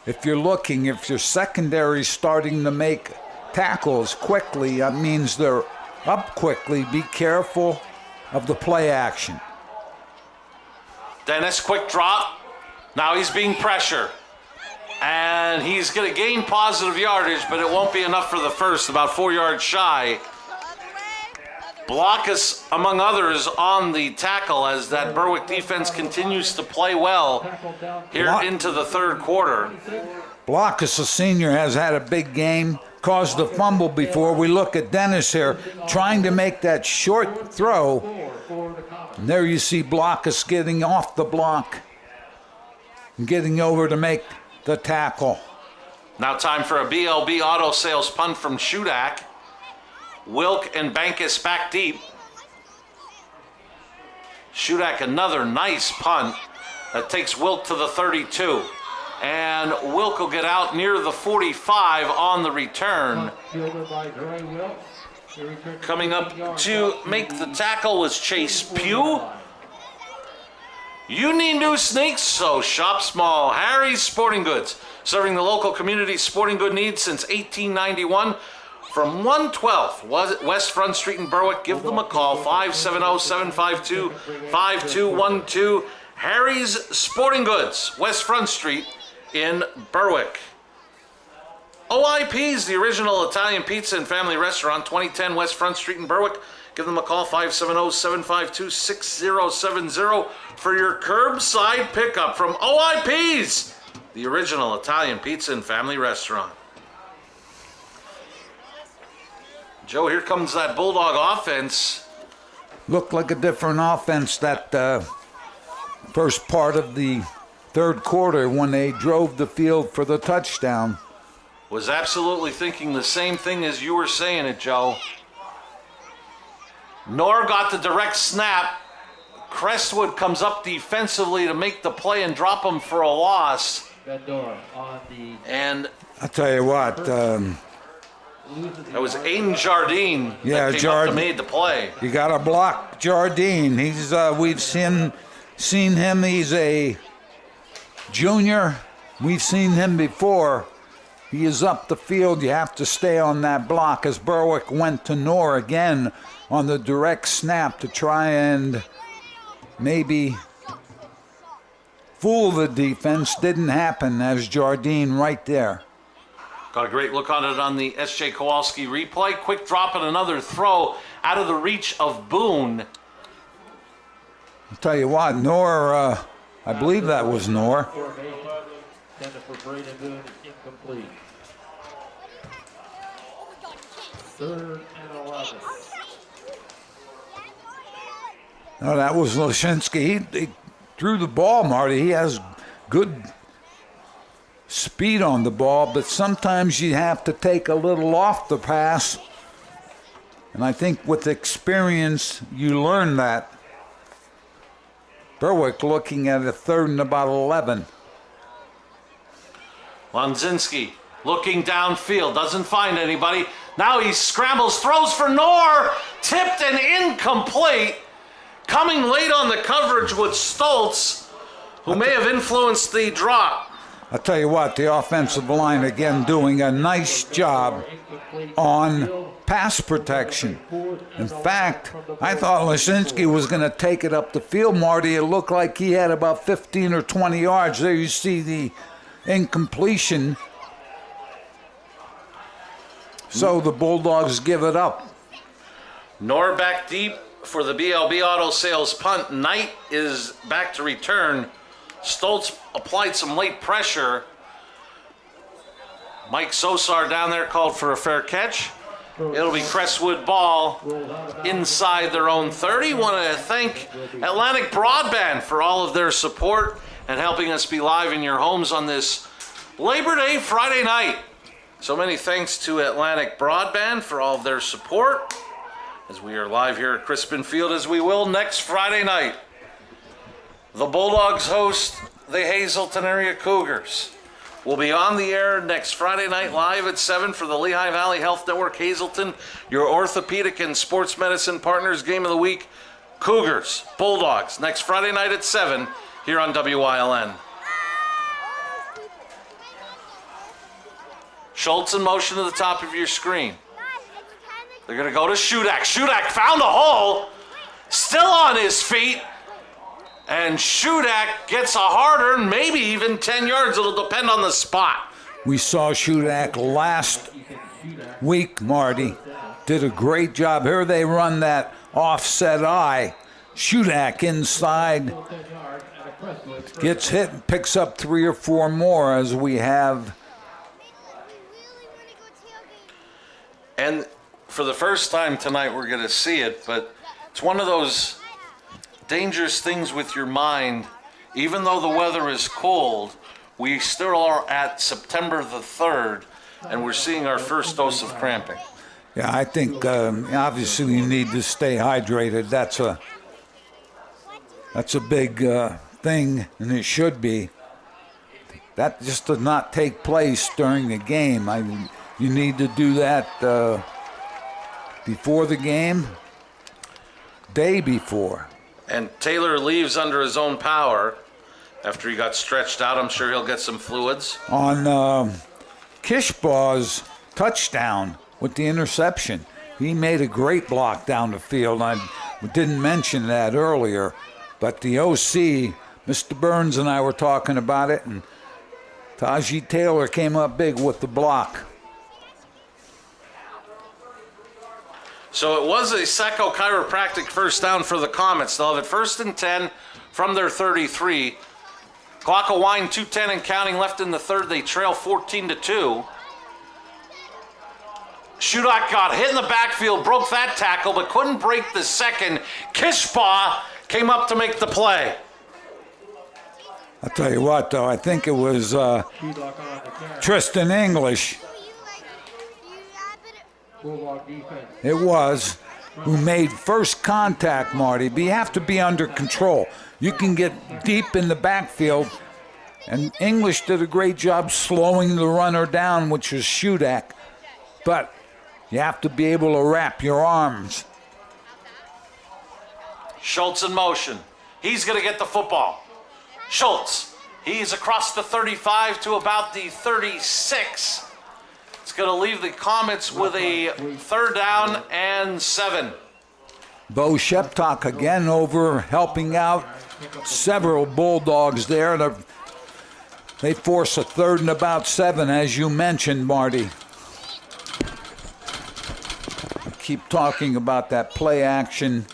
if your secondary starting to make tackles quickly, that means they're up quickly. Be careful of the play action. Dennis, quick drop. Now he's being pressured. And he's going to gain positive yardage, but it won't be enough for the first, about 4 yards shy. Blockus, among others, on the tackle as that Berwick defense continues to play well here into the third quarter. Blockus, a senior, has had a big game. caused the fumble before. We look at Dennis here trying to make that short throw. And there you see Blockus getting off the block and getting over to make the tackle. Now time for a BLB Auto Sales punt from Shudak. Wilk and Bankus back deep. Shudak another nice punt that takes Wilk to the 32. And Wilk will get out near the 45 on the return. Coming up to make the tackle was Chase Pugh. You need new sneaks, so shop small. Harry's Sporting Goods, serving the local community sporting good needs since 1891. From 112 West Front Street in Berwick, give them a call, 570-752-5212. Harry's Sporting Goods, West Front Street in Berwick. OIP's, the original Italian pizza and family restaurant, 2010 West Front Street in Berwick. Give them a call, 570-752-6070 for your curbside pickup from OIP's, the original Italian pizza and family restaurant. Joe, here comes that Bulldog offense. Looked like a different offense that first part of the third quarter when they drove the field for the touchdown. Was absolutely thinking the same thing as you were saying it, Joe. Nor got the direct snap. Crestwood comes up defensively to make the play and drop him for a loss. And I'll tell you what. That was Aiden Jardine that came up to made the play. You got to block Jardine. He's we've seen him. He's a junior. We've seen him before. He is up the field. You have to stay on that block as Berwick went to Knorr again on the direct snap to try and maybe fool the defense. Didn't happen as Jardine right there. Got a great look on it on the S.J. Kowalski replay. Quick drop and another throw out of the reach of Boone. I'll tell you what, Knorr, I believe that was Knorr. Incomplete. Third and 11. No, that was Lashinsky. He threw the ball, Marty. He has good speed on the ball, but sometimes you have to take a little off the pass. And I think with experience, you learn that. Berwick looking at a third and about 11. Lonzinski looking downfield, doesn't find anybody. Now he scrambles, throws for Knorr, tipped and incomplete. Coming late on the coverage with Stoltz, who may have influenced the drop. I'll tell you what, the offensive line again doing a nice job on pass protection. In fact, I thought Lashinsky was going to take it up the field, Marty. It looked like he had about 15 or 20 yards. There you see the incompletion. So the Bulldogs give it up. Knorr back deep for the BLB Auto Sales punt. Knight is back to return. Stoltz applied some late pressure. Mike Sosar down there called for a fair catch. It'll be Crestwood ball inside their own 30. Want to thank Atlantic Broadband for all of their support and helping us be live in your homes on this Labor Day Friday night. So many thanks to Atlantic Broadband for all of their support as we are live here at Crispin Field, as we will next Friday night. The Bulldogs host the Hazelton area Cougars. We'll be on the air next Friday night live at 7 for the Lehigh Valley Health Network Hazelton, your orthopedic and sports medicine partners. Game of the week, Cougars, Bulldogs, next Friday night at 7 here on WILN. Schultz in motion to the top of your screen. They're going to go to Shudak. Shudak found a hole, still on his feet. And Shudak gets a harder, maybe even 10 yards. It'll depend on the spot. We saw Shudak last week, Marty. Did a great job. Here they run that offset eye. Shudak inside. Gets hit and picks up 3 or 4 more as we have And for the first time tonight, we're going to see it, but it's one of those dangerous things with your mind. Even though the weather is cold, we still are at September the 3rd, and we're seeing our first dose of cramping. Yeah, I think obviously you need to stay hydrated. That's a big thing, and it should be. That just does not take place during the game. I mean, you need to do that before the game, day before. And Taylor leaves under his own power after he got stretched out. I'm sure he'll get some fluids. On Kishbaugh's touchdown with the interception, he made a great block down the field. I didn't mention that earlier, but the OC, Mr. Burns and I were talking about it, and Tajee Taylor came up big with the block. So it was a Sacco Chiropractic first down for the Comets. They'll have it 1st and 10 from their 33. Clock will wind, 2:10 and counting left in the third. They trail 14-2. Shudak got hit in the backfield, broke that tackle, but couldn't break the second. Kishbaugh came up to make the play. I'll tell you what, though, I think it was Tristan English. It was, who made first contact, Marty. But you have to be under control. You can get deep in the backfield, and English did a great job slowing the runner down, which was Shudak. But you have to be able to wrap your arms. Schultz in motion. He's going to get the football. Schultz, he's across the 35 to about the 36. It's going to leave the Comets with a 3rd down and 7. Bo Sheptok again over, helping out several Bulldogs there. They force a 3rd and about 7, as you mentioned, Marty. I keep talking about that play action.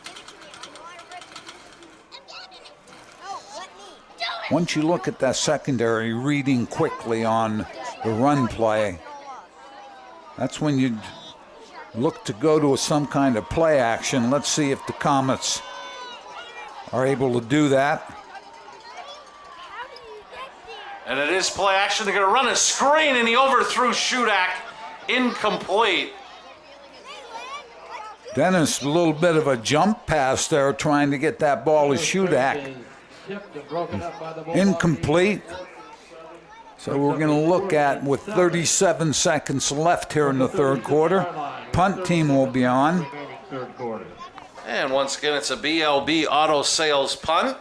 Once you look at that secondary reading quickly on the run play, that's when you look to go to some kind of play action. Let's see if the Comets are able to do that. And it is play action. They're going to run a screen, and he overthrew Shudak. Incomplete. Dennis, a little bit of a jump pass there, trying to get that ball to Shudak. Incomplete. So we're going to look at, with 37 seconds left here in the 3rd quarter, punt team will be on. And once again, it's a BLB auto sales punt.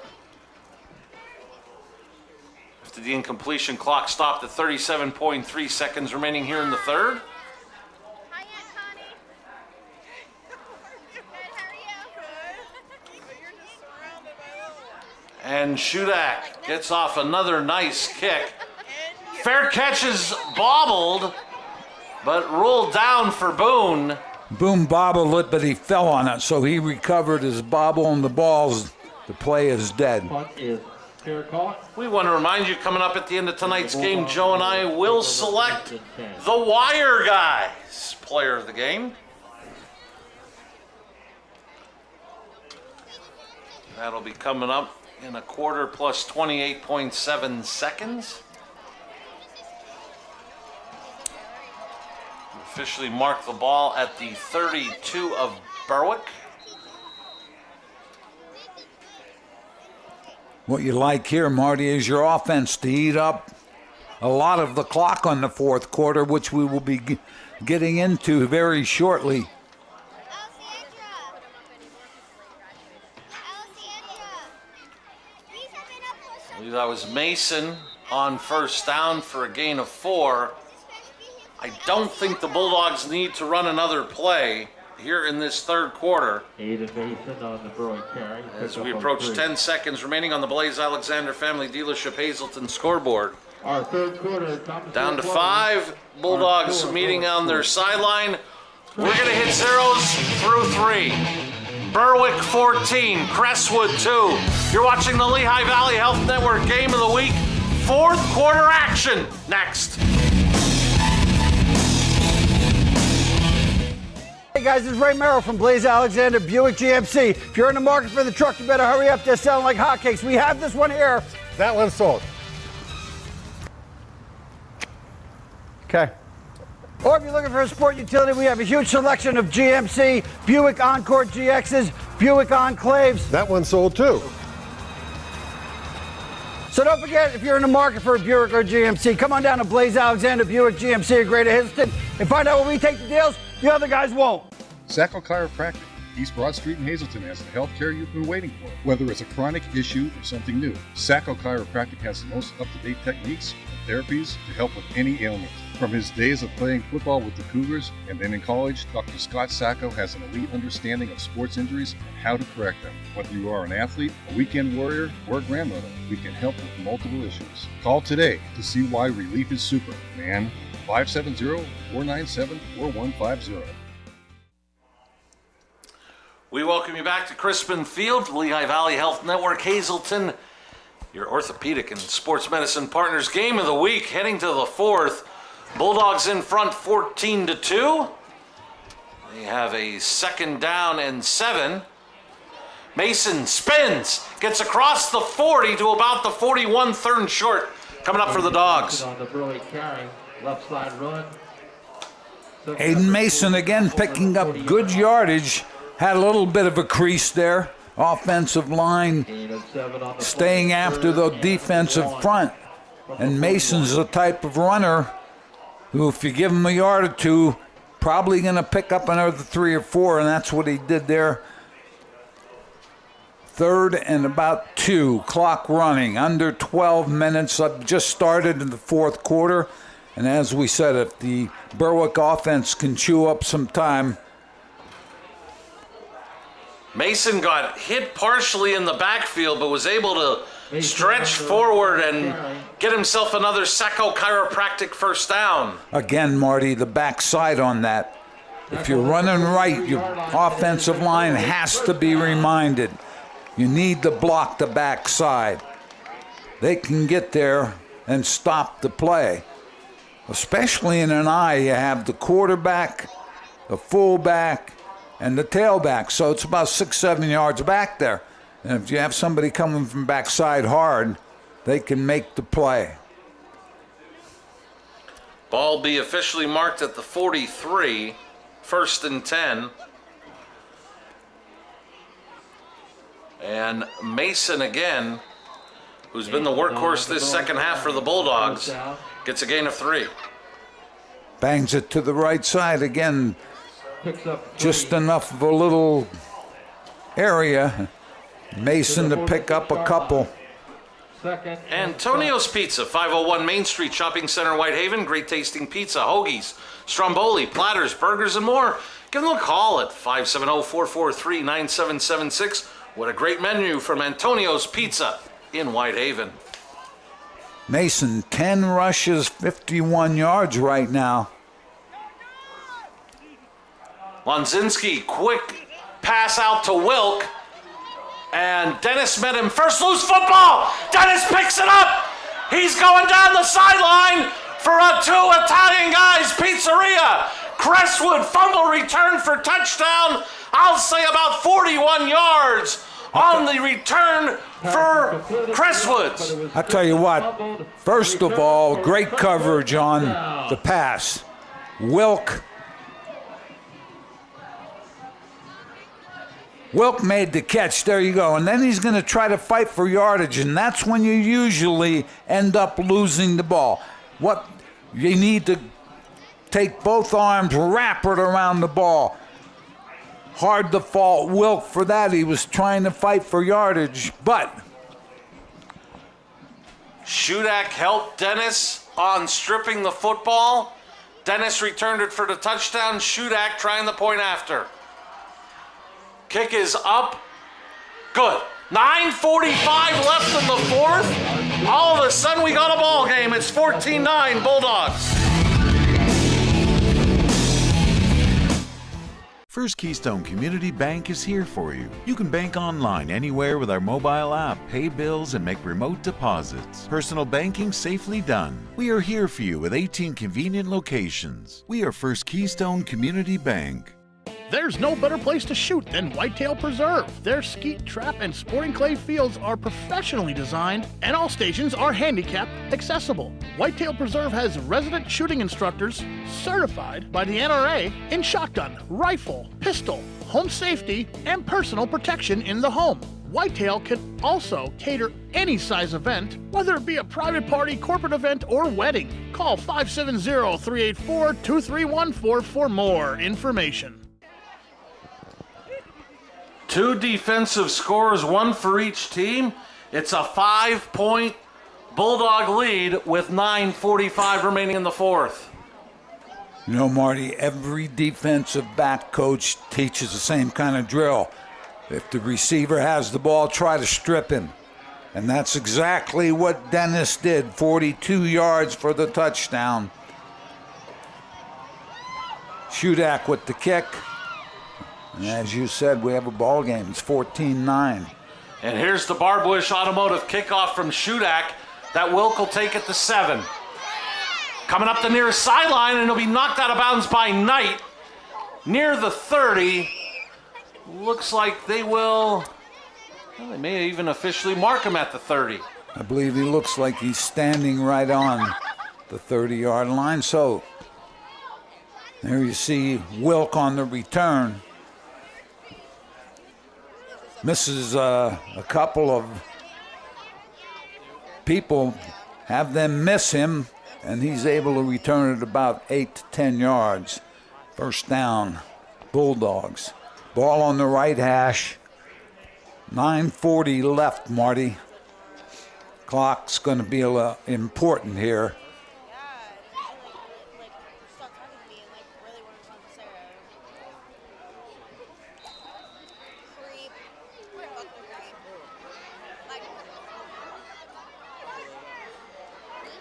After the incompletion, clock stopped at 37.3 seconds remaining here in the 3rd. And Shudak gets off another nice kick. Fair catch is bobbled, but ruled down for Boone. Boone bobbled it, but he fell on it, so he recovered his bobble and the balls. The play is dead. We want to remind you, coming up at the end of tonight's game, Joe and I will select the Wire Guys player of the game. That'll be coming up in a quarter plus 28.7 seconds. We officially mark the ball at the 32 of Berwick. What you like here, Marty, is your offense to eat up a lot of the clock on the 4th quarter, which we will be getting into very shortly. I believe that was Mason on first down for a gain of 4. I don't think the Bulldogs need to run another play here in this 3rd quarter. Aiden Mason on the Berwick carry. As we approach 10 seconds remaining on the Blaze Alexander Family Dealership Hazleton scoreboard. Our 3rd quarter comes down to 5. Bulldogs meeting on their sideline. We're going to hit zeros through 3. Berwick 14, Crestwood 2. You're watching the Lehigh Valley Health Network Game of the Week. 4th quarter action next. Hey guys, this is Ray Merrill from Blaze Alexander Buick GMC. If you're in the market for the truck, you better hurry up. They're selling like hotcakes. We have this one here. That one's sold. Okay. Or if you're looking for a sport utility, we have a huge selection of GMC, Buick Encore GXs, Buick Enclaves. That one's sold too. So don't forget, if you're in the market for a Buick or GMC, come on down to Blaze Alexander Buick GMC of Greater Hazelton and find out where we take the deals the other guys won't. Sacco Chiropractic, East Broad Street in Hazelton has the health care you've been waiting for. Whether it's a chronic issue or something new, Sacco Chiropractic has the most up-to-date techniques and therapies to help with any ailment. From his days of playing football with the Cougars and then in college, Dr. Scott Sacco has an elite understanding of sports injuries and how to correct them. Whether you are an athlete, a weekend warrior, or a grandmother, we can help with multiple issues. Call today to see why relief is super, man. 570-497-4150. We welcome you back to Crispin Field, Lehigh Valley Health Network, Hazelton, your orthopedic and sports medicine partners. Game of the week, heading to the fourth. Bulldogs in front 14-2. They have a 2nd down and 7. Mason spins, gets across the 40 to about the 41, 3rd and short. Coming up for the Dogs. On the Berwick carry, left side run. Aiden Mason again picking up good yardage. Had a little bit of a crease there. Offensive line staying after the defensive front. And Mason's the type of runner who, if you give him a yard or two, probably going to pick up another 3 or 4, and that's what he did there. 3rd and about 2, clock running, under 12 minutes. Just started in the 4th quarter, and as we said, if the Berwick offense can chew up some time. Mason got hit partially in the backfield, but was able to stretch forward and get himself another Sacco Chiropractic 1st down. Again, Marty, the backside on that. If you're running right, your offensive line has to be reminded. You need to block the backside. They can get there and stop the play. Especially in an eye, you have the quarterback, the fullback, and the tailback. So it's about 6-7 yards back there. And if you have somebody coming from backside hard, they can make the play. Ball be officially marked at the 43, 1st and 10. And Mason again, who's been the workhorse this 2nd half for the Bulldogs, gets a gain of 3. Bangs it to the right side again. Just enough of a little area. Mason to pick up a couple. Antonio's Pizza, 501 Main Street Shopping Center, Whitehaven. Great tasting pizza, hoagies, stromboli, platters, burgers, and more. Give them a call at 570-443-9776. What a great menu from Antonio's Pizza in Whitehaven. Mason, 10 rushes, 51 yards right now. Lonzinski, quick pass out to Wilk. And Dennis met him. First loose football. Dennis picks it up. He's going down the sideline for a 2 Italian guys pizzeria. Crestwood fumble return for touchdown. I'll say about 41 yards on the return for Crestwoods. I'll tell you what, first of all, great coverage on the pass. Wilk made the catch, there you go, and then he's going to try to fight for yardage, and that's when you usually end up losing the ball. What you need to take both arms, wrap it around the ball. Hard to fault Wilk for that. He was trying to fight for yardage, but Shudak helped Dennis on stripping the football. Dennis returned it for the touchdown. Shudak trying the point after. Kick is up. Good. 9:45 left in the 4th. All of a sudden we got a ball game. It's 14-9 Bulldogs. First Keystone Community Bank is here for you. You can bank online anywhere with our mobile app, pay bills, and make remote deposits. Personal banking safely done. We are here for you with 18 convenient locations. We are First Keystone Community Bank. There's no better place to shoot than Whitetail Preserve. Their skeet, trap, and sporting clay fields are professionally designed, and all stations are handicap accessible. Whitetail Preserve has resident shooting instructors certified by the NRA in shotgun, rifle, pistol, home safety, and personal protection in the home. Whitetail can also cater any size event, whether it be a private party, corporate event, or wedding. Call 570-384-2314 for more information. 2 defensive scores, 1 for each team. It's a 5-point Bulldog lead with 9:45 remaining in the fourth. You know, Marty, every defensive back coach teaches the same kind of drill. If the receiver has the ball, try to strip him. And that's exactly what Dennis did, 42 yards for the touchdown. Shudak with the kick. And as you said, we have a ball game. It's 14-9. And here's the Barbush Automotive kickoff from Shudak. That Wilk will take it to 7. Coming up the near sideline, and it'll be knocked out of bounds by Knight. Near the 30. Looks like they will, well, they may even officially mark him at the 30. I believe he looks like he's standing right on the 30-yard line. So there you see Wilk on the return. Misses a couple of people, have them miss him, and he's able to return it about 8 to 10 yards. First down, Bulldogs. Ball on the right hash. 9:40 left, Marty. Clock's going to be important here.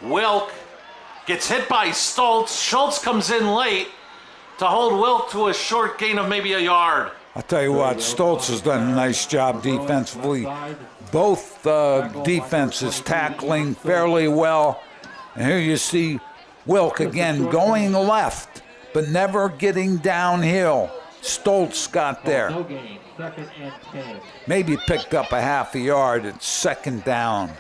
Wilk gets hit by Stoltz. Schultz comes in late to hold Wilk to a short gain of maybe a yard. I'll tell you what, Stoltz has done a nice job defensively. Both defenses tackling fairly well. And here you see Wilk again going left, but never getting downhill. Stoltz got there. Maybe picked up a half a yard at second down.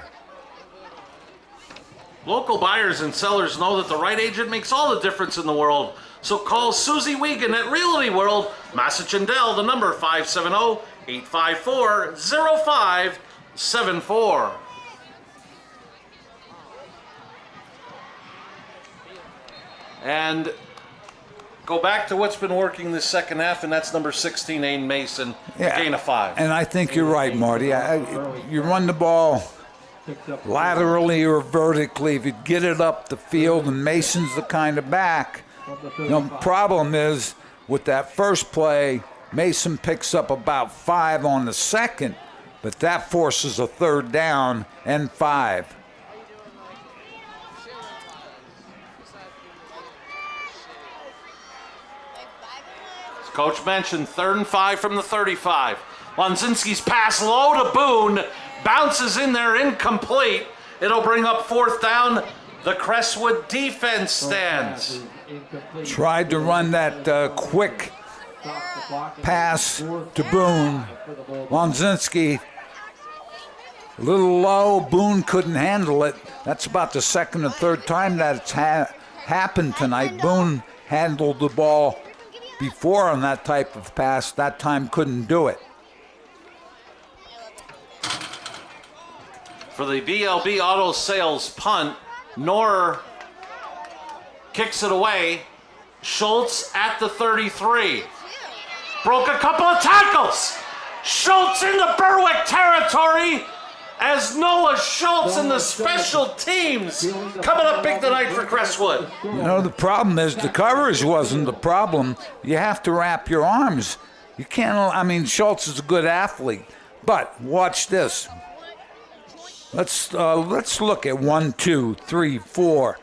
Local buyers and sellers know that the right agent makes all the difference in the world. So call Susie Wiegand at Realty World, Massachindel, the number 570-854-0574. And go back to what's been working this second half, and that's number 16, Aiden Mason, gain of 5. And I think you're right, Marty. You run the ball laterally or vertically. If you get it up the field, and Mason's the kind of back. The problem is with that first play, Mason picks up about 5 on the second, but that forces a third down and 5. As Coach mentioned, 3rd and 5 from the 35. Lonzinski's pass low to Boone, bounces in there, incomplete. It'll bring up 4th down. The Crestwood defense stands. Tried to run that quick pass to Boone. Lonzinski, a little low. Boone couldn't handle it. That's about the second or third time that it's happened tonight. Boone handled the ball before on that type of pass. That time couldn't do it. For the BLB Auto Sales punt, Knorr kicks it away. Schultz at the 33. Broke a couple of tackles. Schultz into Berwick territory as Noah Schultz and the special teams coming up big tonight for Crestwood. You know, the problem is the coverage wasn't the problem. You have to wrap your arms. You can't, I mean, Schultz is a good athlete, but watch this. Let's look at 1, 2, 3, 4,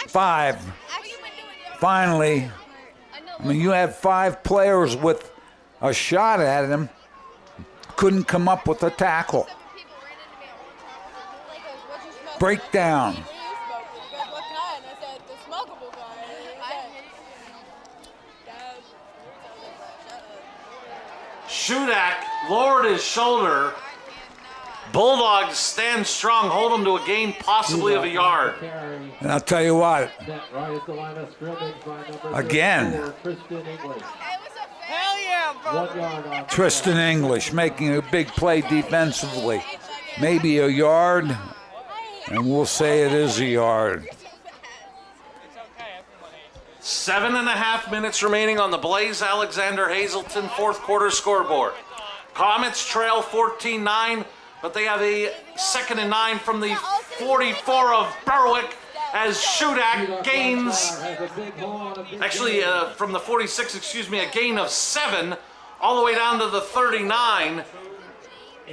5. Finally, I mean, you had 5 players with a shot at him. Couldn't come up with a tackle. Breakdown. Shudak lowered his shoulder. Bulldogs stand strong, hold him to a gain possibly of a yard. And I'll tell you what, again, Tristan English making a big play defensively. Maybe a yard, and we'll say it is a yard. 7.5 minutes remaining on the Blaze Alexander Hazelton fourth quarter scoreboard. Comets trail 14-9, but they have a 2nd and 9 from the 44 of Berwick as Shudak gains, actually from the 46, a gain of 7 all the way down to the 39,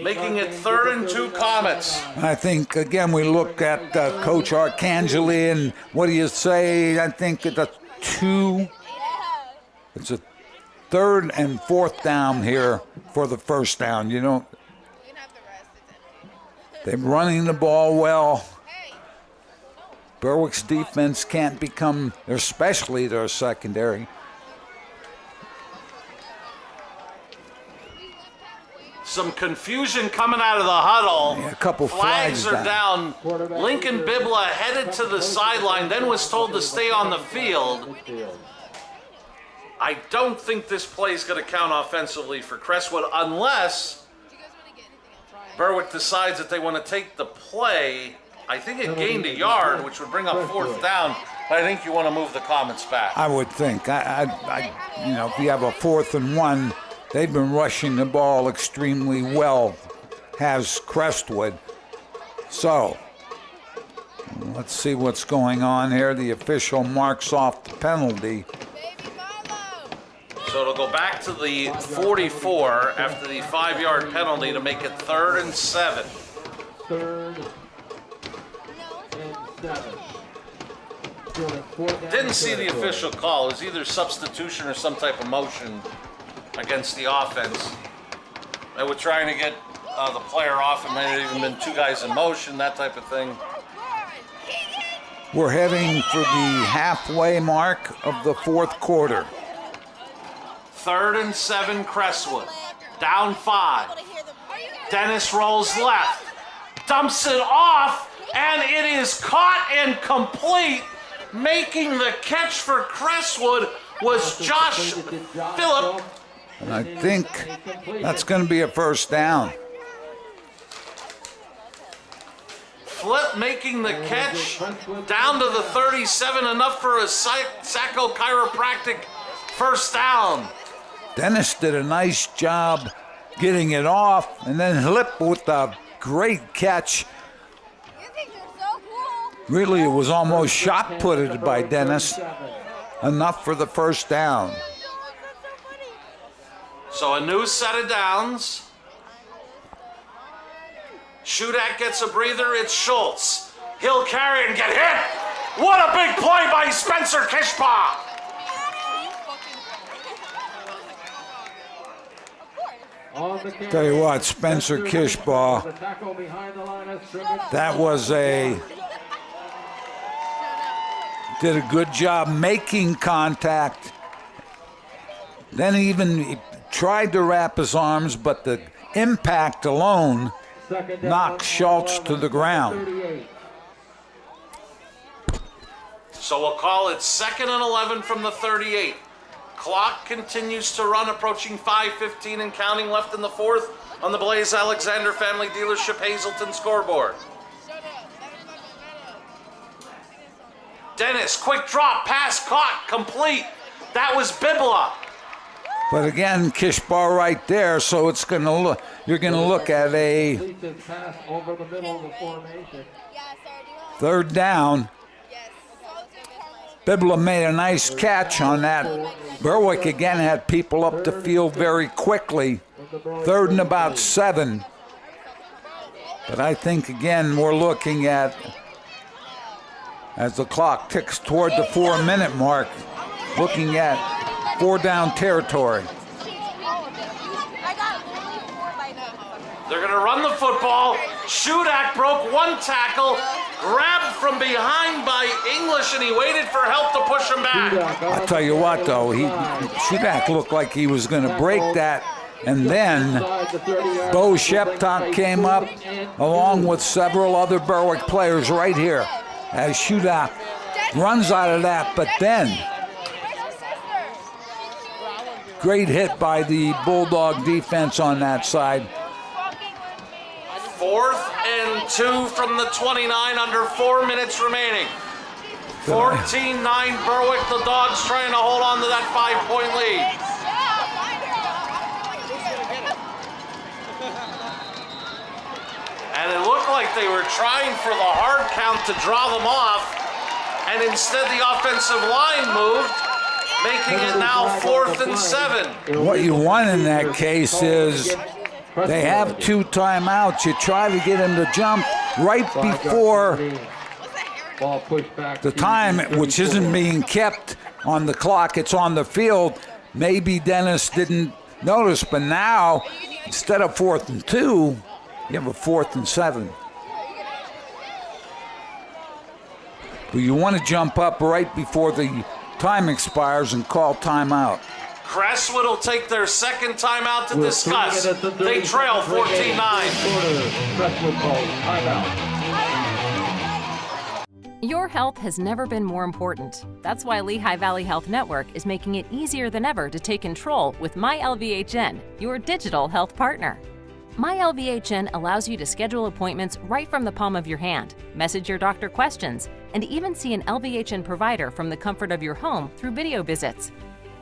making it 3rd and 2 Comets. I think, again, we look at Coach Arcangeli, and what do you say? I think it's a 3rd and 4th down here for the first down. You know, they're running the ball well. Berwick's defense can't become, especially their secondary. Some confusion coming out of the huddle. Yeah, a couple flags are down. Lincoln Bibla headed to the sideline, then was told to stay on the field. I don't think this play is going to count offensively for Crestwood unless Berwick decides that they want to take the play. I think it gained a yard, which would bring up 4th down. But I think you want to move the Comets back. I would think. You know, if you have a 4th and 1, they've been rushing the ball extremely well, has Crestwood. So, let's see what's going on here. The official marks off the penalty. So it'll go back to the 44 after the 5-yard penalty to make it 3rd and 7. 3rd and 7. Didn't see the official call. It was either substitution or some type of motion against the offense. They were trying to get the player off. It might have even been 2 guys in motion, that type of thing. We're heading for the halfway mark of the 4th quarter. 3rd and 7 Crestwood. Down 5. Dennis rolls left. Dumps it off, and it is caught and complete. Making the catch for Crestwood was Josh Phillip. And I think that's going to be a first down. Flip making the catch down to the 37, enough for a Sacco Chiropractic first down. Dennis did a nice job getting it off, and then Flip with a great catch. Really, it was almost shot-putted by Dennis. Enough for the first down. So a new set of downs. Shudak gets a breather. It's Schultz. He'll carry and get hit. What a big play by Spencer Kishbaugh. Tell you what, Spencer Kishbaugh, that was did a good job making contact. Then he even tried to wrap his arms, but the impact alone knocked Schultz to the ground. So we'll call it 2nd and 11 from the 38. Clock continues to run, approaching 5:15 and counting left in the 4th on the Blaze Alexander Family Dealership Hazelton scoreboard. Dennis, quick drop, pass caught, complete. That was Bibla. But again, Kishbaugh right there, so it's going to look. You're going to look at a 3rd down. Bibla made a nice catch on that. Berwick again had people up the field very quickly. 3rd and about 7. But I think again we're looking at, as the clock ticks toward the 4-minute mark, looking at 4-down territory. They're going to run the football. Shudak broke 1 tackle, grabbed from behind by English, and he waited for help to push him back. I'll tell you what, though, Shudak looked like he was going to break that And then Bo Sheptock came up along with several other Berwick players right here as Shootout runs out of that, but then great hit by the Bulldog defense on that side. 4th and 2 from the 29, under 4 minutes remaining. 14-9 Berwick. The Dogs trying to hold on to that 5-point lead. And it looked like they were trying for the hard count to draw them off, and instead the offensive line moved, making it now 4th and 7. What you want in that case is they have 2 timeouts. You try to get them to jump right before the time, which isn't being kept on the clock. It's on the field. Maybe Dennis didn't notice, but now instead of 4th and 2, you have a 4th and 7. But you want to jump up right before the time expires and call timeout. Crestwood will take their second timeout to discuss. They trail 14-9. Your health has never been more important. That's why Lehigh Valley Health Network is making it easier than ever to take control with MyLVHN, your digital health partner. MyLVHN allows you to schedule appointments right from the palm of your hand, message your doctor questions, and even see an LVHN provider from the comfort of your home through video visits.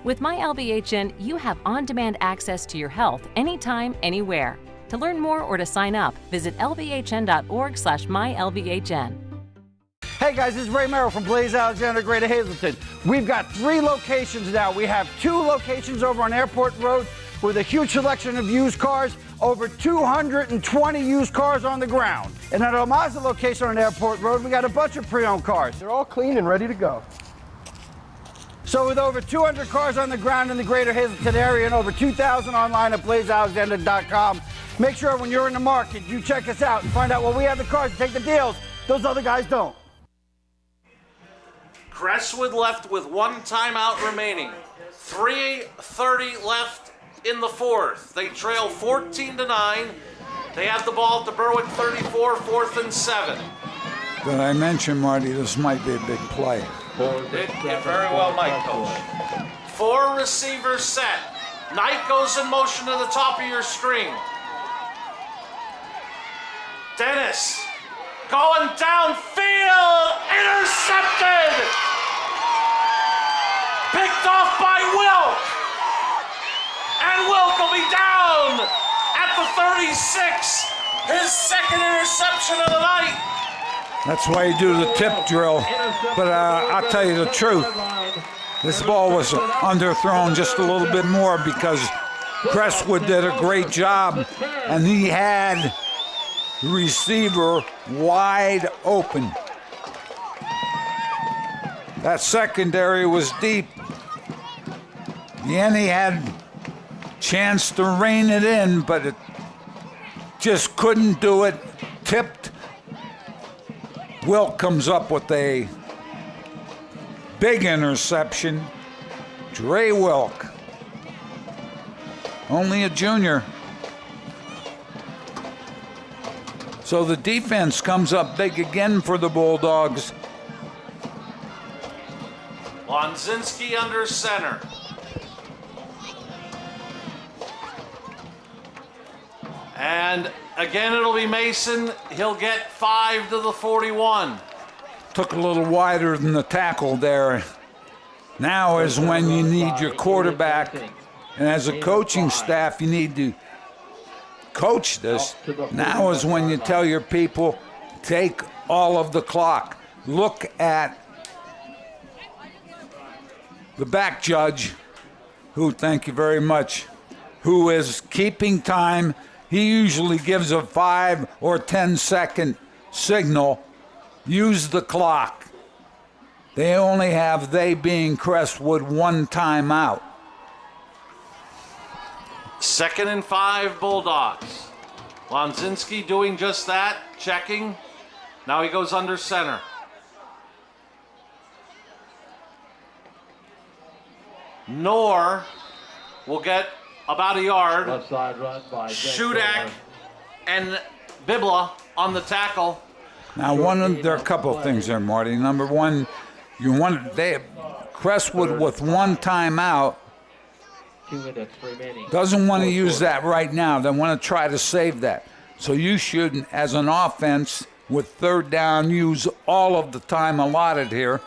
With MyLVHN, you have on-demand access to your health anytime, anywhere. To learn more or to sign up, visit lvhn.org/mylvhn. Hey guys, this is Ray Merrill from Blaze Alexander, Greater Hazleton. We've got 3 locations now. We have 2 locations over on Airport Road with a huge selection of used cars, over 220 used cars on the ground. And at our Mazda location on Airport Road, we got a bunch of pre-owned cars. They're all clean and ready to go. So with over 200 cars on the ground in the Greater Hazleton area and over 2,000 online at blazealexander.com, make sure when you're in the market, you check us out and find out where we have the cars to take the deals those other guys don't. Crestwood left with 1 timeout remaining. 3:30 left in the 4th. They trail 14-9. They have the ball at the Berwick 34, 4th and 7. Did I mention, Marty, this might be a big play? It very well might, Coach. 4 receivers set. Knight goes in motion to the top of your screen. Dennis going downfield, intercepted! Picked off by Wilk! And Wilk will be down at the 36. His second interception of the night. That's why you do the tip drill. But I'll tell you the truth. This ball was underthrown just a little bit more because Crestwood did a great job, and he had the receiver wide open. That secondary was deep. Yanni had chance to rein it in, but it just couldn't do it. Tipped. Wilk comes up with a big interception. Dre Wilk, only a junior. So the defense comes up big again for the Bulldogs. Lonzinski under center. And again, it'll be Mason. He'll get 5 to the 41. Took a little wider than the tackle there. Now is when you need your quarterback, and as a coaching staff, you need to coach this. Now is when you tell your people, take all of the clock. Look at the back judge, who, thank you very much, who is keeping time. He usually gives a 5 or 10 second signal. Use the clock. They only have, they being Crestwood, 1 timeout. 2nd and 5 Bulldogs. Lonzinski doing just that, checking. Now he goes under center. Knorr will get about a yard. Left side run by Shudak and Bibla on the tackle. Now, there are a couple of things there, Marty. Number one, Crestwood with one timeout 2 minutes remaining. doesn't want to use that right now. They want to try to save that. So you should, as an offense, with third down, use all of the time allotted here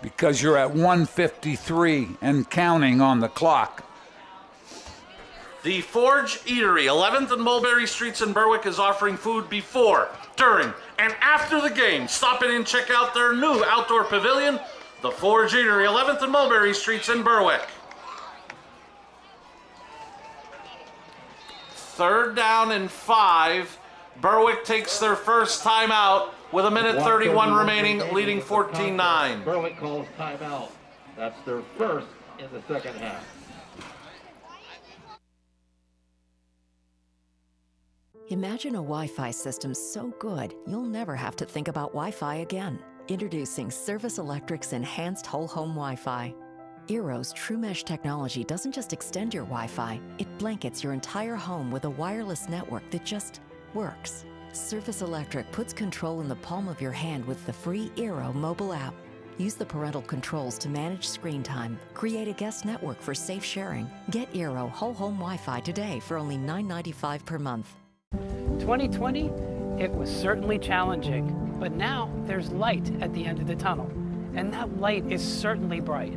because you're at 1:53 and counting on the clock. The Forge Eatery, 11th and Mulberry Streets in Berwick, is offering food before, during, and after the game. Stop in and check out their new outdoor pavilion, the Forge Eatery, 11th and Mulberry Streets in Berwick. Third down and 5. Berwick takes their first timeout with 1:31 remaining, leading 14-9. Berwick calls timeout. That's their first in the second half. Imagine a Wi-Fi system so good you'll never have to think about Wi-Fi again. Introducing Service Electric's Enhanced Whole Home Wi-Fi. Eero's True Mesh technology doesn't just extend your Wi-Fi, it blankets your entire home with a wireless network that just works. Service Electric puts control in the palm of your hand with the free Eero mobile app. Use the parental controls to manage screen time. Create a guest network for safe sharing. Get Eero Whole Home Wi-Fi today for only $9.95 per month. 2020, it was certainly challenging, but now there's light at the end of the tunnel, and that light is certainly bright.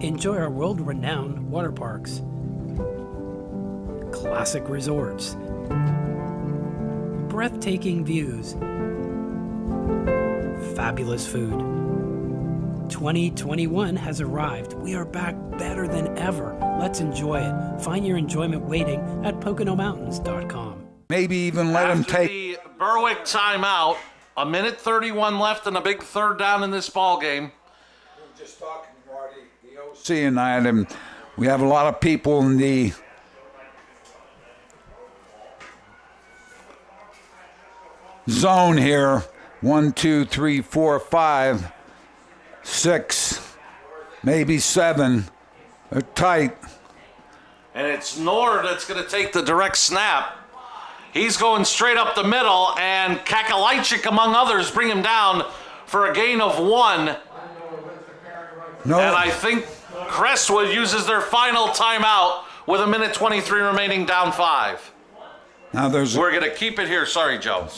Enjoy our world-renowned water parks, classic resorts, breathtaking views, fabulous food. 2021 has arrived. We are back better than ever. Let's enjoy it. Find your enjoyment waiting at PoconoMountains.com. Maybe even let him take the Berwick timeout. 1:31 left and a big third down in this ball game. Just talking, Marty, the OC and I, and we have a lot of people in the zone here. 1, 2, 3, 4, 5, 6, maybe 7. They're tight. And it's Nord that's going to take the direct snap. He's going straight up the middle, and Kakalajczyk, among others, bring him down for a gain of 1. No. And I think Crestwood uses their final timeout with 1:23 remaining, down 5. Now we're going to keep it here. Sorry, Joe.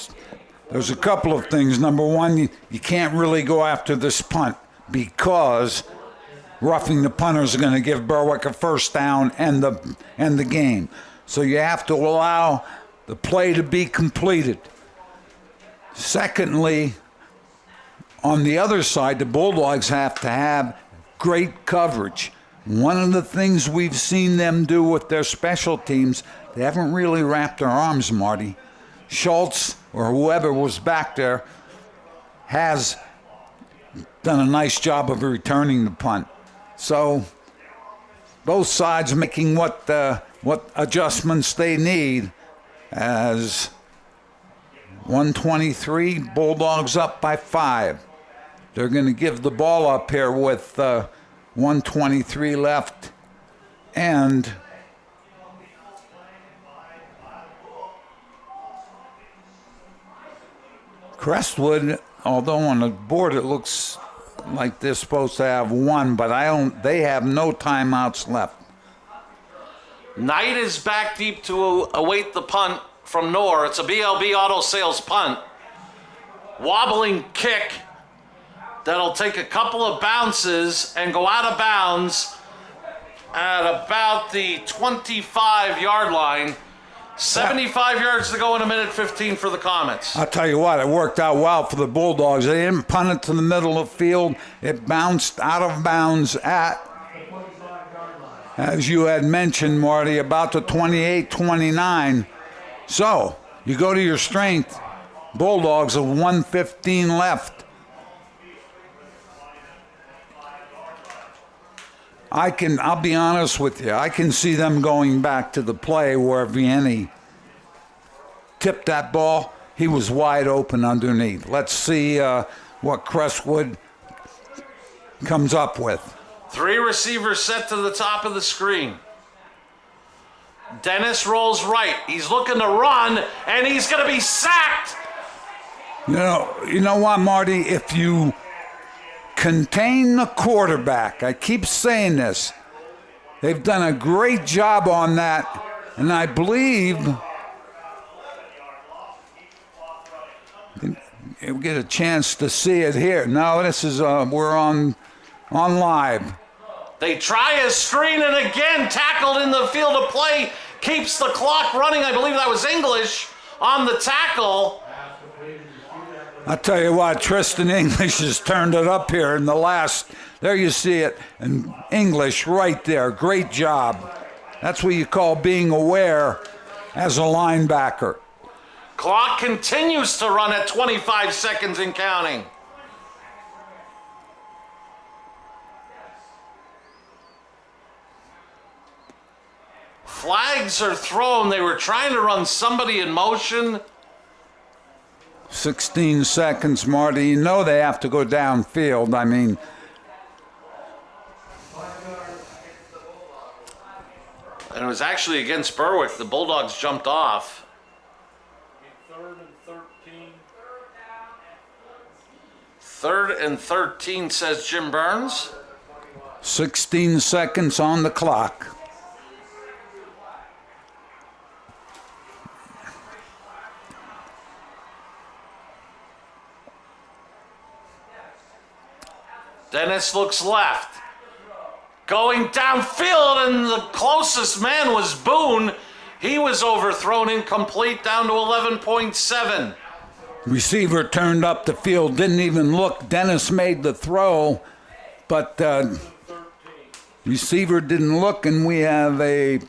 There's a couple of things. Number one, you can't really go after this punt because roughing the punters are going to give Berwick a first down and the game. So you have to allow the play to be completed. Secondly, on the other side, the Bulldogs have to have great coverage. One of the things we've seen them do with their special teams, they haven't really wrapped their arms, Marty. Schultz or whoever was back there has done a nice job of returning the punt. So both sides making what adjustments they need. As 1:23, Bulldogs up by 5. They're going to give the ball up here with 1:23 left. And Crestwood, although on the board it looks like they're supposed to have 1, but they have no timeouts left. Knight is back deep to await the punt from Knorr. It's a BLB Auto Sales punt. Wobbling kick that'll take a couple of bounces and go out of bounds at about the 25-yard line. 75 yards to go in 1:15 for the Comets. I'll tell you what, it worked out well for the Bulldogs. They didn't punt it to the middle of the field. It bounced out of bounds at, as you had mentioned, Marty, about the 28-29. So, you go to your strength. Bulldogs of 1:15 left. I'll be honest with you, I can see them going back to the play where Vianney tipped that ball. He was wide open underneath. Let's see what Crestwood comes up with. 3 receivers set to the top of the screen. Dennis rolls right. He's looking to run, and he's going to be sacked. You know what, Marty? If you contain the quarterback, I keep saying this, they've done a great job on that, and I believe you'll get a chance to see it here. No, this is we're on live. They try a screen, and again tackled in the field of play, keeps the clock running. I believe that was English on the tackle. I'll tell you what, Tristan English has turned it up here in the last. There you see it, and English right there. Great job. That's what you call being aware as a linebacker. Clock continues to run at 25 seconds and counting. Flags are thrown. They were trying to run somebody in motion. 16 seconds, Marty. You know they have to go downfield. I mean, and it was actually against Berwick. The Bulldogs jumped off. 3rd and 13, says Jim Burns. 16 seconds on the clock. Dennis looks left. Going downfield, and the closest man was Boone. He was overthrown, incomplete, down to 11.7. Receiver turned up the field, didn't even look. Dennis made the throw, but receiver didn't look, and we have a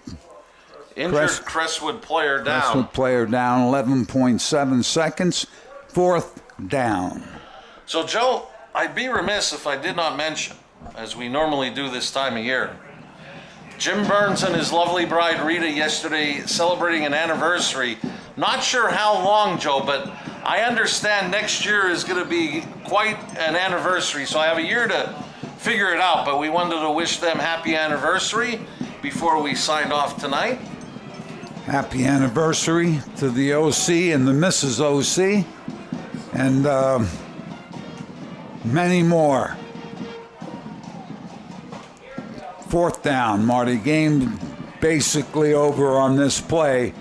injured Crestwood player down. Crestwood player down, 11.7 seconds. 4th down. So, Joe, I'd be remiss if I did not mention, as we normally do this time of year, Jim Burns and his lovely bride Rita yesterday celebrating an anniversary. Not sure how long, Joe, but I understand next year is going to be quite an anniversary, so I have a year to figure it out, but we wanted to wish them happy anniversary before we signed off tonight. Happy anniversary to the OC and the Mrs. OC, and many more. 4th down, Marty. Game basically over on this play.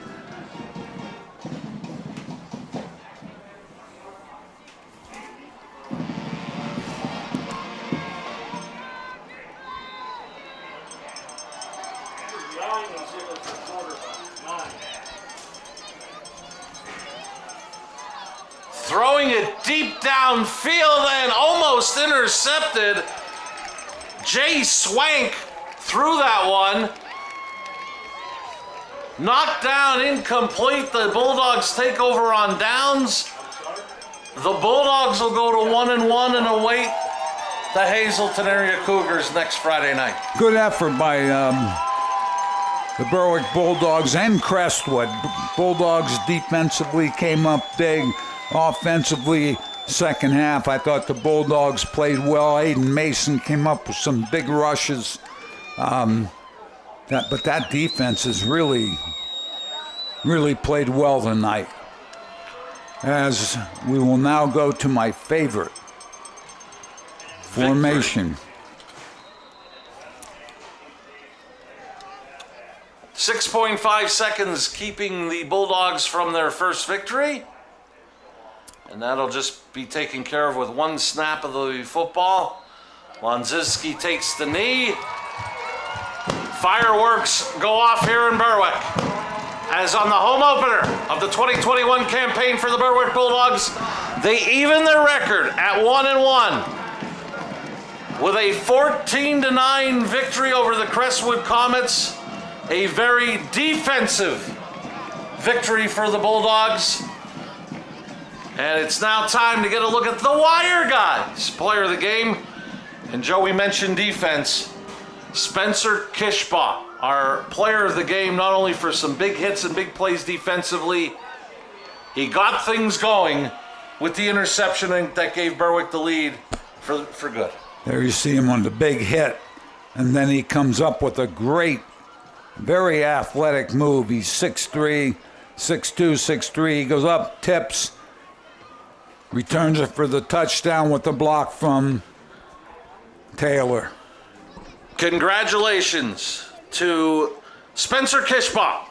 Throwing it deep downfield and almost intercepted. Jay Swank threw that one. Knocked down, incomplete. The Bulldogs take over on downs. The Bulldogs will go to 1-1 and await the Hazelton area Cougars next Friday night. Good effort by the Berwick Bulldogs and Crestwood. Bulldogs defensively came up big. Offensively, second half, I thought the Bulldogs played well. Aiden Mason came up with some big rushes. But that defense has really played well tonight. As we will now go to my favorite formation. 6.5 seconds keeping the Bulldogs from their first victory. And that'll just be taken care of with one snap of the football. Lonzinski takes the knee. Fireworks go off here in Berwick. As on the home opener of the 2021 campaign for the Berwick Bulldogs, they even their record at 1-1 with a 14-9 victory over the Crestwood Comets. A very defensive victory for the Bulldogs. And it's now time to get a look at the Wire Guys, player of the game. And Joe, we mentioned defense. Spencer Kishbaugh, our player of the game, not only for some big hits and big plays defensively, he got things going with the interception that gave Berwick the lead for good. There you see him on the big hit, and then he comes up with a great Very athletic move. He's 6'3", 6'2", 6'3". He goes up, tips, returns it for the touchdown with the block from Taylor. Congratulations to Spencer Kishbaugh,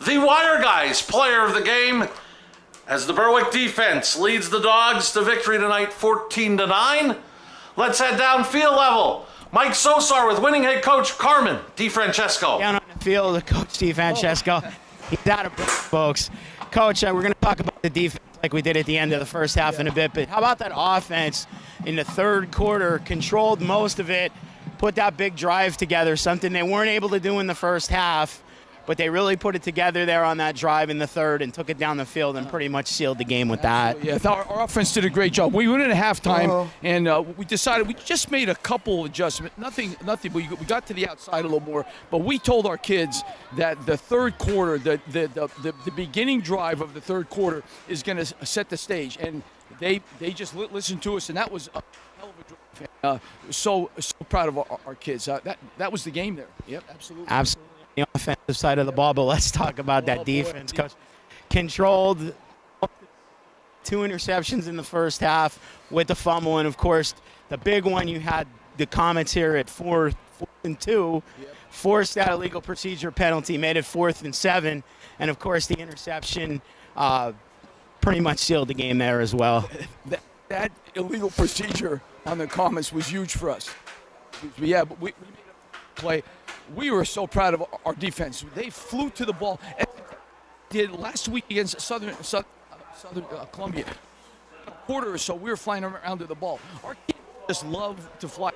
the Wire Guys player of the game, as the Berwick defense leads the Dogs to victory tonight 14-9. Let's head downfield level. Mike Sosar with winning head coach Carmen DiFrancesco. Down on the field, Coach DiFrancesco. He's out of breath, folks. Coach, we're going to talk about the defense like we did at the end of the first half in a bit, but how about that offense in the third quarter? Controlled most of it, put that big drive together, something they weren't able to do in the first half, but they really put it together there on that drive in the third and took it down the field and pretty much sealed the game with that. Yeah, our offense did a great job. We went into halftime, and we decided we just made a couple adjustments. Nothing. We got to the outside a little more, but we told our kids that the third quarter, the beginning drive of the third quarter is going to set the stage, and they just listened to us, and that was a hell of a drive. So proud of our kids. That was the game there. Yep, absolutely. Absolutely. The offensive side of the ball, but let's talk about that defense, Coach. Controlled 2 interceptions in the first half with the fumble, and of course the big one, you had the Comets here at 4th and 2, forced that illegal procedure penalty, made it 4th and 7, and of course the interception pretty much sealed the game there as well. That illegal procedure on the Comets was huge for us. Yeah, but we made a play. We were so proud of our defense. They flew to the ball. Did last week against Southern Columbia. A quarter or so, we were flying around to the ball. Our kids just love to fly.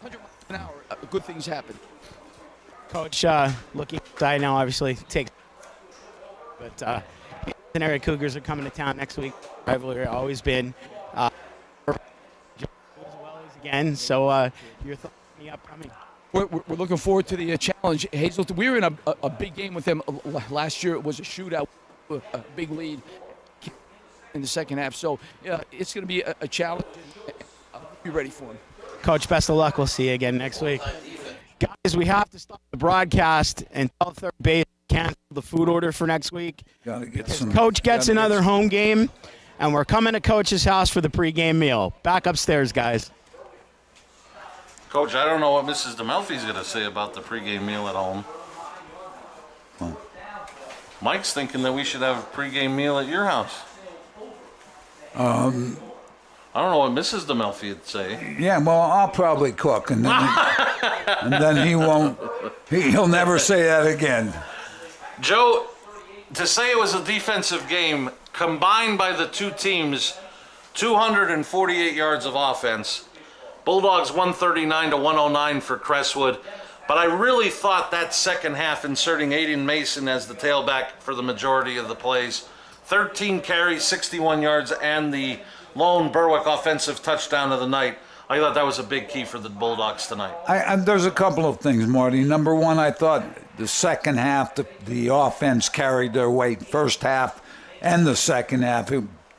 100 miles an hour, good things happen. Coach, looking inside now, obviously, but the Cincinnati Cougars are coming to town next week. Rivalry always been as well as again. So your thoughts on the upcoming? We're looking forward to the challenge. Hazelton, we were in a big game with them last year. It was a shootout, a big lead in the second half. So it's going to be a challenge. I'll be ready for them. Coach, best of luck. We'll see you again next week. Guys, we have to stop the broadcast and tell third base cancel the food order for next week. Coach gets another home game, and we're coming to Coach's house for the pregame meal. Back upstairs, guys. Coach, I don't know what Mrs. DeMelfi's going to say about the pregame meal at home. Mike's thinking that we should have a pregame meal at your house. I don't know what Mrs. DeMelfi would say. Yeah, well, I'll probably cook, and then he won't. He'll never say that again. Joe, to say it was a defensive game, combined by the two teams, 248 yards of offense. Bulldogs 139 to 109 for Crestwood. But I really thought that second half, inserting Aiden Mason as the tailback for the majority of the plays, 13 carries, 61 yards, and the lone Berwick offensive touchdown of the night. I thought that was a big key for the Bulldogs tonight. There's a couple of things, Marty. Number one, I thought the second half, the offense carried their weight. First half and the second half,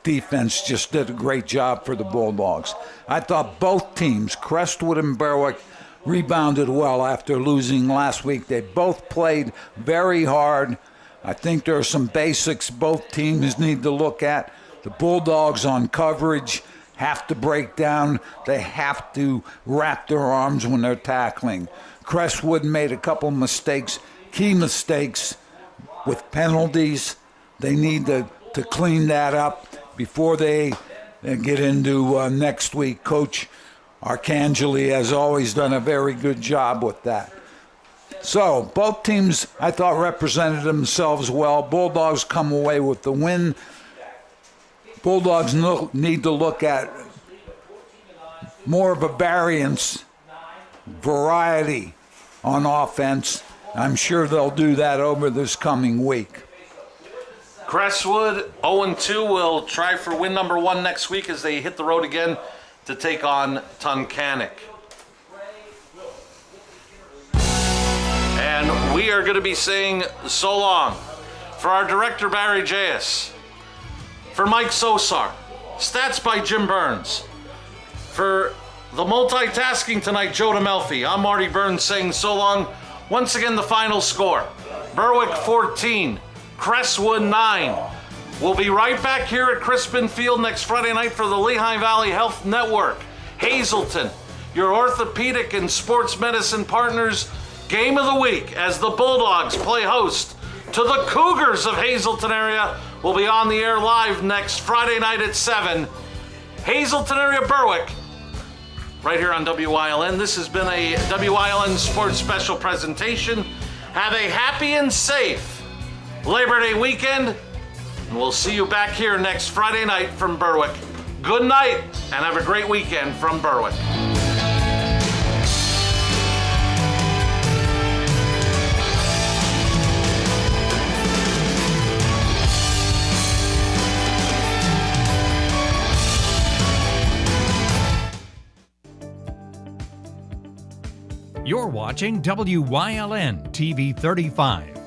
defense just did a great job for the Bulldogs. I thought both teams, Crestwood and Berwick, rebounded well after losing last week. They both played very hard. I think there are some basics both teams need to look at. The Bulldogs on coverage have to break down. They have to wrap their arms when they're tackling. Crestwood made a couple mistakes, key mistakes with penalties. They need to clean that up before they get into next week. Coach Arcangeli has always done a very good job with that. So both teams, I thought, represented themselves well. Bulldogs come away with the win. Bulldogs need to look at more of a variety on offense. I'm sure they'll do that over this coming week. Crestwood 0-2 will try for win number 1 next week as they hit the road again to take on Tunkhannock. And we are going to be saying so long for our director, Barry J.S., for Mike Sosar, stats by Jim Burns, for the multitasking tonight, Joe DeMelfi. I'm Marty Burns saying so long. Once again, the final score. Berwick 14, Crestwood 9. We'll be right back here at Crispin Field next Friday night for the Lehigh Valley Health Network. Hazelton, your orthopedic and sports medicine partners, game of the week as the Bulldogs play host to the Cougars of Hazelton area. Will be on the air live next Friday night at 7. Hazelton area Berwick, right here on WYLN. This has been a WYLN Sports Special presentation. Have a happy and safe Labor Day weekend, and we'll see you back here next Friday night from Berwick. Good night, and have a great weekend from Berwick. You're watching WYLN TV 35.